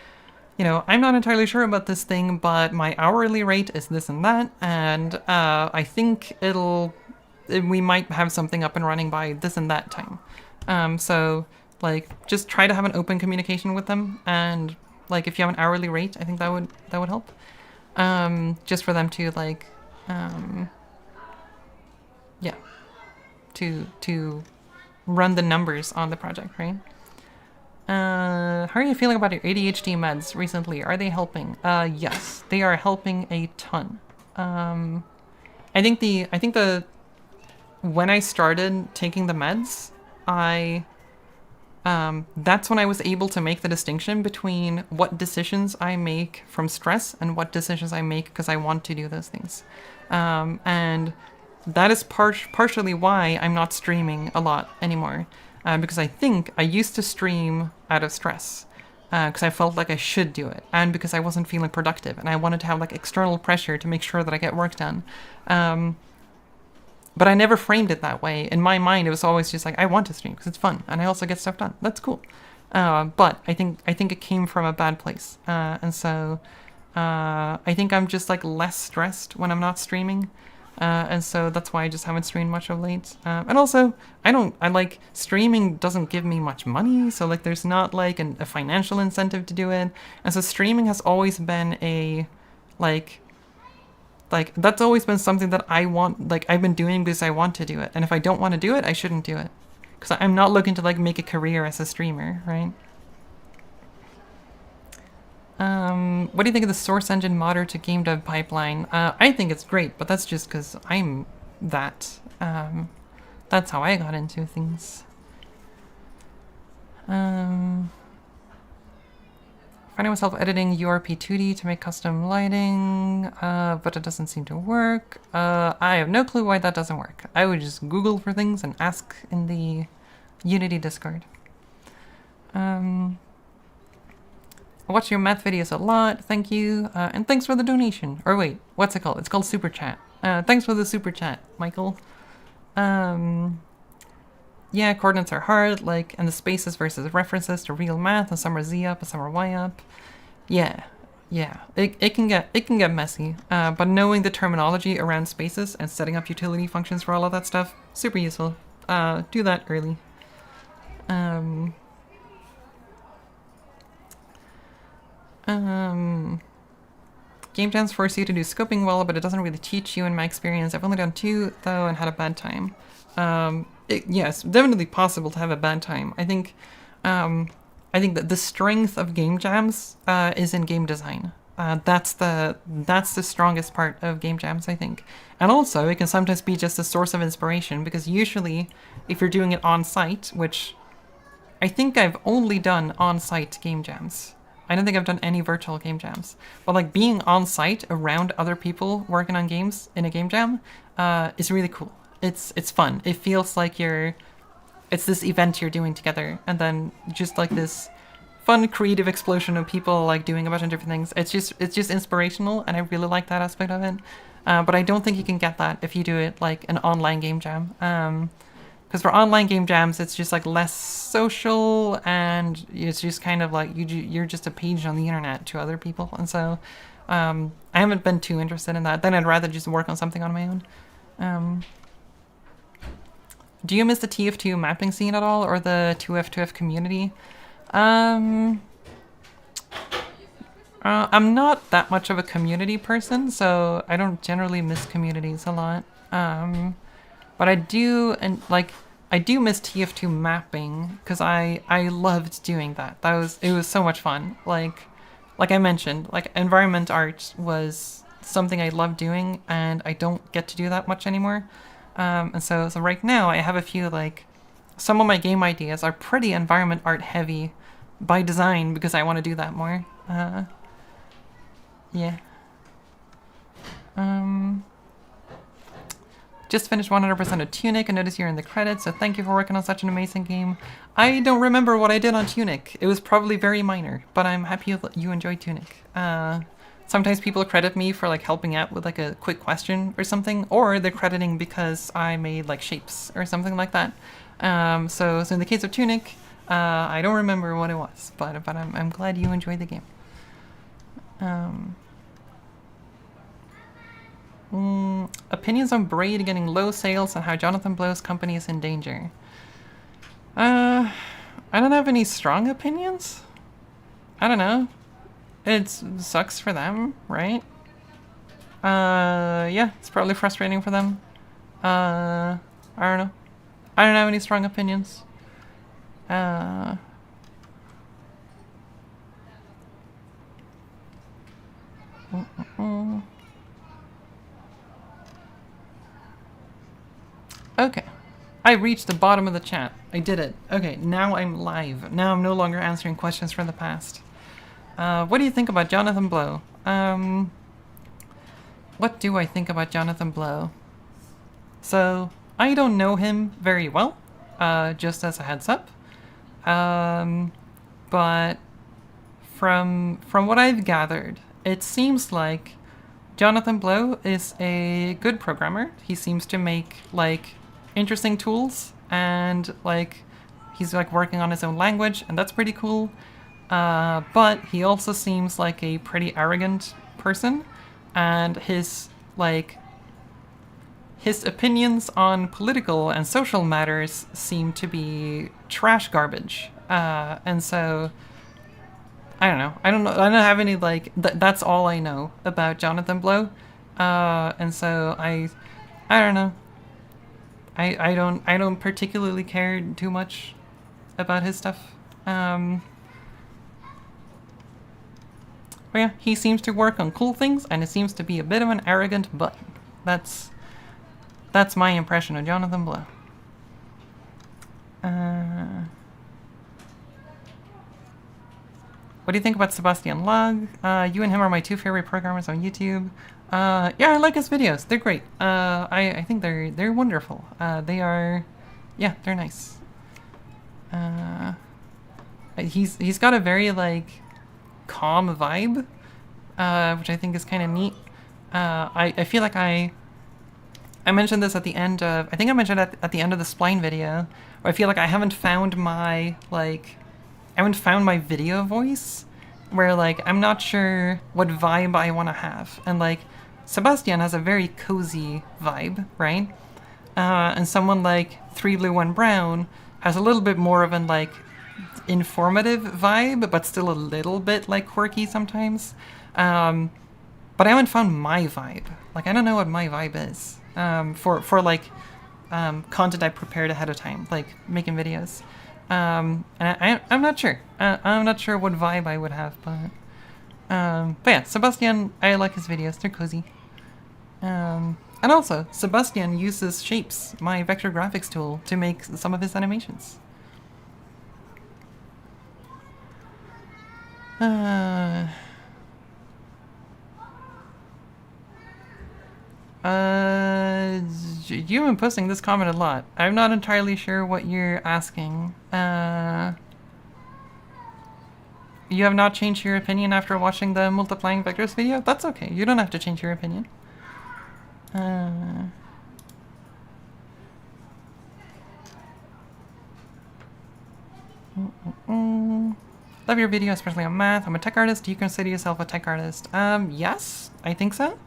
B: you know, I'm not entirely sure about this thing, but my hourly rate is this and that, and I think we might have something up and running by this and that time. So, like, just try to have an open communication with them, and, like, if you have an hourly rate, I think that would help. Just for them to, like, yeah, to run the numbers on the project, right? How are you feeling about your ADHD meds recently? Are they helping? Yes, they are helping a ton. I think when I started taking the meds, that's when I was able to make the distinction between what decisions I make from stress and what decisions I make because I want to do those things. And that is partially why I'm not streaming a lot anymore. Because I think I used to stream out of stress because I felt like I should do it and because I wasn't feeling productive and I wanted to have like external pressure to make sure that I get work done. But I never framed it that way. In my mind, it was always just like, I want to stream because it's fun and I also get stuff done. That's cool. But I think it came from a bad place. And so I think I'm just like less stressed when I'm not streaming. And so that's why I just haven't streamed much of late. And also, streaming doesn't give me much money, so like there's not like a financial incentive to do it. And so streaming has always been that's always been something that I want, like I've been doing because I want to do it. And if I don't want to do it, I shouldn't do it. Because I'm not looking to like make a career as a streamer, right? What do you think of the source engine modder to game dev pipeline? I think it's great, but that's just because I'm that. That's how I got into things. Finding myself editing URP2D to make custom lighting, but it doesn't seem to work. I have no clue why that doesn't work. I would just Google for things and ask in the Unity Discord. I watch your math videos a lot, thank you, and thanks for the donation. Or wait, what's it called? It's called Super Chat. Thanks for the Super Chat, Michael. Yeah, coordinates are hard, like, and the spaces versus references to real math, and some are Z up and some are Y up. Yeah, it can get messy, but knowing the terminology around spaces and setting up utility functions for all of that stuff, super useful. Do that early. Game jams force you to do scoping well, but it doesn't really teach you in my experience. I've only done 2 though and had a bad time. Yes, definitely possible to have a bad time. I think that the strength of game jams is in game design. That's the strongest part of game jams, I think. And also, it can sometimes be just a source of inspiration because usually, if you're doing it on site, which I think I've only done on-site game jams. I don't think I've done any virtual game jams. But like being on site around other people working on games in a game jam is really cool. It's fun. It feels like it's this event you're doing together, and then just like this fun creative explosion of people like doing a bunch of different things. It's just inspirational, and I really like that aspect of it. But I don't think you can get that if you do it like an online game jam. Because for online game jams, it's just like less social, and it's just kind of like you're just a page on the internet to other people, and so I haven't been too interested in that. Then I'd rather just work on something on my own. Do you miss the TF2 mapping scene at all, or the 2F2F community? I'm not that much of a community person, so I don't generally miss communities a lot. But I do, and like, I do miss TF2 mapping because I loved doing that. It was so much fun. Like I mentioned, like environment art was something I loved doing, and I don't get to do that much anymore. And so right now I have a few, like, some of my game ideas are pretty environment art heavy by design because I want to do that more. Yeah. Just finished 100% of Tunic. I noticed you're in the credits, so thank you for working on such an amazing game. I don't remember what I did on Tunic. It was probably very minor, but I'm happy you enjoyed Tunic. Sometimes people credit me for like helping out with like a quick question or something, or they're crediting because I made like shapes or something like that. So in the case of Tunic, I don't remember what it was, but I'm glad you enjoyed the game. Opinions on Braid getting low sales and how Jonathan Blow's company is in danger. I don't have any strong opinions. I don't know. It sucks for them, right? Yeah, it's probably frustrating for them. I don't know. I don't have any strong opinions. Okay. I reached the bottom of the chat. I did it. Okay, now I'm live. Now I'm no longer answering questions from the past. What do you think about Jonathan Blow? What do I think about Jonathan Blow? So, I don't know him very well, just as a heads up. But from what I've gathered, it seems like Jonathan Blow is a good programmer. He seems to make, like, interesting tools, and, like, he's, like, working on his own language, and that's pretty cool. But he also seems like a pretty arrogant person, and his opinions on political and social matters seem to be trash garbage. And so, I don't know. I don't have any, like, that's all I know about Jonathan Blow. And so I don't know. I don't particularly care too much about his stuff. But yeah, he seems to work on cool things, and it seems to be a bit of an arrogant butt. That's my impression of Jonathan Blow. What do you think about Sebastian Lug? You and him are my two favorite programmers on YouTube. Yeah, I like his videos. They're great. I think they're wonderful. They're nice. He's got a very, like, calm vibe, which I think is kind of neat. I feel like I mentioned this at the end of, I think I mentioned it at the end of the Spline video, where I feel like I haven't found my video voice, where, like, I'm not sure what vibe I want to have. And, like, Sebastian has a very cozy vibe, right? And someone like 3 Blue 1 Brown has a little bit more of an, like, informative vibe, but still a little bit, like, quirky sometimes. But I haven't found my vibe. Like, I don't know what my vibe is. For like, content I prepared ahead of time, like making videos. And I'm not sure. I'm not sure what vibe I would have, but yeah, Sebastian, I like his videos. They're cozy. And also, Sebastian uses Shapes, my vector graphics tool, to make some of his animations. You've been posting this comment a lot. I'm not entirely sure what you're asking. You have not changed your opinion after watching the multiplying vectors video? That's okay. You don't have to change your opinion. Love your video, especially on math. I'm a tech artist. Do you consider yourself a tech artist? Yes, I think so.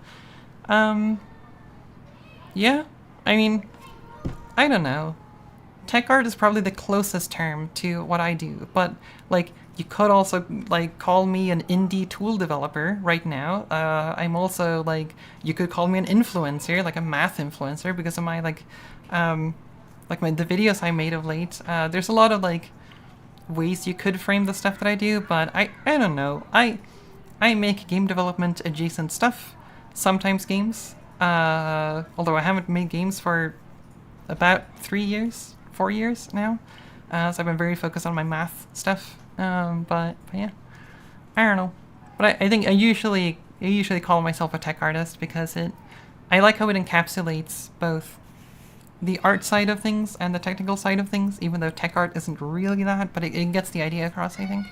B: Yeah, I mean, I don't know. Tech art is probably the closest term to what I do, but, like, you could also, like, call me an indie tool developer right now. I'm also, like, you could call me an influencer, like a math influencer, because of my, like, the videos I made of late. There's a lot of, like, ways you could frame the stuff that I do, but I don't know. I make game development adjacent stuff, sometimes games, although I haven't made games for about 4 years now, so I've been very focused on my math stuff, but yeah, I don't know. But I think I usually usually call myself a tech artist because I like how it encapsulates both the art side of things and the technical side of things, even though tech art isn't really that, but it gets the idea across, I think.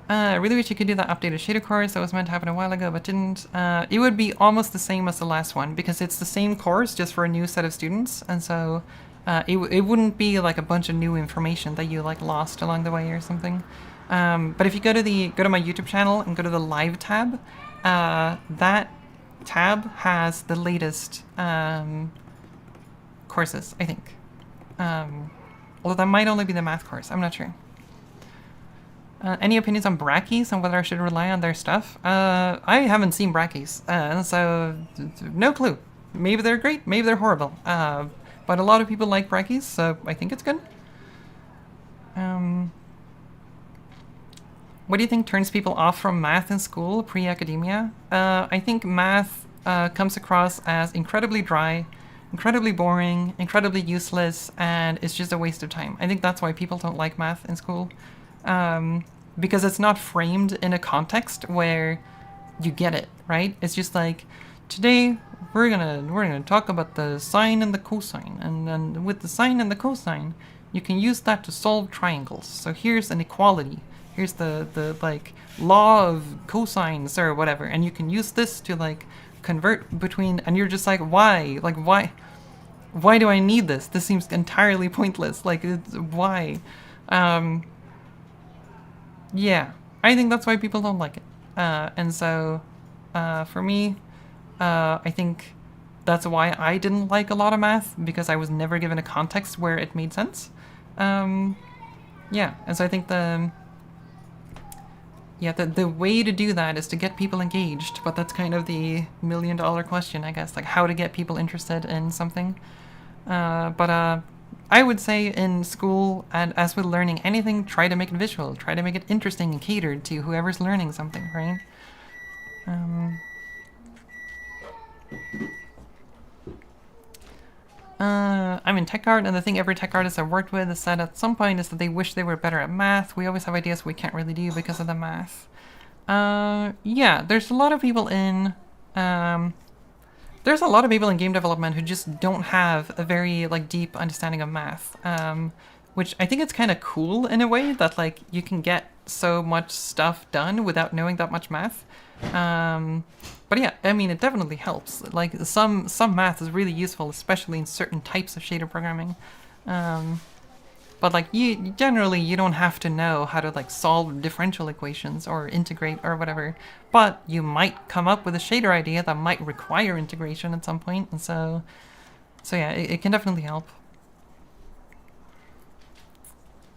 B: I really wish you could do that updated shader course that was meant to happen a while ago, but didn't. It would be almost the same as the last one, because it's the same course, just for a new set of students, and so it wouldn't be like a bunch of new information that you like lost along the way or something. But if you go to my YouTube channel and go to the live tab, that tab has the latest courses, I think. Although that might only be the math course, I'm not sure. Any opinions on Brackies and whether I should rely on their stuff? I haven't seen Brackies, so no clue. Maybe they're great, maybe they're horrible. But a lot of people like Brackies, so I think it's good. What do you think turns people off from math in school, pre-academia? I think math comes across as incredibly dry, incredibly boring, incredibly useless, and it's just a waste of time. I think that's why people don't like math in school. Because it's not framed in a context where you get it, right? It's just like, today we're gonna talk about the sine and the cosine, and then with the sine and the cosine, you can use that to solve triangles. So here's an equality. Here's the like law of cosines or whatever, and you can use this to like convert between, and you're just like, why? Like, why do I need this? This seems entirely pointless. Like, why? Yeah, I think that's why people don't like it. And so, for me, I think that's why I didn't like a lot of math, because I was never given a context where it made sense. Yeah, and so I think the way to do that is to get people engaged, but that's kind of the million-dollar question, I guess, like how to get people interested in something. But I would say in school, and as with learning anything, try to make it visual, try to make it interesting and catered to whoever's learning something, right? I'm in tech art, and the thing every tech artist I've worked with has said at some point is that they wish they were better at math. We always have ideas we can't really do because of the math. Yeah, there's a lot of people in game development who just don't have a very like deep understanding of math, which I think it's kind of cool in a way that like you can get so much stuff done without knowing that much math. But yeah, I mean, it definitely helps. Like some math is really useful, especially in certain types of shader programming. But like you don't have to know how to like solve differential equations or integrate or whatever. But you might come up with a shader idea that might require integration at some point, and so yeah, it can definitely help.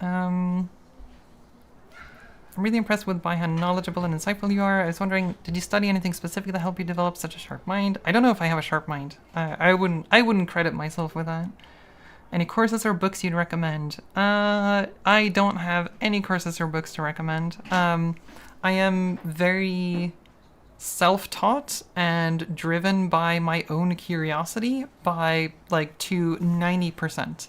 B: I'm really impressed by how knowledgeable and insightful you are. I was wondering, did you study anything specific that helped you develop such a sharp mind? I don't know if I have a sharp mind. I wouldn't credit myself with that. Any courses or books you'd recommend? I don't have any courses or books to recommend. I am very self-taught and driven by my own curiosity by like to 90%.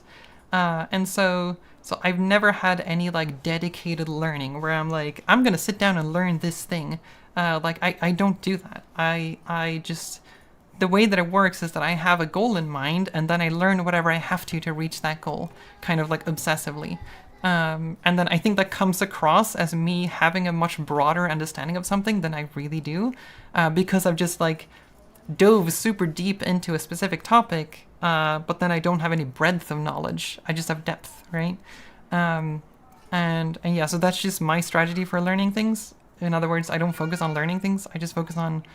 B: And so I've never had any like dedicated learning where I'm like, I'm gonna sit down and learn this thing. Like I don't do that. I just, the way that it works is that I have a goal in mind and then I learn whatever I have to reach that goal, kind of like obsessively. And then I think that comes across as me having a much broader understanding of something than I really do, because I've just like dove super deep into a specific topic, but then I don't have any breadth of knowledge. I just have depth, right? And yeah, so that's just my strategy for learning things. In other words, I don't focus on learning things. I just focus on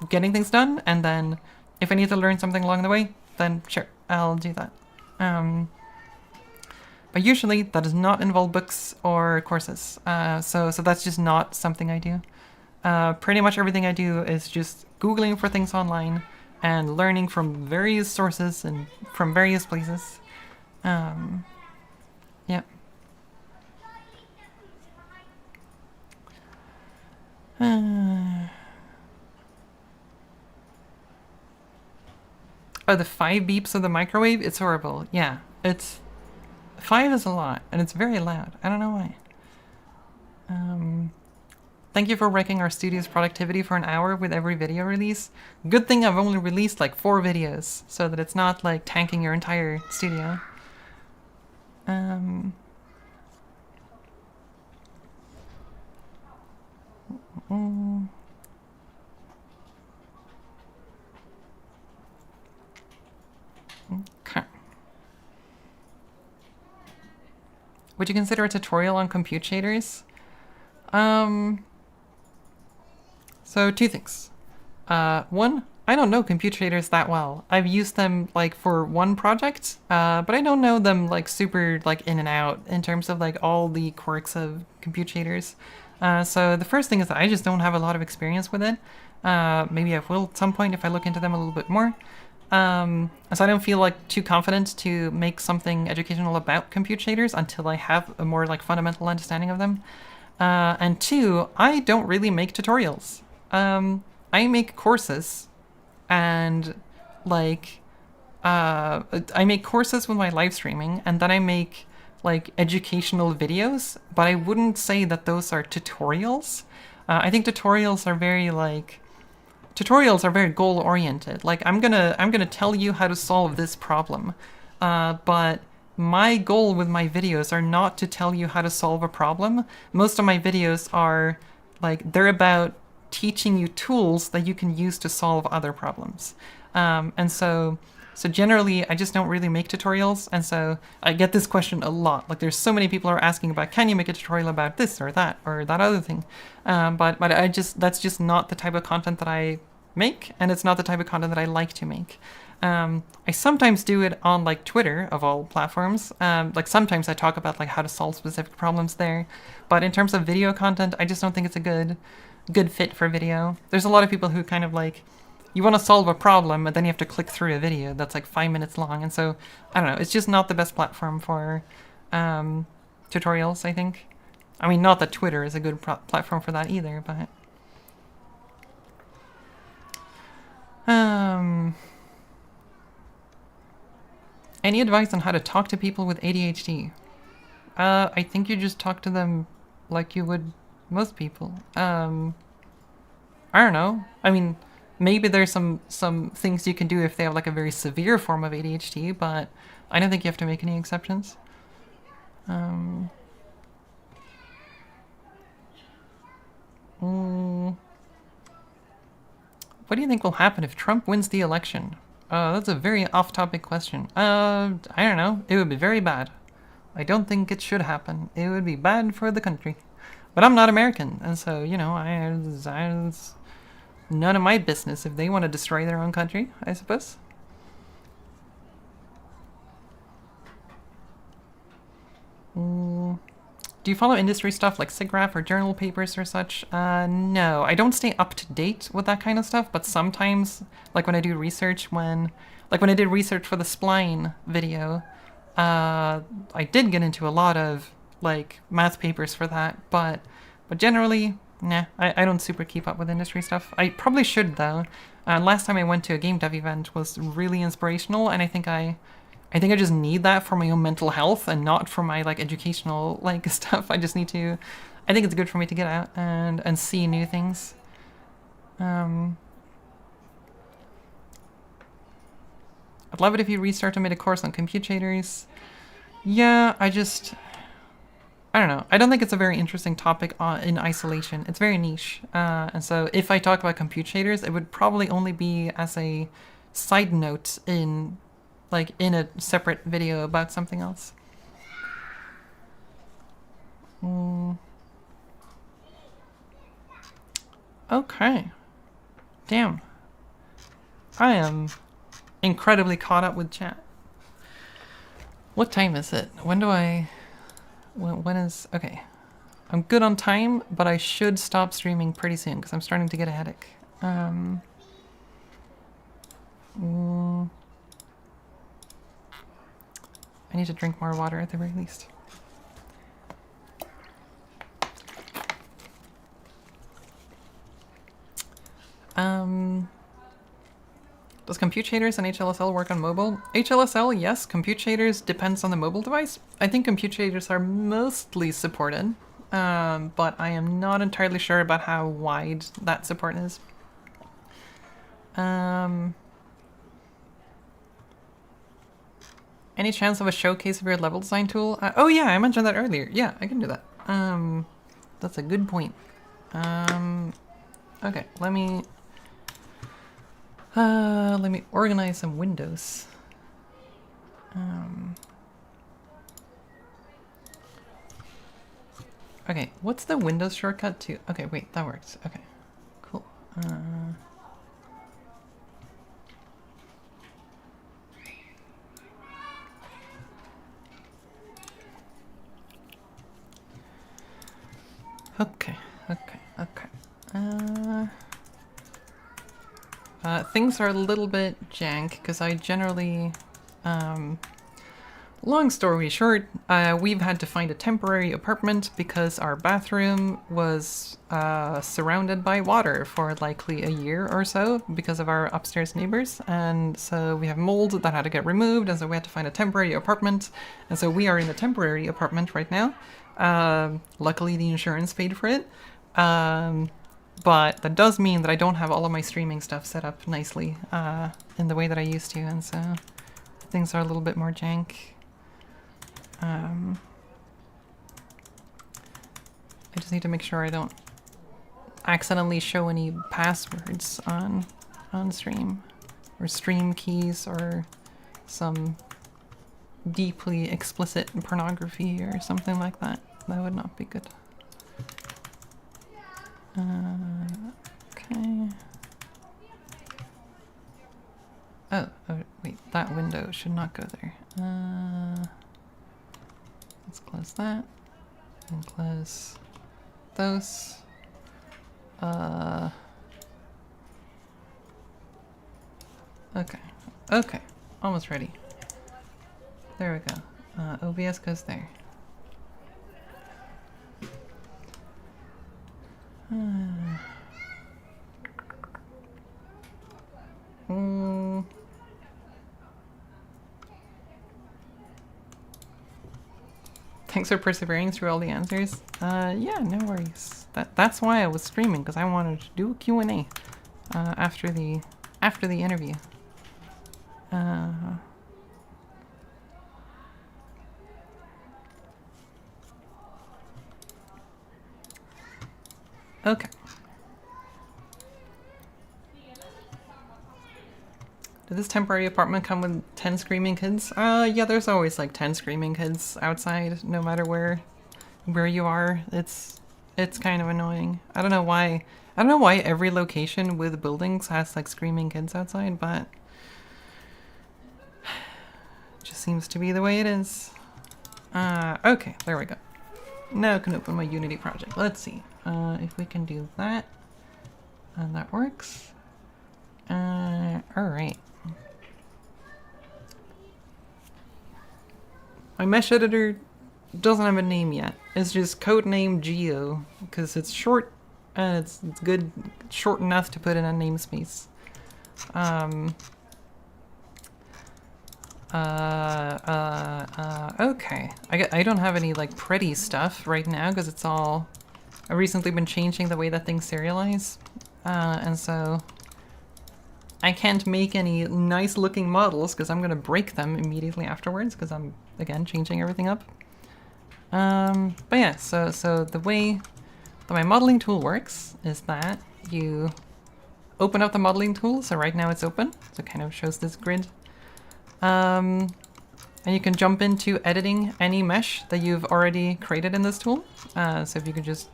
B: getting things done, and then if I need to learn something along the way, then sure, I'll do that. But usually that does not involve books or courses. So that's just not something I do. Pretty much everything I do is just Googling for things online and learning from various sources and from various places. Yeah. Oh, the 5 beeps of the microwave? It's horrible. Yeah, 5 is a lot, and it's very loud. I don't know why. Thank you for wrecking our studio's productivity for an hour with every video release. Good thing I've only released like 4 videos, so that it's not like tanking your entire studio. Okay. Would you consider a tutorial on compute shaders? So 2 things. One, I don't know compute shaders that well. I've used them like for one project, but I don't know them like super like in and out in terms of like all the quirks of compute shaders. So the first thing is that I just don't have a lot of experience with it. Maybe I will at some point if I look into them a little bit more. So I don't feel like too confident to make something educational about compute shaders until I have a more like fundamental understanding of them. And 2, I don't really make tutorials. I make courses, and like I make courses with my live streaming, and then I make like educational videos, but I wouldn't say that those are tutorials. I think tutorials are very goal oriented. Like I'm gonna tell you how to solve this problem, but my goal with my videos are not to tell you how to solve a problem. Most of my videos are like they're about teaching you tools that you can use to solve other problems. And so generally, I just don't really make tutorials, and so I get this question a lot. Like, there's so many people are asking about, can you make a tutorial about this or that other thing? But that's just not the type of content that I make, and it's not the type of content that I like to make. I sometimes do it on like Twitter of all platforms. Like sometimes I talk about like how to solve specific problems there, but in terms of video content, I just don't think it's a good fit for video. There's a lot of people who kind of like, you want to solve a problem, and then you have to click through a video that's like 5 minutes long, and so I don't know. It's just not the best platform for tutorials, I think. I mean, not that Twitter is a good platform for that either, but any advice on how to talk to people with ADHD? I think you just talk to them like you would most people. I don't know. I mean, maybe there's some things you can do if they have like a very severe form of ADHD, but I don't think you have to make any exceptions. What do you think will happen if Trump wins the election? That's a very off-topic question. I don't know. It would be very bad. I don't think it should happen. It would be bad for the country. But I'm not American, and so, you know, it's none of my business if they want to destroy their own country, I suppose. Do you follow industry stuff like SIGGRAPH or journal papers or such? No, I don't stay up to date with that kind of stuff, but sometimes, like when I do research, when I did research for the spline video, I did get into a lot of like math papers for that, but generally, nah, I don't super keep up with industry stuff. I probably should though. Last time I went to a game dev event was really inspirational, and I think I just need that for my own mental health and not for my like educational like stuff. I just need to. I think it's good for me to get out and see new things. I'd love it if you restart and made a course on compute shaders. Yeah, I don't know. I don't think it's a very interesting topic in isolation. It's very niche. And so if I talk about compute shaders, it would probably only be as a side note in a separate video about something else. Okay. Damn. I am incredibly caught up with chat. What time is it? When is... Okay. I'm good on time, but I should stop streaming pretty soon because I'm starting to get a headache. I need to drink more water at the very least. Does compute shaders and HLSL work on mobile? HLSL, yes. Compute shaders depends on the mobile device. I think compute shaders are mostly supported but I am not entirely sure about how wide that support is. Any chance of a showcase of your level design tool? Oh yeah, I mentioned that earlier. Yeah, I can do that. That's a good point. Okay, let me organize some windows. Okay, what's the Windows shortcut to? Okay, wait, that works. Okay, cool. Okay. Things are a little bit jank because I generally, long story short, we've had to find a temporary apartment because our bathroom was surrounded by water for likely a year or so because of our upstairs neighbors, and so we have mold that had to get removed, and so we had to find a temporary apartment, and so we are in a temporary apartment right now. Luckily the insurance paid for it, but that does mean that I don't have all of my streaming stuff set up nicely in the way that I used to, and so things are a little bit more jank. I just need to make sure I don't accidentally show any passwords on stream, or stream keys, or some deeply explicit pornography or something like that. That would not be good. Okay. Oh, wait, that window should not go there. Let's close that, and close those. Okay, almost ready. There we go. OBS goes there. Thanks for persevering through all the answers. Yeah, no worries. That's why I was streaming, because I wanted to do a Q&A after the interview. Okay. Did this temporary apartment come with 10 screaming kids? Yeah, there's always like 10 screaming kids outside, no matter where you are. It's kind of annoying. I don't know why every location with buildings has like screaming kids outside, but it just seems to be the way it is. Okay, there we go. Now I can open my Unity project. Let's see if we can do that. And that works. Alright. My mesh editor doesn't have a name yet. It's just codename Geo, because it's short and it's good, short enough to put in a namespace. Okay. I don't have any like pretty stuff right now because it's all... I've recently been changing the way that things serialize, and so I can't make any nice looking models because I'm gonna break them immediately afterwards because I'm, again, changing everything up. But yeah, so the way that my modeling tool works is that you open up the modeling tool. So right now it's open, so it kind of shows this grid. And you can jump into editing any mesh that you've already created in this tool. So if you could just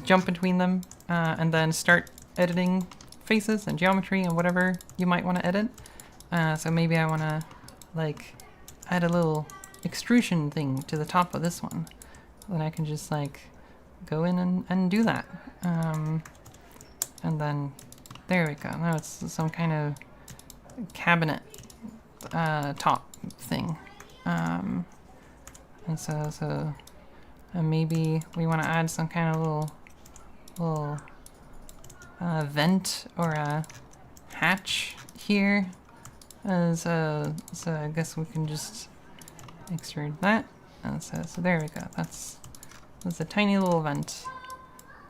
B: jump between them and then start editing faces and geometry and whatever you might want to edit. So maybe I want to like add a little extrusion thing to the top of this one. Then I can just like go in and do that. And then there we go. Now it's some kind of cabinet top thing. And so maybe we want to add some kind of little vent or a hatch here. So I guess we can just extrude that. And so there we go. That's There's a tiny little vent.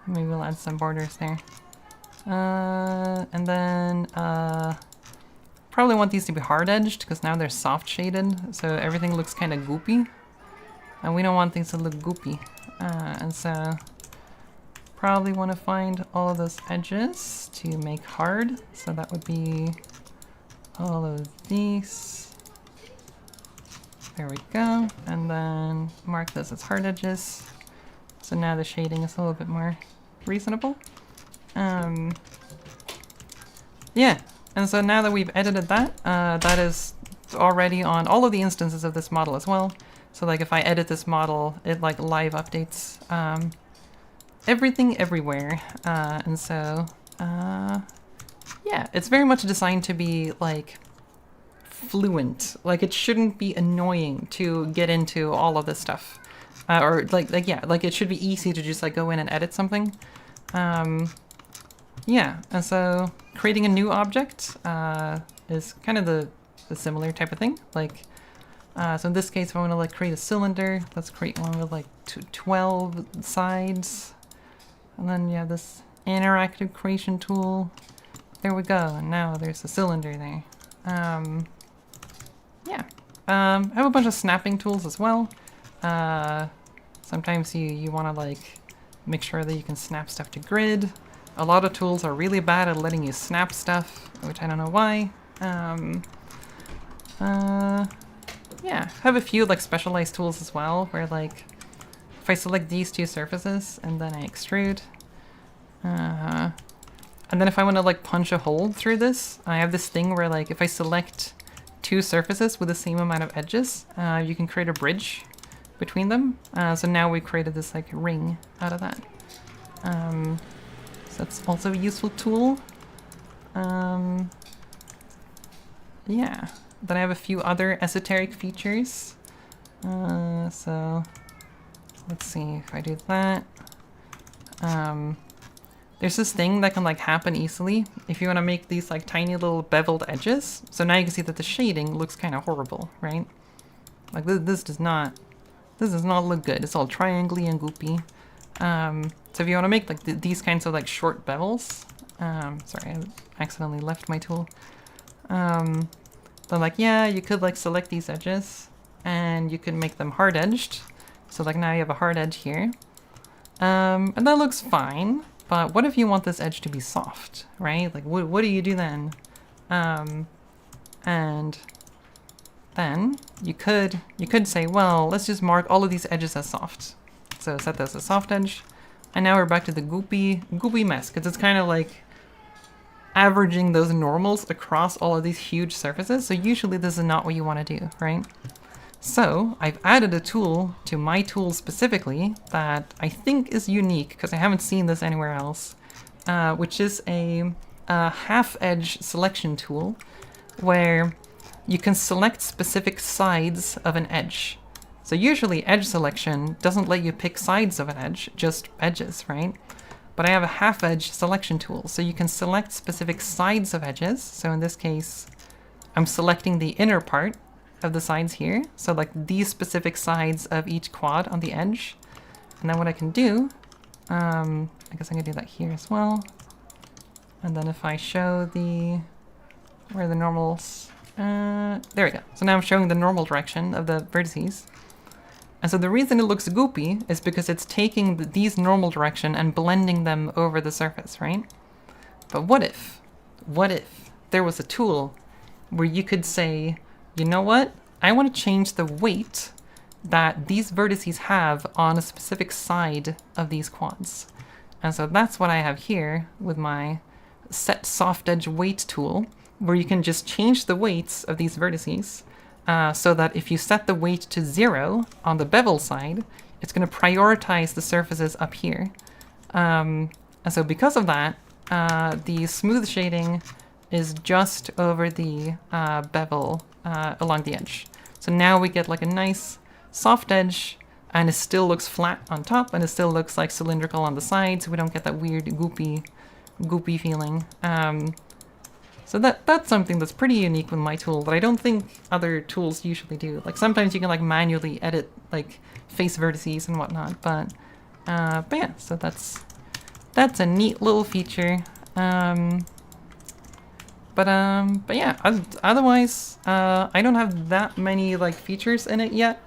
B: Maybe we'll add some borders there. And then probably want these to be hard edged because now they're soft shaded, so everything looks kind of goopy. And we don't want things to look goopy. And so probably want to find all of those edges to make hard. So that would be all of these. There we go. And then mark those as hard edges. So now the shading is a little bit more reasonable. Yeah, and so now that we've edited that, that is already on all of the instances of this model as well. So like if I edit this model, it like live updates everything everywhere. And so, yeah, it's very much designed to be like fluent. Like it shouldn't be annoying to get into all of this stuff. Or yeah, like it should be easy to just like go in and edit something. Yeah, and so creating a new object is kind of the similar type of thing. Like, so in this case, if I want to like create a cylinder, let's create one with like 12 sides. And then yeah, this interactive creation tool. There we go, and now there's a cylinder there. Yeah, I have a bunch of snapping tools as well. Sometimes you want to like make sure that you can snap stuff to grid. A lot of tools are really bad at letting you snap stuff, which I don't know why. Yeah, I have a few like specialized tools as well, where like if I select these two surfaces and then I extrude, and then if I want to like punch a hole through this, I have this thing where like if I select two surfaces with the same amount of edges, you can create a bridge between them. So now we created this like ring out of that. So that's also a useful tool. Yeah, then I have a few other esoteric features. So let's see if I do that. There's this thing that can like happen easily if you want to make these like tiny little beveled edges. So now you can see that the shading looks kind of horrible, right? Like this does not look good. It's all triangly and goopy. So if you want to make like these kinds of like short bevels, sorry, I accidentally left my tool. Then like, yeah, you could like select these edges and you could make them hard edged. So like now you have a hard edge here. And that looks fine, but what if you want this edge to be soft, right? Like what do you do then? And then you could say, well, let's just mark all of these edges as soft. So set this as soft edge. And now we're back to the goopy mess, because it's kind of like averaging those normals across all of these huge surfaces. So usually this is not what you want to do, right? So I've added a tool to my tool specifically that I think is unique, because I haven't seen this anywhere else, which is a half edge selection tool where you can select specific sides of an edge. So usually edge selection doesn't let you pick sides of an edge, just edges, right? But I have a half edge selection tool, so you can select specific sides of edges. So in this case, I'm selecting the inner part of the sides here. So like these specific sides of each quad on the edge. And then what I can do, I guess I can do that here as well. And then if I show where are the normals? There we go. So now I'm showing the normal direction of the vertices. And so the reason it looks goopy is because it's taking these normal direction and blending them over the surface, right? But what if there was a tool where you could say, you know what? I want to change the weight that these vertices have on a specific side of these quads. And so that's what I have here with my set soft edge weight tool, where you can just change the weights of these vertices. So that if you set the weight to 0 on the bevel side, it's going to prioritize the surfaces up here. And so because of that, the smooth shading is just over the bevel along the edge. So now we get like a nice soft edge, and it still looks flat on top, and it still looks like cylindrical on the sides, so we don't get that weird goopy feeling. So that's something that's pretty unique with my tool that I don't think other tools usually do. Like sometimes you can like manually edit like face vertices and whatnot, but But yeah, so that's a neat little feature. But yeah, otherwise, I don't have that many like features in it yet.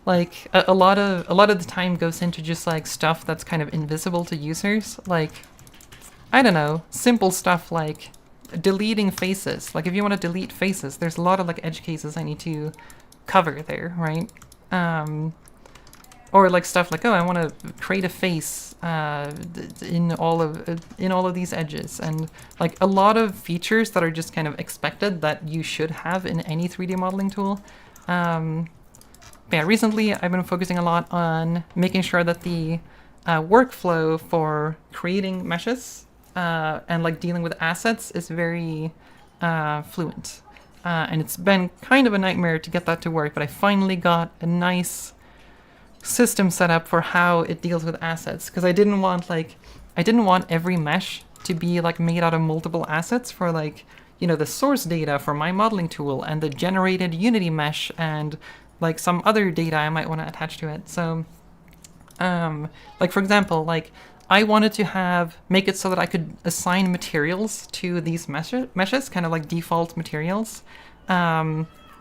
B: Like a lot of the time goes into just like stuff that's kind of invisible to users. Like, I don't know, simple stuff like deleting faces. Like if you want to delete faces, there's a lot of like edge cases I need to cover there, right? Or like stuff like, oh, I want to create a face in all of these edges, and like a lot of features that are just kind of expected that you should have in any 3D modeling tool. Yeah, recently I've been focusing a lot on making sure that the workflow for creating meshes and like dealing with assets is very fluent. And it's been kind of a nightmare to get that to work, but I finally got a nice system set up for how it deals with assets, because I didn't want every mesh to be like made out of multiple assets for like, you know, the source data for my modeling tool and the generated Unity mesh and like some other data I might want to attach to it. So like for example, like I wanted to make it so that I could assign materials to these meshes, kind of like default materials.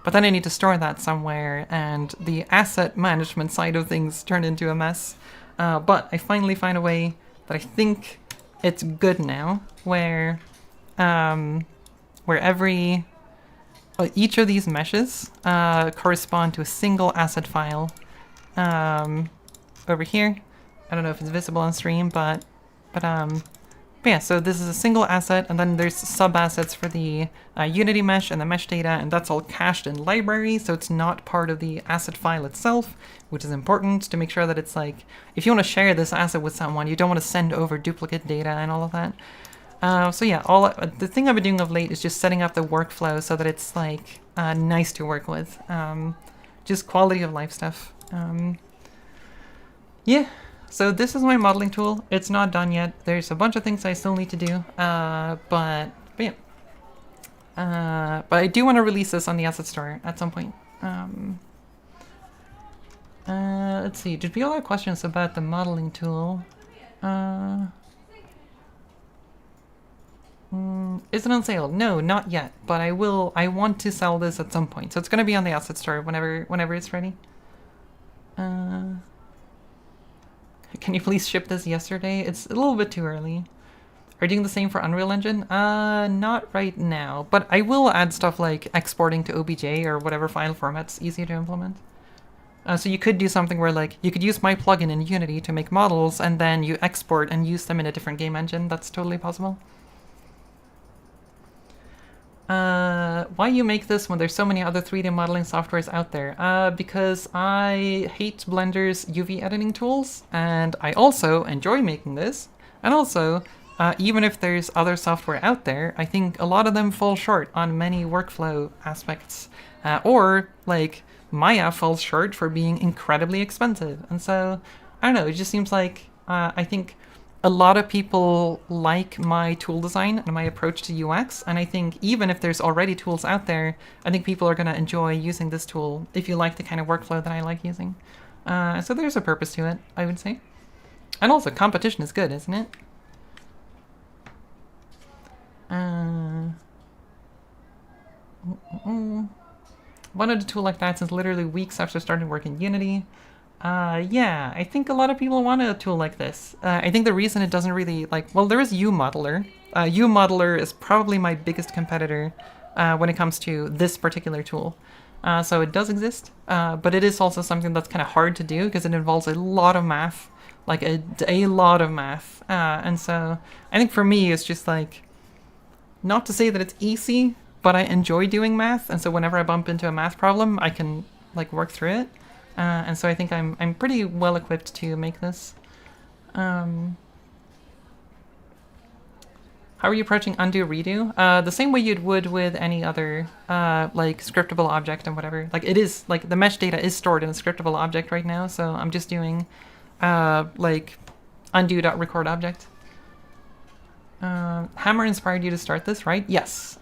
B: But then I need to store that somewhere, and the asset management side of things turned into a mess. But I finally find a way that I think it's good now, where each of these meshes correspond to a single asset file over here. I don't know if it's visible on stream, but yeah, so this is a single asset, and then there's sub-assets for the Unity mesh and the mesh data, and that's all cached in library, so it's not part of the asset file itself, which is important to make sure that it's like, if you want to share this asset with someone, you don't want to send over duplicate data and all of that. So yeah, the thing I've been doing of late is just setting up the workflow so that it's like nice to work with. Just quality of life stuff. Yeah. So this is my modeling tool. It's not done yet. There's a bunch of things I still need to do, but yeah. But I do want to release this on the asset store at some point. Let's see. Did people have questions about the modeling tool? Is it on sale? No, not yet. But I will. I want to sell this at some point. So it's gonna be on the asset store whenever it's ready. Can you please ship this yesterday? It's a little bit too early. Are you doing the same for Unreal Engine? Not right now, but I will add stuff like exporting to OBJ or whatever file format's easy to implement. So you could do something where like, you could use my plugin in Unity to make models, and then you export and use them in a different game engine. That's totally possible. Why you make this when there's so many other 3D modeling softwares out there? Because I hate Blender's UV editing tools, and I also enjoy making this. And also, even if there's other software out there, I think a lot of them fall short on many workflow aspects. Or, like, Maya falls short for being incredibly expensive. And so, I don't know, it just seems like, I think a lot of people like my tool design and my approach to UX, and I think even if there's already tools out there, I think people are going to enjoy using this tool if you like the kind of workflow that I like using. So there's a purpose to it, I would say. And also, competition is good, isn't it? Wanted a tool like that since literally weeks after starting work in Unity. Yeah, I think a lot of people want a tool like this. I think the reason it doesn't really, like, well, there is UModeler. UModeler is probably my biggest competitor when it comes to this particular tool. So it does exist, but it is also something that's kind of hard to do because it involves a lot of math, like a lot of math. And so I think for me, it's just like, not to say that it's easy, but I enjoy doing math. And so whenever I bump into a math problem, I can like work through it. And so I think I'm pretty well equipped to make this. How are you approaching undo redo? The same way you would with any other like scriptable object and whatever. Like it is like the mesh data is stored in a scriptable object right now, so I'm just doing like undo.record object. Hammer inspired you to start this, right? Yes.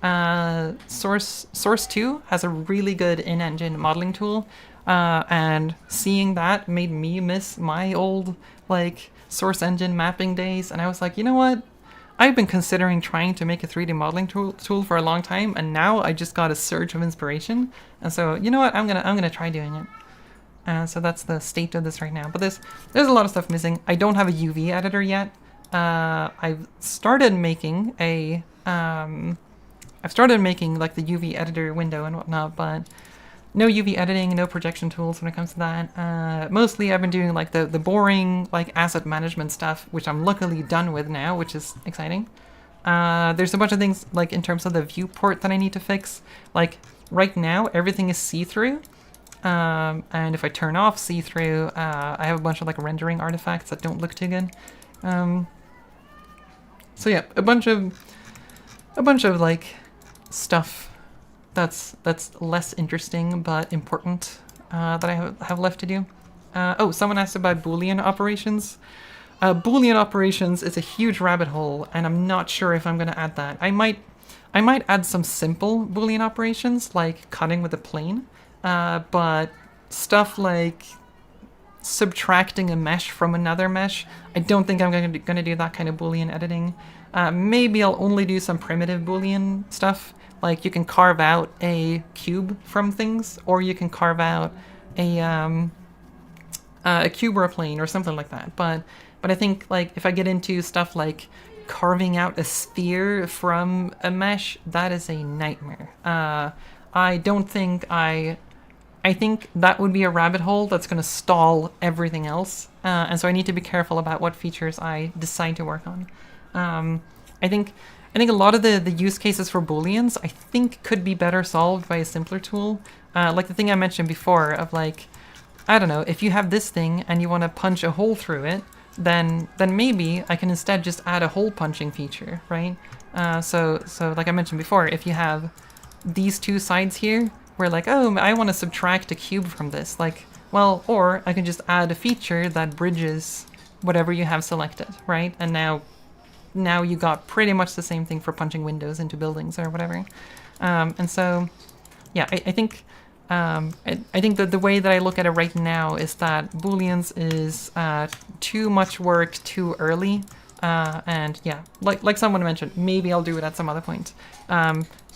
B: Source 2 has a really good in-engine modeling tool. And seeing that made me miss my old like source engine mapping days, and I was like, you know what? I've been considering trying to make a 3D modeling tool for a long time, and now I just got a surge of inspiration, and so you know what? I'm gonna try doing it. So that's the state of this right now. But there's a lot of stuff missing. I don't have a UV editor yet. I've started making like the UV editor window and whatnot, but no UV editing, no projection tools when it comes to that. Mostly I've been doing like the boring like asset management stuff, which I'm luckily done with now, which is exciting. There's a bunch of things like in terms of the viewport that I need to fix. Like right now, everything is see-through. And if I turn off see-through, I have a bunch of like rendering artifacts that don't look too good. So yeah, a bunch of like stuff that's less interesting but important that I have left to do. Oh, someone asked about Boolean operations. Boolean operations is a huge rabbit hole, and I'm not sure if I'm going to add that. I might add some simple Boolean operations like cutting with a plane, but stuff like subtracting a mesh from another mesh, I don't think I'm going to do that kind of Boolean editing. Maybe I'll only do some primitive Boolean stuff. Like you can carve out a cube from things, or you can carve out a cube or a plane or something like that. But I think like if I get into stuff like carving out a sphere from a mesh, that is a nightmare. I think that would be a rabbit hole that's going to stall everything else, and so I need to be careful about what features I decide to work on. I think a lot of the use cases for Booleans, I think, could be better solved by a simpler tool. Like the thing I mentioned before of like, I don't know, if you have this thing and you want to punch a hole through it, then maybe I can instead just add a hole punching feature, right? So like I mentioned before, if you have these two sides here, where like, oh, I want to subtract a cube from this, like, well, or I can just add a feature that bridges whatever you have selected, right? And now you got pretty much the same thing for punching windows into buildings or whatever. And so, yeah, I think that the way that I look at it right now is that Booleans is too much work too early. And yeah, like someone mentioned, maybe I'll do it at some other point.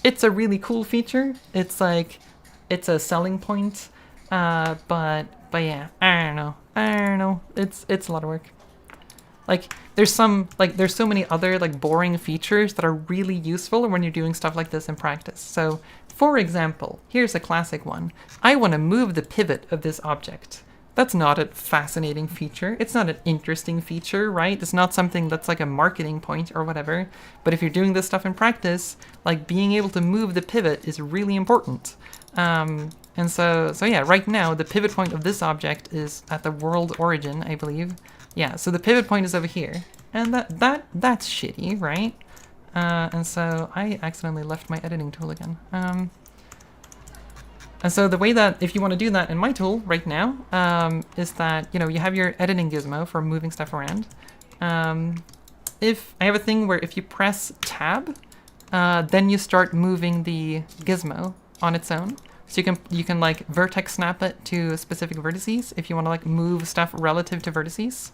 B: It's a really cool feature. It's like, it's a selling point. But yeah, I don't know. It's a lot of work. Like there's so many other like boring features that are really useful when you're doing stuff like this in practice. So for example, here's a classic one. I want to move the pivot of this object. That's not a fascinating feature. It's not an interesting feature, right? It's not something that's like a marketing point or whatever. But if you're doing this stuff in practice, like being able to move the pivot is really important. And so yeah, right now the pivot point of this object is at the world origin, I believe. Yeah, so the pivot point is over here, and that's shitty, right? And so I accidentally left my editing tool again. And so the way that, if you want to do that in my tool right now, is that, you know, you have your editing gizmo for moving stuff around. If I have a thing where if you press tab, then you start moving the gizmo on its own. So you can like vertex snap it to specific vertices if you want to like move stuff relative to vertices.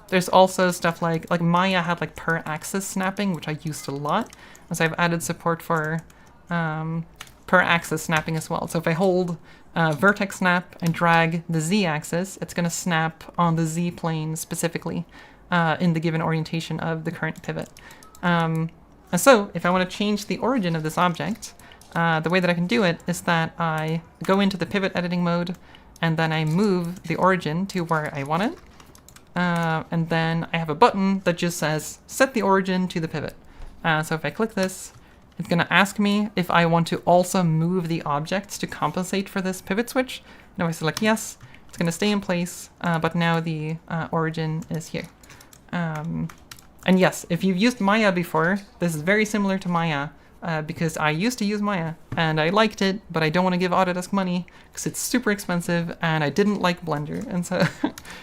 B: There's also stuff like Maya had like per axis snapping, which I used a lot. And so I've added support for per axis snapping as well. So if I hold vertex snap and drag the Z axis, it's going to snap on the Z plane specifically in the given orientation of the current pivot. And so if I want to change the origin of this object, the way that I can do it is that I go into the pivot editing mode, and then I move the origin to where I want it. And then I have a button that just says, set the origin to the pivot. So if I click this, it's going to ask me if I want to also move the objects to compensate for this pivot switch. And if I select yes, it's going to stay in place, but now the origin is here. And yes, if you've used Maya before, this is very similar to Maya. Because I used to use Maya, and I liked it, but I don't want to give Autodesk money, because it's super expensive, and I didn't like Blender, and so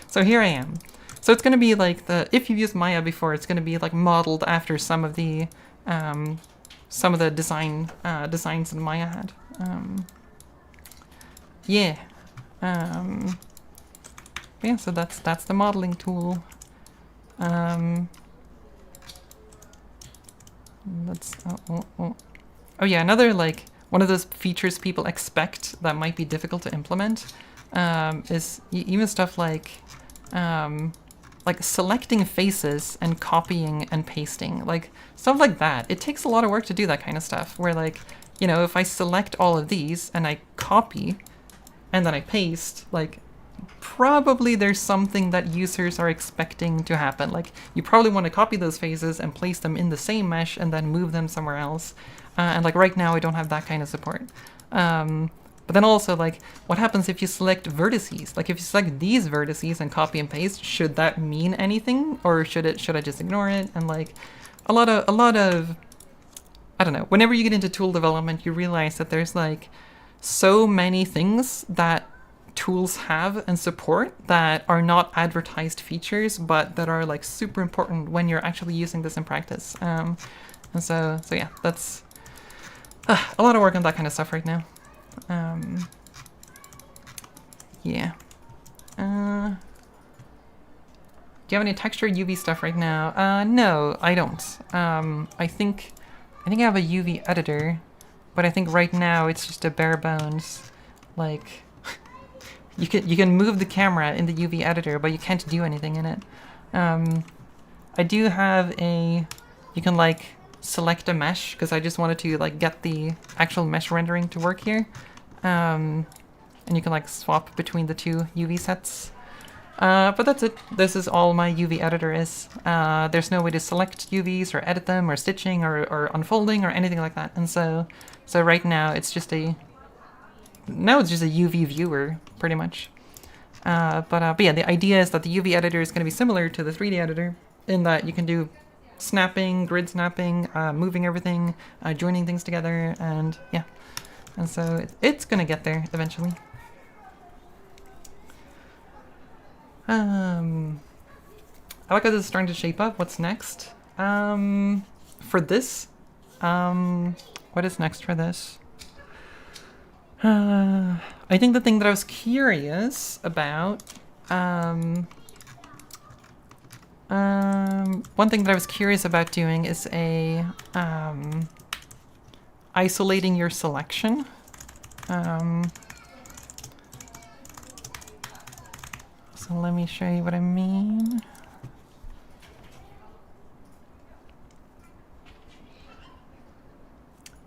B: so here I am. So it's going to be like if you've used Maya before, it's going to be like modeled after some of the designs that Maya had. yeah. Yeah, so that's the modeling tool. Let's oh yeah, another like one of those features people expect that might be difficult to implement is even stuff like selecting faces and copying and pasting, like stuff like that. It takes a lot of work to do that kind of stuff. Where like, you know, if I select all of these and I copy and then I paste, like probably there's something that users are expecting to happen. Like you probably want to copy those faces and place them in the same mesh and then move them somewhere else. And like right now I don't have that kind of support. But then also like what happens if you select vertices? Like if you select these vertices and copy and paste, should that mean anything, or should I just ignore it? And like a lot of I don't know, whenever you get into tool development, you realize that there's like so many things that tools have and support that are not advertised features, but that are like super important when you're actually using this in practice. And so yeah, that's a lot of work on that kind of stuff right now. Yeah. Do you have any texture UV stuff right now? No, I don't. I think I have a UV editor, but I think right now it's just a bare bones, like you can move the camera in the UV editor, but you can't do anything in it. I do have you can like select a mesh, because I just wanted to like get the actual mesh rendering to work here. And you can like swap between the two UV sets. But that's it. This is all my UV editor is. There's no way to select UVs or edit them or stitching or unfolding or anything like that. And so right now it's just a UV viewer pretty much. But yeah, the idea is that the UV editor is going to be similar to the 3D editor in that you can do snapping, grid snapping, moving everything, joining things together, and yeah. And so it's going to get there eventually. I like how this is starting to shape up. What's next? For this, what is next for this? I think the thing that I was curious about, one thing that I was curious about doing is isolating your selection. So let me show you what I mean.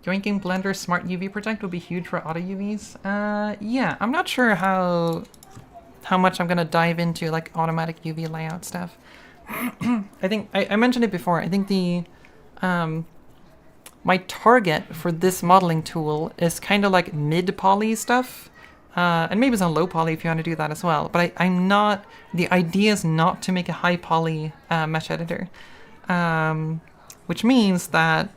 B: Jointing Blender Smart UV Protect will be huge for auto UVs. Yeah, I'm not sure how much I'm gonna dive into like automatic UV layout stuff. I think I mentioned it before. I think the my target for this modeling tool is kind of like mid poly stuff. And maybe it's on low poly if you want to do that as well. But I'm not, the idea is not to make a high poly mesh editor. Which means that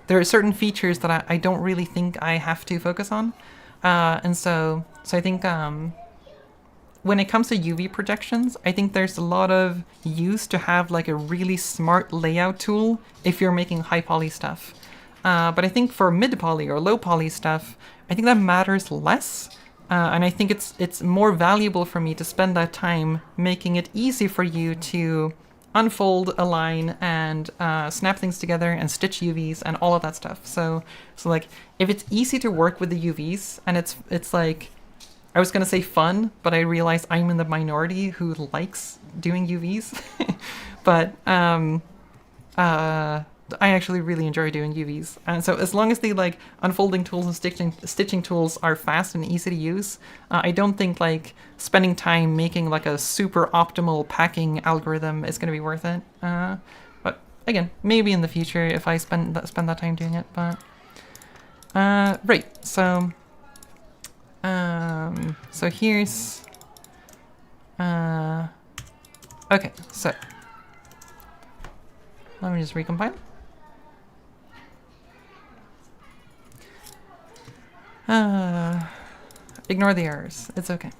B: there are certain features that I don't really think I have to focus on. And so I think when it comes to UV projections, I think there's a lot of use to have like a really smart layout tool if you're making high poly stuff. But I think for mid poly or low poly stuff, I think that matters less. And I think it's more valuable for me to spend that time making it easy for you to unfold, align, and snap things together and stitch UVs and all of that stuff. So like if it's easy to work with the UVs and it's like, I was gonna say fun, but I realize I'm in the minority who likes doing UVs. But I actually really enjoy doing UVs. And so as long as the like unfolding tools and stitching tools are fast and easy to use, I don't think like spending time making like a super optimal packing algorithm is going to be worth it. But again, maybe in the future if I spend that time doing it. But right, so here's okay, so let me just recompile. Ignore the errors. It's okay.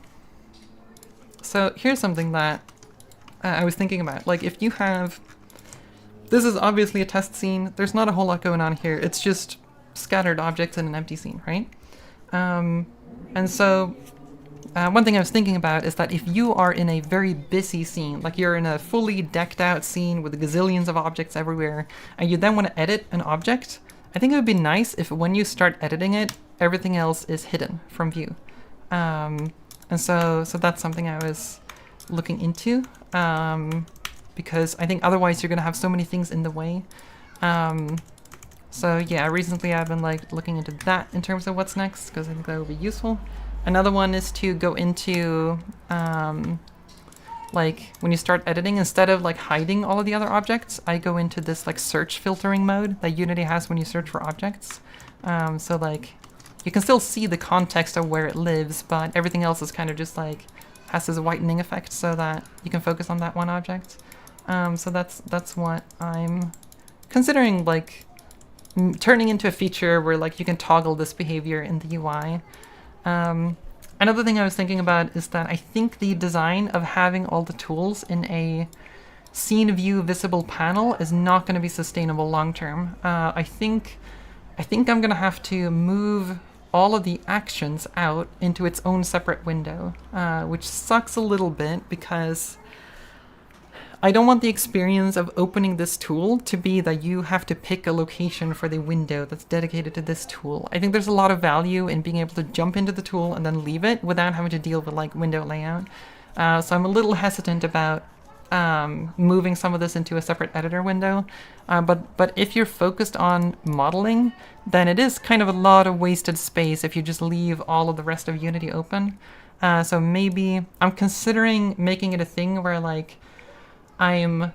B: So here's something that I was thinking about. Like if you have... This is obviously a test scene. There's not a whole lot going on here. It's just scattered objects in an empty scene, right? And so one thing I was thinking about is that if you are in a very busy scene, like you're in a fully decked out scene with gazillions of objects everywhere, and you then want to edit an object, I think it would be nice if when you start editing it, everything else is hidden from view. And so that's something I was looking into, because I think otherwise you're going to have so many things in the way. So yeah, recently I've been like looking into that in terms of what's next, because I think that would be useful. Another one is to go into, like when you start editing, instead of like hiding all of the other objects, I go into this like search filtering mode that Unity has when you search for objects. So like you can still see the context of where it lives, but everything else is kind of just like has this whitening effect so that you can focus on that one object. So that's what I'm considering, like turning into a feature where like you can toggle this behavior in the UI. Another thing I was thinking about is that I think the design of having all the tools in a scene view visible panel is not going to be sustainable long term. I think I'm going to have to move all of the actions out into its own separate window, which sucks a little bit because I don't want the experience of opening this tool to be that you have to pick a location for the window that's dedicated to this tool. I think there's a lot of value in being able to jump into the tool and then leave it without having to deal with like window layout. So I'm a little hesitant about moving some of this into a separate editor window. But if you're focused on modeling, then it is kind of a lot of wasted space if you just leave all of the rest of Unity open. So maybe I'm considering making it a thing where like maybe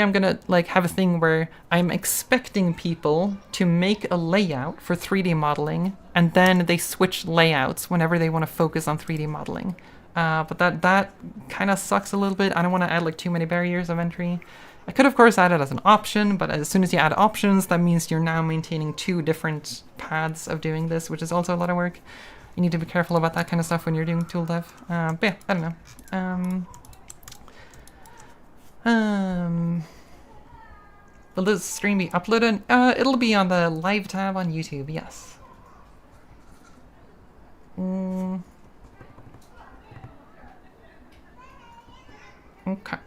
B: I'm gonna like have a thing where I'm expecting people to make a layout for 3D modeling, and then they switch layouts whenever they want to focus on 3D modeling. But that kind of sucks a little bit. I don't want to add like too many barriers of entry. I could of course add it as an option, but as soon as you add options, that means you're now maintaining 2 different paths of doing this, which is also a lot of work. You need to be careful about that kind of stuff when you're doing tool dev. But yeah, I don't know. Will this stream be uploaded? It'll be on the live tab on YouTube, yes. Okay.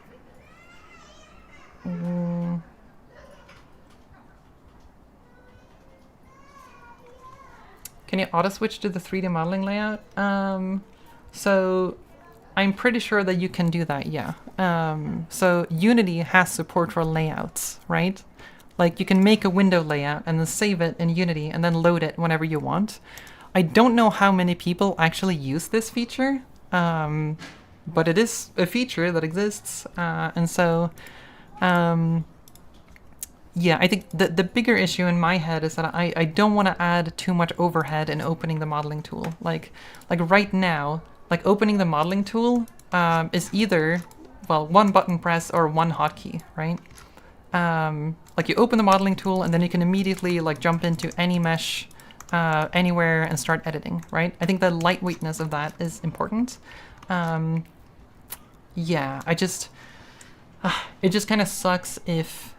B: Can you auto switch to the 3D modeling layout? So I'm pretty sure that you can do that, yeah. So Unity has support for layouts, right? Like you can make a window layout and then save it in Unity and then load it whenever you want. I don't know how many people actually use this feature, but it is a feature that exists. And so, yeah, I think the bigger issue in my head is that I don't want to add too much overhead in opening the modeling tool. Like right now, like opening the modeling tool is either, well, one button press or one hotkey, right? Like you open the modeling tool and then you can immediately like jump into any mesh anywhere and start editing, right? I think the lightweightness of that is important. Yeah, it just kind of sucks if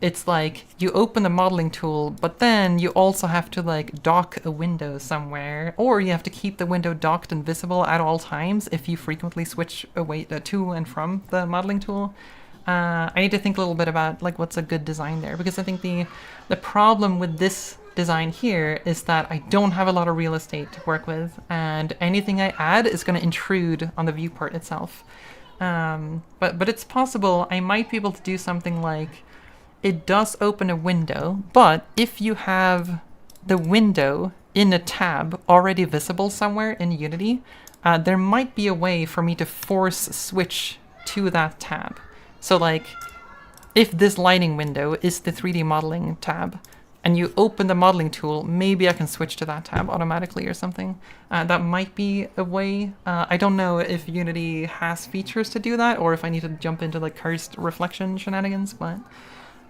B: it's like you open the modeling tool, but then you also have to like dock a window somewhere, or you have to keep the window docked and visible at all times if you frequently switch away to and from the modeling tool. I need to think a little bit about like what's a good design there, because I think the problem with this design here is that I don't have a lot of real estate to work with, and anything I add is going to intrude on the viewport itself. But it's possible I might be able to do something like it does open a window, but if you have the window in a tab already visible somewhere in Unity, there might be a way for me to force switch to that tab. So like, if this lighting window is the 3D modeling tab, and you open the modeling tool, maybe I can switch to that tab automatically or something. That might be a way. I don't know if Unity has features to do that, or if I need to jump into like cursed reflection shenanigans, but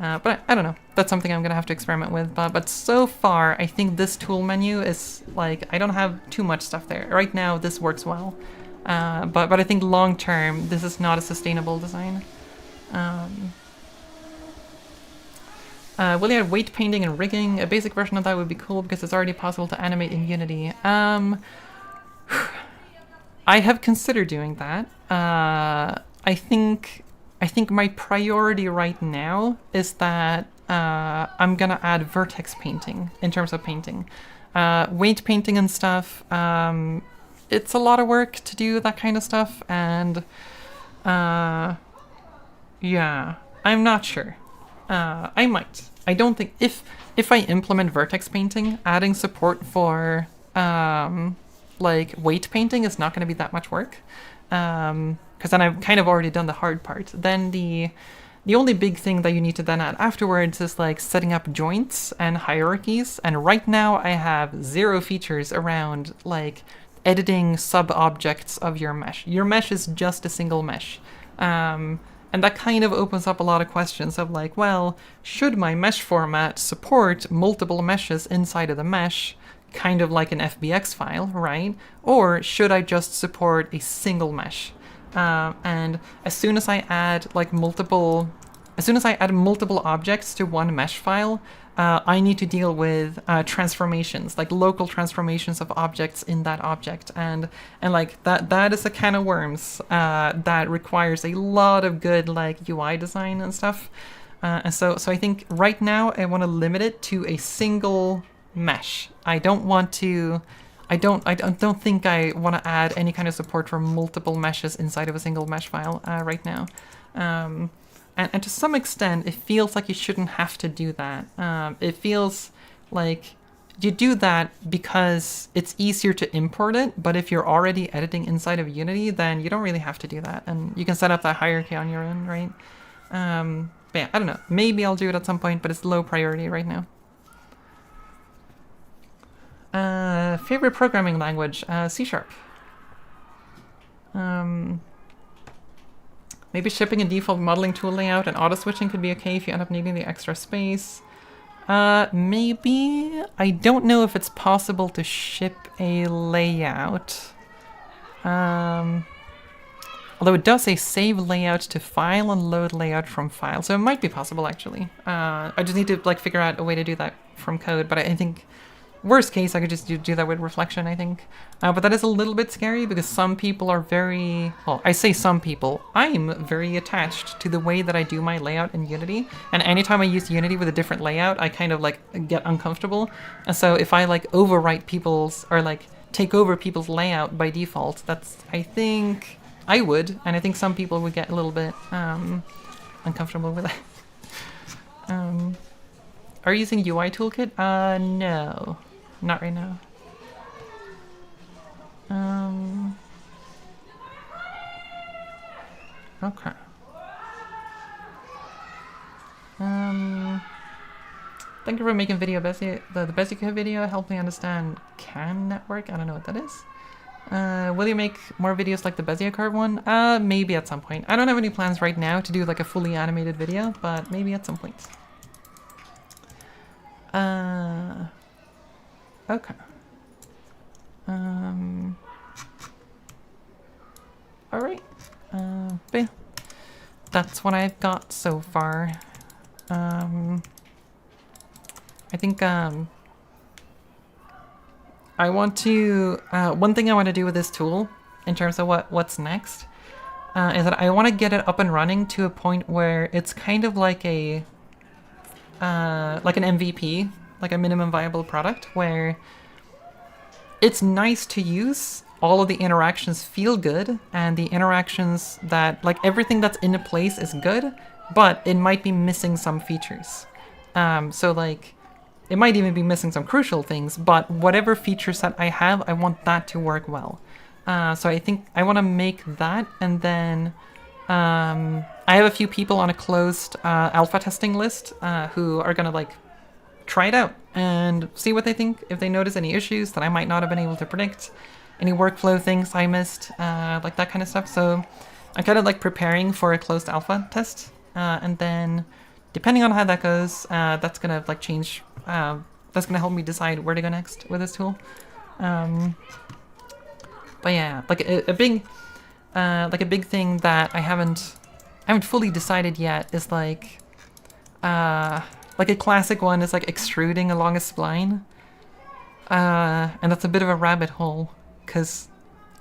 B: I don't know. That's something I'm gonna have to experiment with. But so far, I think this tool menu is like, I don't have too much stuff there. Right now, this works well. But I think long term, this is not a sustainable design. Will you add weight painting and rigging? A basic version of that would be cool because it's already possible to animate in Unity. I have considered doing that. I think my priority right now is that I'm gonna add vertex painting in terms of painting, weight painting and stuff. It's a lot of work to do that kind of stuff, and yeah, I'm not sure. I might. I don't think if I implement vertex painting, adding support for like weight painting is not going to be that much work. Because then I've kind of already done the hard part. Then the only big thing that you need to then add afterwards is like setting up joints and hierarchies. And right now I have 0 features around like editing sub-objects of your mesh. Your mesh is just a single mesh. And that kind of opens up a lot of questions of like, well, should my mesh format support multiple meshes inside of the mesh, kind of like an FBX file, right? Or should I just support a single mesh? And as soon as I add multiple objects to one mesh file, I need to deal with transformations, like local transformations of objects in that object, and like that is a can of worms that requires a lot of good like UI design and stuff. And so I think right now I want to limit it to a single mesh. I don't think I want to add any kind of support for multiple meshes inside of a single mesh file right now. And to some extent, it feels like you shouldn't have to do that. It feels like you do that because it's easier to import it, but if you're already editing inside of Unity, then you don't really have to do that. And you can set up that hierarchy on your own, right? But yeah, I don't know. Maybe I'll do it at some point, but it's low priority right now. Favorite programming language? C#. Maybe shipping a default modeling tool layout and auto-switching could be okay if you end up needing the extra space. Maybe. I don't know if it's possible to ship a layout. Although it does say save layout to file and load layout from file, so it might be possible actually. I just need to figure out a way to do that from code, but I think worst case I could just do that with reflection, I think. But that is a little bit scary because some people are very, well, I say some people, I'm very attached to the way that I do my layout in Unity, and anytime I use Unity with a different layout, I kind of get uncomfortable. And so if I overwrite people's, or take over people's layout by default, that's, I think I would, and I think some people would get a little bit uncomfortable with that. Are you using UI Toolkit? No. Not right now. Okay. Thank you for making video Bezier. The Bezier video helped me understand CAN network. I don't know what that is. Will you make more videos like the Bezier card one? Maybe at some point. I don't have any plans right now to do a fully animated video, but maybe at some point. Okay. Alright. But yeah, that's what I've got so far. I think, I want to, one thing I want to do with this tool, in terms of what's next, is that I want to get it up and running to a point where it's kind of like a, like an MVP, like a minimum viable product, where it's nice to use, all of the interactions feel good, and the interactions that, everything that's in a place is good, but it might be missing some features. So it might even be missing some crucial things, but whatever feature set I have, I want that to work well. So I think I want to make that, and then I have a few people on a closed alpha testing list who are gonna try it out and see what they think. If they notice any issues that I might not have been able to predict, any workflow things I missed, that kind of stuff. So I'm kind of preparing for a closed alpha test, and then depending on how that goes, that's gonna change. That's gonna help me decide where to go next with this tool. But yeah, a big thing that I haven't fully decided yet is a classic one is extruding along a spline, and that's a bit of a rabbit hole, because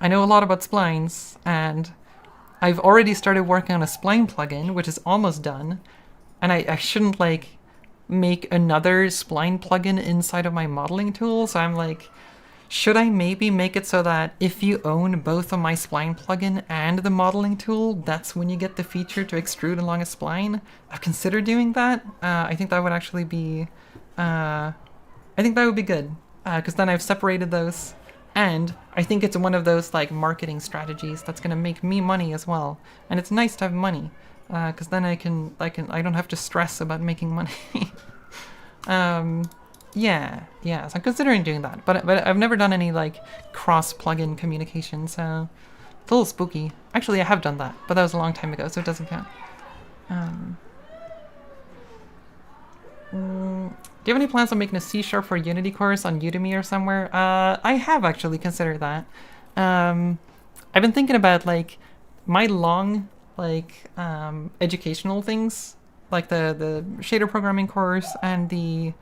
B: I know a lot about splines, and I've already started working on a spline plugin, which is almost done. And I shouldn't like make another spline plugin inside of my modeling tool. So I'm like, should I maybe make it so that if you own both of my spline plugin and the modeling tool, that's when you get the feature to extrude along a spline? I've considered doing that. I think that would actually be, I think that would be good, because then I've separated those. And I think it's one of those like marketing strategies that's gonna make me money as well. And it's nice to have money, because then I don't have to stress about making money. Yeah, so I'm considering doing that, but I've never done any like cross plugin communication, so it's a little spooky. Actually, I have done that, but that was a long time ago, so it doesn't count. Do you have any plans on making a C# for Unity course on Udemy or somewhere? I have actually considered that. I've been thinking about like my long like educational things, like the shader programming course and the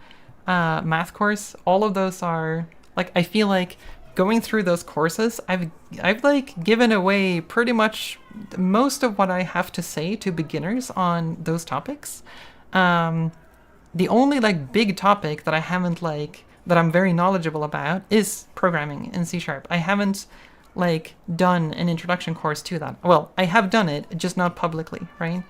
B: math course. All of those are like, I feel like going through those courses, I've like given away pretty much most of what I have to say to beginners on those topics. The only like big topic that I haven't like that I'm very knowledgeable about is programming in C#. I haven't like done an introduction course to that. Well, I have done it, just not publicly, right?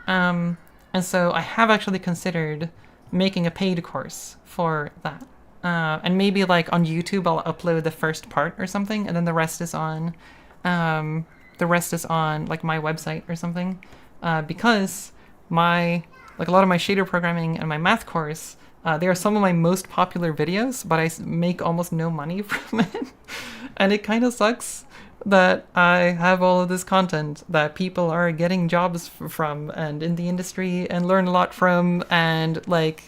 B: And so I have actually considered making a paid course for that. And maybe like on YouTube I'll upload the first part or something, and then the rest is on like my website or something. Because like a lot of my shader programming and my math course, they are some of my most popular videos, but I make almost no money from it. And it kind of sucks that I have all of this content that people are getting jobs from and in the industry and learn a lot from, and like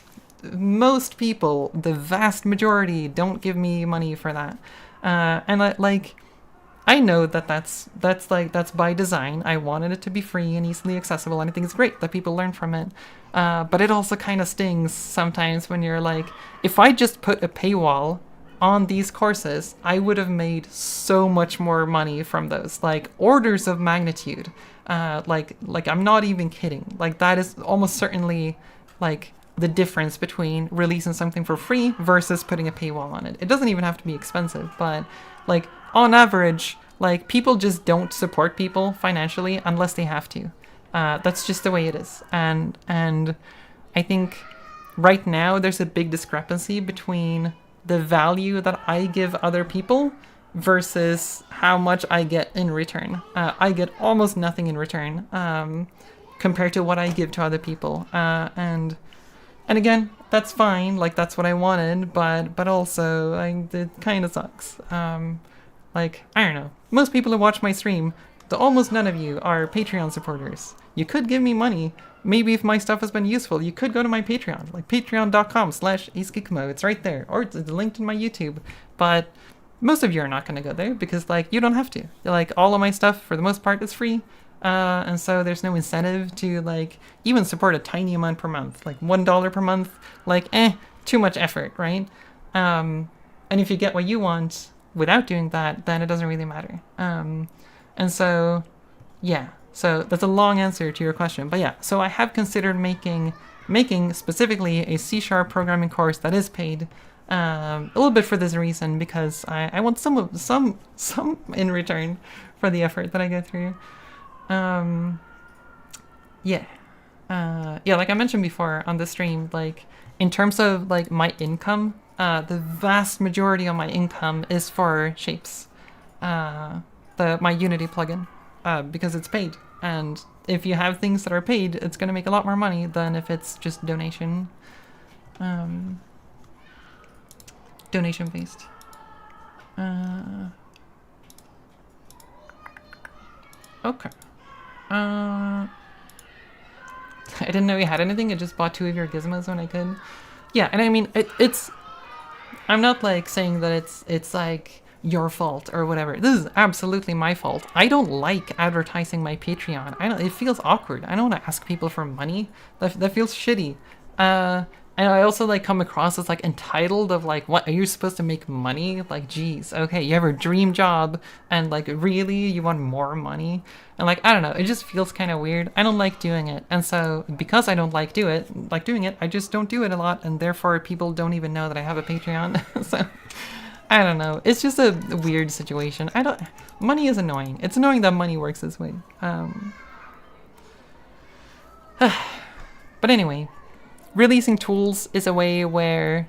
B: most people, the vast majority, don't give me money for that. And I know that that's by design. I wanted it to be free and easily accessible, and I think it's great that people learn from it. But it also kind of stings sometimes when you're like, if I just put a paywall on these courses, I would have made so much more money from those, like orders of magnitude. Like I'm not even kidding. Like that is almost certainly like the difference between releasing something for free versus putting a paywall on it. It doesn't even have to be expensive, but like on average, like people just don't support people financially unless they have to. That's just the way it is. And I think right now there's a big discrepancy between the value that I give other people versus how much I get in return. I get almost nothing in return compared to what I give to other people. And again, that's fine. Like that's what I wanted, but also it kind of sucks. Like, I don't know. Most people who watch my stream, almost none of you are Patreon supporters. You could give me money. Maybe if my stuff has been useful, you could go to my Patreon, like patreon.com/askikumo. It's right there, or it's linked in my YouTube. But most of you are not going to go there because, like, you don't have to. Like, all of my stuff, for the most part, is free. And so there's no incentive to, like, even support a tiny amount per month. Like, $1 per month, like, too much effort, right? And if you get what you want without doing that, then it doesn't really matter. And so, yeah. So that's a long answer to your question. But yeah, so I have considered making specifically a C# programming course that is paid, a little bit for this reason, because I want some in return for the effort that I go through. Yeah, like I mentioned before on the stream, like in terms of like my income, the vast majority of my income is for shapes, my Unity plugin, because it's paid. And if you have things that are paid, it's going to make a lot more money than if it's just donation based. Okay. I didn't know you had anything. I just bought 2 of your gizmos when I could. Yeah, and I mean, it's... I'm not, like, saying that it's like, your fault or whatever. This is absolutely my fault. I don't like advertising my Patreon. It feels awkward. I don't want to ask people for money. That feels shitty. And I also like come across as like entitled of like, what, are you supposed to make money? Like, geez, okay, you have a dream job and like really you want more money? And like, I don't know, it just feels kind of weird. I don't like doing it. And so because I don't like doing it, I just don't do it a lot, and therefore people don't even know that I have a Patreon. So I don't know. It's just a weird situation. Money is annoying. It's annoying that money works this way. But anyway, releasing tools is a way where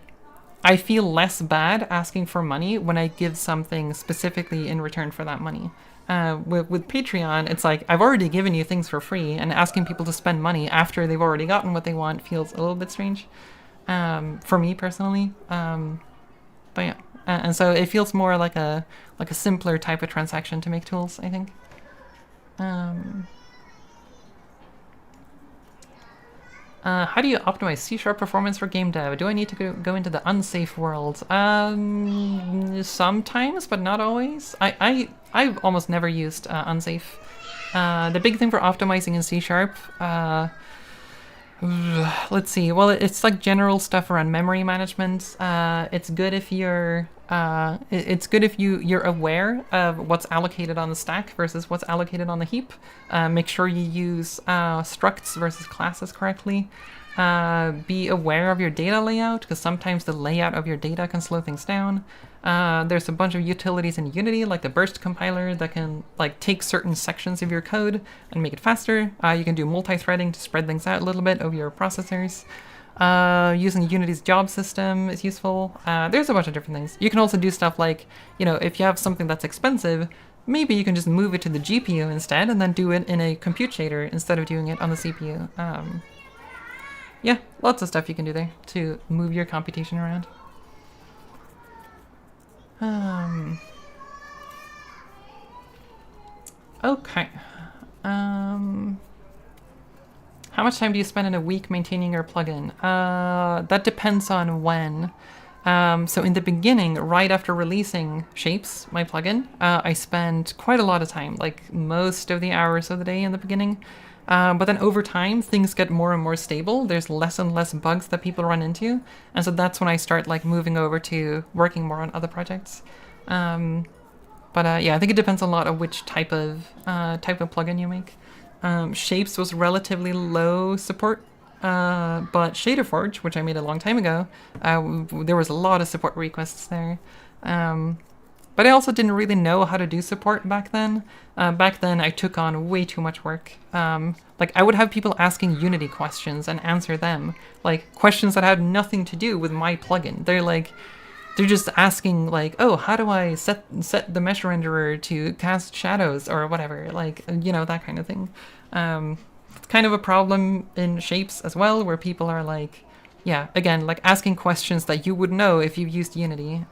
B: I feel less bad asking for money when I give something specifically in return for that money. With Patreon, it's like, I've already given you things for free, and asking people to spend money after they've already gotten what they want feels a little bit strange, for me personally. But yeah, and so it feels more like a simpler type of transaction to make tools, I think. How do you optimize C# performance for game dev? Do I need to go into the unsafe world? Sometimes, but not always. I've almost never used unsafe. The big thing for optimizing in C#, let's see. Well, it's like general stuff around memory management. It's good if you're you're aware of what's allocated on the stack versus what's allocated on the heap. Make sure you use structs versus classes correctly. Be aware of your data layout, because sometimes the layout of your data can slow things down. There's a bunch of utilities in Unity, like the burst compiler, that can like take certain sections of your code and make it faster. You can do multi-threading to spread things out a little bit over your processors. Using Unity's job system is useful. There's a bunch of different things. You can also do stuff like, if you have something that's expensive, maybe you can just move it to the GPU instead and then do it in a compute shader instead of doing it on the CPU. Yeah, lots of stuff you can do there to move your computation around. Okay. How much time do you spend in a week maintaining your plugin? That depends on when. So in the beginning, right after releasing Shapes, my plugin, I spent quite a lot of time, like most of the hours of the day in the beginning. But then over time, things get more and more stable. There's less and less bugs that people run into. And so that's when I start like moving over to working more on other projects. Yeah, I think it depends a lot on which type of plugin you make. Shapes was relatively low support, but Shaderforge, which I made a long time ago, there was a lot of support requests there. But I also didn't really know how to do support back then. Back then, I took on way too much work. Like, I would have people asking Unity questions and answer them. Like, questions that had nothing to do with my plugin. They're just asking, like, oh, how do I set the mesh renderer to cast shadows or whatever? Like, that kind of thing. It's kind of a problem in Shapes as well, where people are like, yeah, again, like asking questions that you would know if you've used Unity.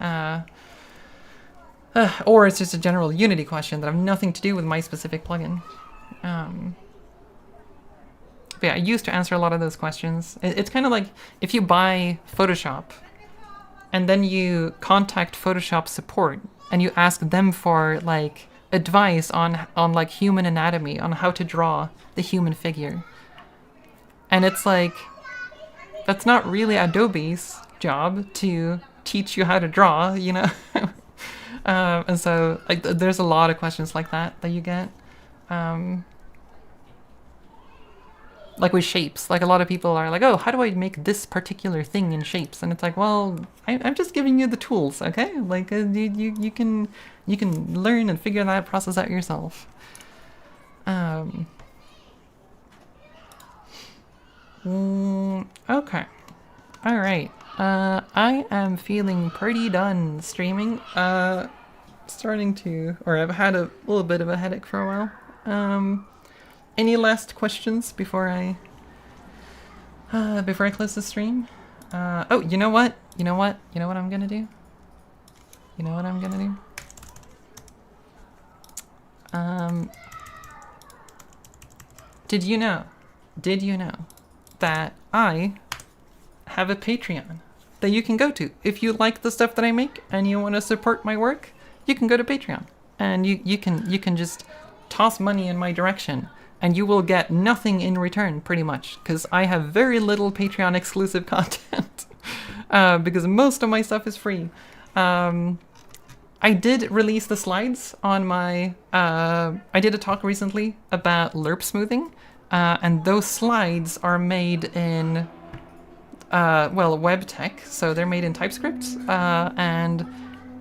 B: Or it's just a general Unity question that have nothing to do with my specific plugin. But yeah, I used to answer a lot of those questions. It's kind of like if you buy Photoshop and then you contact Photoshop support and you ask them for like advice on like human anatomy, on how to draw the human figure. And it's like, that's not really Adobe's job to teach you how to draw, And so like there's a lot of questions like that you get. Like with Shapes, like a lot of people are like, oh, how do I make this particular thing in Shapes? And it's like, well, I'm just giving you the tools, okay? Like you can learn and figure that process out yourself. Okay. All right. I am feeling pretty done streaming. Starting to, or I've had a little bit of a headache for a while. Any last questions before I close the stream? Oh, you know what? You know what I'm gonna do? Did you know that I have a Patreon that you can go to? If you like the stuff that I make and you want to support my work, you can go to Patreon and you can just toss money in my direction and you will get nothing in return, pretty much, because I have very little Patreon exclusive content, because most of my stuff is free. I did release the slides on my, I did a talk recently about lerp smoothing, and those slides are made in, well, web tech, so they're made in TypeScript, and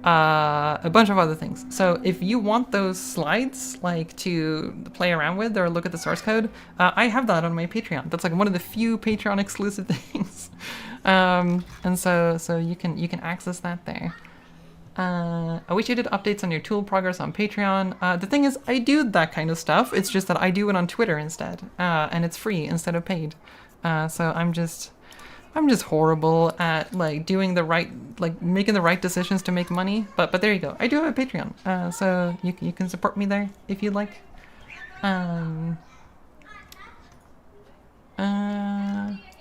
B: a bunch of other things. So if you want those slides, like, to play around with or look at the source code, I have that on my Patreon. That's like one of the few Patreon exclusive things. And so you can access that there. I wish you did updates on your tool progress on Patreon. The thing is, I do that kind of stuff. It's just that I do it on Twitter instead, and it's free instead of paid. So I'm just horrible at like doing the right, like making the right decisions to make money. But there you go. I do have a Patreon, so you can support me there if you'd like.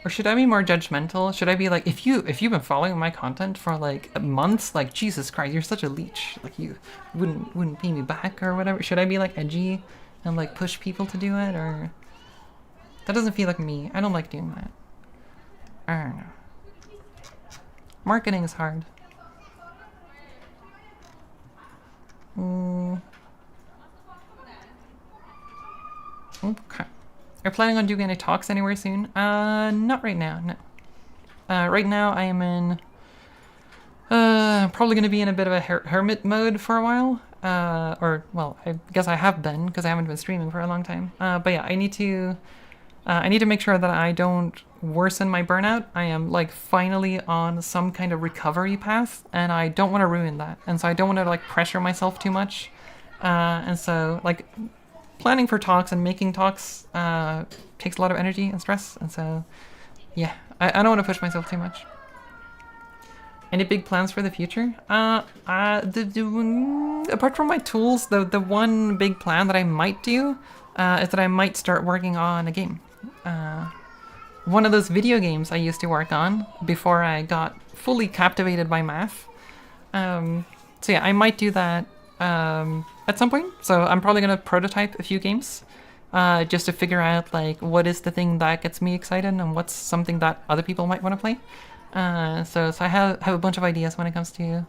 B: Or should I be more judgmental? Should I be like, if you've been following my content for like months, like Jesus Christ, you're such a leech. Like you wouldn't pay me back or whatever. Should I be like edgy and like push people to do it? Or that doesn't feel like me. I don't like doing that. I don't know. Marketing is hard. Okay. Are you planning on doing any talks anywhere soon? Not right now, no. Right now I am in, probably going to be in a bit of a hermit mode for a while. Or, well, I guess I have been, because I haven't been streaming for a long time. But yeah, I need to make sure that I don't worsen my burnout. I am, like, finally on some kind of recovery path, and I don't want to ruin that. And so I don't want to, like, pressure myself too much. And so, like, planning for talks and making talks takes a lot of energy and stress, and so yeah, I don't want to push myself too much. Any big plans for the future? Apart from my tools, the one big plan that I might do is that I might start working on a game. One of those video games I used to work on before I got fully captivated by math. So yeah, I might do that at some point. So I'm probably gonna prototype a few games, just to figure out like what is the thing that gets me excited and what's something that other people might want to play. So I have a bunch of ideas when it comes to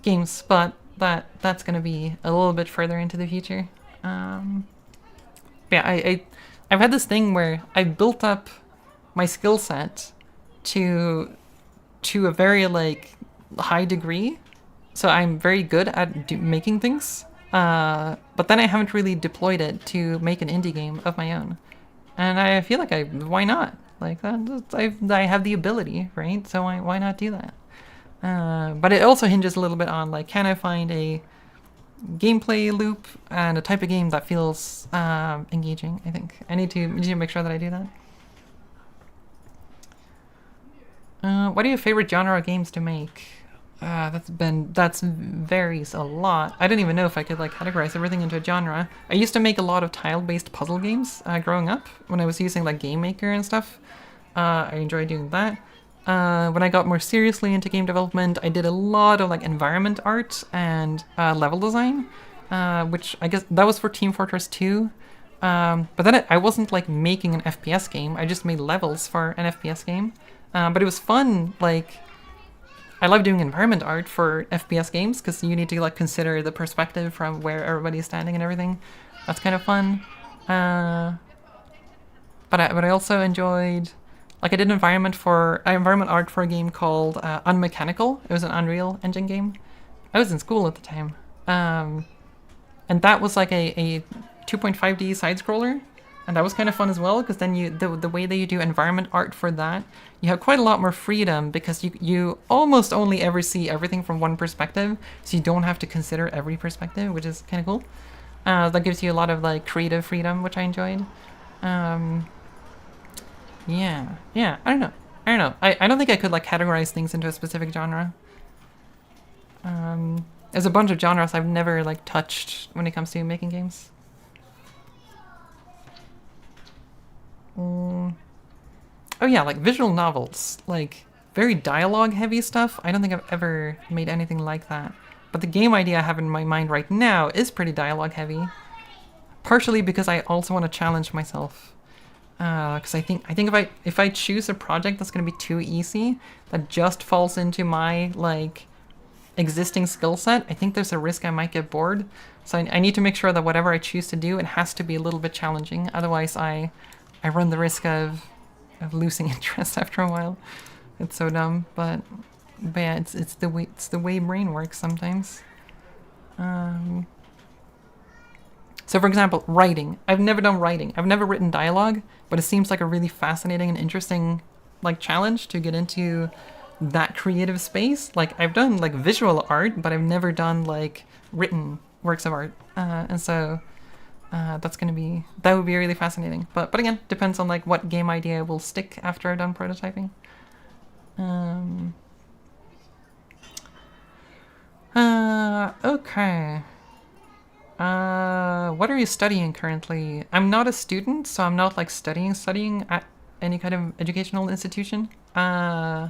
B: games, but that's gonna be a little bit further into the future. Yeah, I've had this thing where I've built up my skill set to a very like high degree, so I'm very good at making things. But then I haven't really deployed it to make an indie game of my own, and I feel like why not? Like that, I have the ability, right? So why not do that? But it also hinges a little bit on like, can I find a gameplay loop and a type of game that feels engaging? I think I need to make sure that I do that. What are your favorite genre of games to make? That's varies a lot. I don't even know if I could like categorize everything into a genre. I used to make a lot of tile-based puzzle games growing up when I was using like Game Maker and stuff. I enjoyed doing that. When I got more seriously into game development, I did a lot of like environment art and level design, which I guess that was for Team Fortress 2. But then I wasn't like making an FPS game. I just made levels for an FPS game. But it was fun. Like, I love doing environment art for FPS games because you need to like consider the perspective from where everybody's standing and everything. That's kind of fun. But I also enjoyed, like, I did environment art for a game called Unmechanical. It was an Unreal Engine game. I was in school at the time, and that was like a 2.5D side scroller. And that was kind of fun as well, because then the way that you do environment art for that, you have quite a lot more freedom because you almost only ever see everything from one perspective, so you don't have to consider every perspective, which is kind of cool. That gives you a lot of like creative freedom, which I enjoyed. Yeah, I don't know. I don't think I could like categorize things into a specific genre. There's a bunch of genres I've never like touched when it comes to making games. Oh yeah, like visual novels, like very dialogue heavy stuff. I don't think I've ever made anything like that. But the game idea I have in my mind right now is pretty dialogue heavy. partially because I also want to challenge myself. Because I think if I choose a project that's gonna be too easy, that just falls into my like existing skill set, I think there's a risk I might get bored. So I need to make sure that whatever I choose to do, it has to be a little bit challenging. Otherwise, I run the risk of losing interest after a while. It's so dumb, but yeah, it's the way brain works sometimes. So for example, writing. I've never done writing. I've never written dialogue, but it seems like a really fascinating and interesting like challenge to get into that creative space. Like I've done like visual art, but I've never done like written works of art. And so that would be really fascinating. But again, depends on like what game idea will stick after I've done prototyping. Okay. What are you studying currently? I'm not a student, so I'm not like studying at any kind of educational institution. Yeah,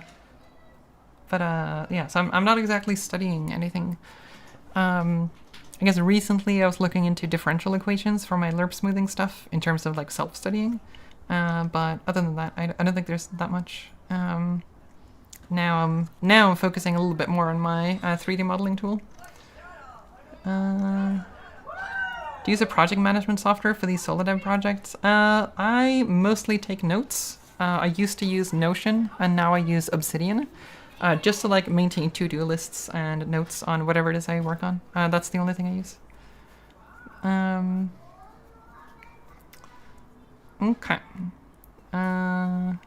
B: so I'm not exactly studying anything. I guess recently I was looking into differential equations for my lerp smoothing stuff in terms of like self-studying. But other than that, I don't think there's that much. Now I'm focusing a little bit more on my 3D modeling tool. Do you use a project management software for these solo dev projects? I mostly take notes. I used to use Notion, and now I use Obsidian, just to like maintain to-do lists and notes on whatever it is I work on. That's the only thing I use. Okay. All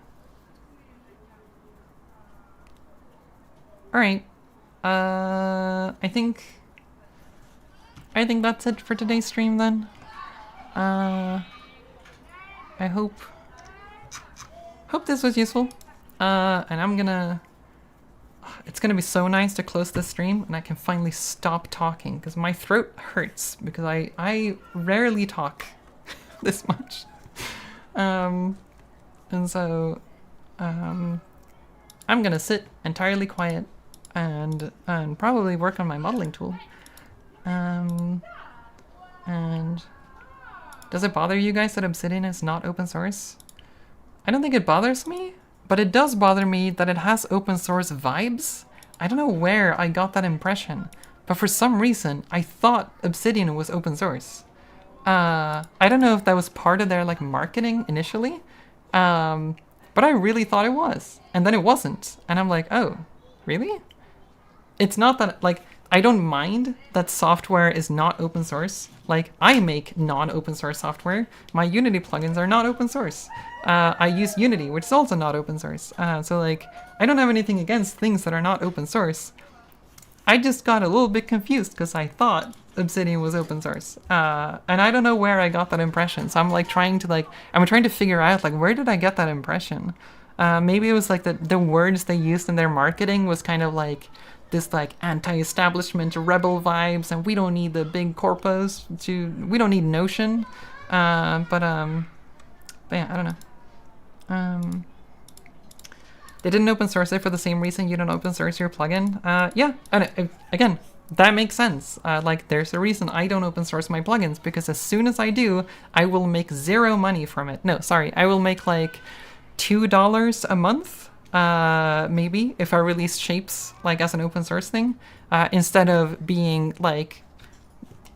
B: right. I think that's it for today's stream then. I hope this was useful. And it's gonna be so nice to close this stream and I can finally stop talking because my throat hurts because I rarely talk this much. And so I'm gonna sit entirely quiet and probably work on my modeling tool. And does it bother you guys that Obsidian is not open source? I don't think it bothers me, but it does bother me that it has open source vibes. I don't know where I got that impression, but for some reason I thought Obsidian was open source. I don't know if that was part of their like marketing initially, but I really thought it was, and then it wasn't, and I'm like, oh, really? It's not that like I don't mind that software is not open source. Like I make non-open source software. My Unity plugins are not open source. I use Unity, which is also not open source. So like I don't have anything against things that are not open source. I just got a little bit confused because I thought Obsidian was open source. And I don't know where I got that impression. So I'm like trying to figure out like where did I get that impression? Maybe it was like the words they used in their marketing was kind of like this like anti-establishment rebel vibes, and we don't need the big corpos we don't need Notion. But yeah, I don't know. They didn't open source it for the same reason you don't open source your plugin. Yeah, and again, that makes sense. Like there's a reason I don't open source my plugins, because as soon as I do, I will make zero money from it. No, sorry, I will make like $2 a month. Maybe if I release shapes like as an open source thing, instead of being like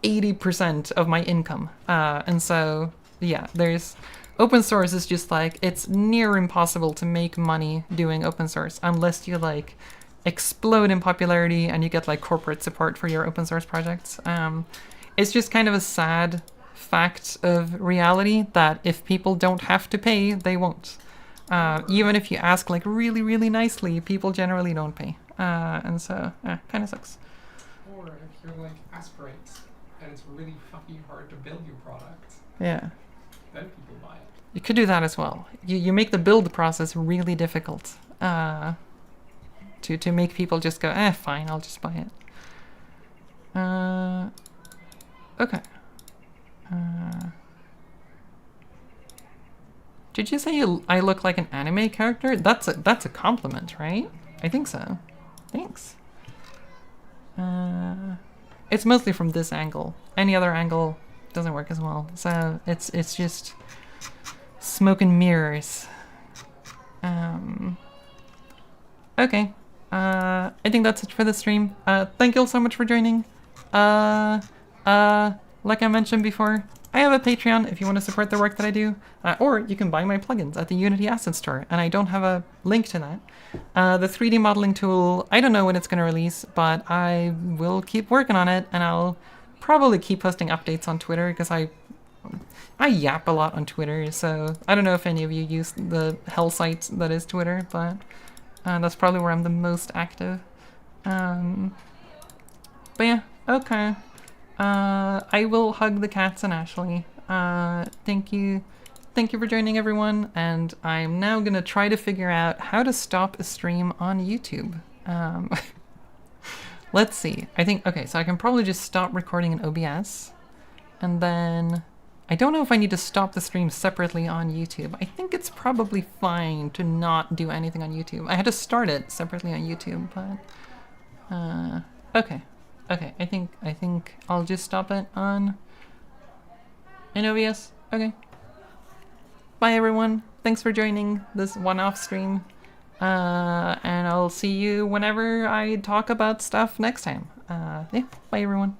B: 80% of my income. And so yeah, there's open source is just like, it's near impossible to make money doing open source unless you like explode in popularity and you get like corporate support for your open source projects. It's just kind of a sad fact of reality that if people don't have to pay, they won't. Even if you ask like really, really nicely, people generally don't pay. And so, kind of sucks.
C: Or if you're like aspirates and it's really fucking hard to build your product,
B: Yeah.
C: then people buy it.
B: You could do that as well. You make the build process really difficult to make people just go, fine, I'll just buy it. Okay. Did you say I look like an anime character? That's a compliment, right? I think so. Thanks. It's mostly from this angle. Any other angle, doesn't work as well. So it's just smoke and mirrors. Okay. I think that's it for the stream. Thank you all so much for joining. Like I mentioned before, I have a Patreon if you want to support the work that I do, or you can buy my plugins at the Unity Asset Store, and I don't have a link to that. The 3D modeling tool, I don't know when it's going to release, but I will keep working on it, and I'll probably keep posting updates on Twitter, because I yap a lot on Twitter, so I don't know if any of you use the hell site that is Twitter, but that's probably where I'm the most active. But yeah, okay. I will hug the cats and Ashley. Thank you for joining, everyone, and I'm now gonna try to figure out how to stop a stream on YouTube. Let's see. I think, okay, so I can probably just stop recording in OBS, and then I don't know if I need to stop the stream separately on YouTube. I think it's probably fine to not do anything on YouTube. I had to start it separately on YouTube, but okay. Okay, I think I'll just stop it on in OBS. Okay. Bye everyone. Thanks for joining this one-off stream. And I'll see you whenever I talk about stuff next time. Yeah, bye everyone.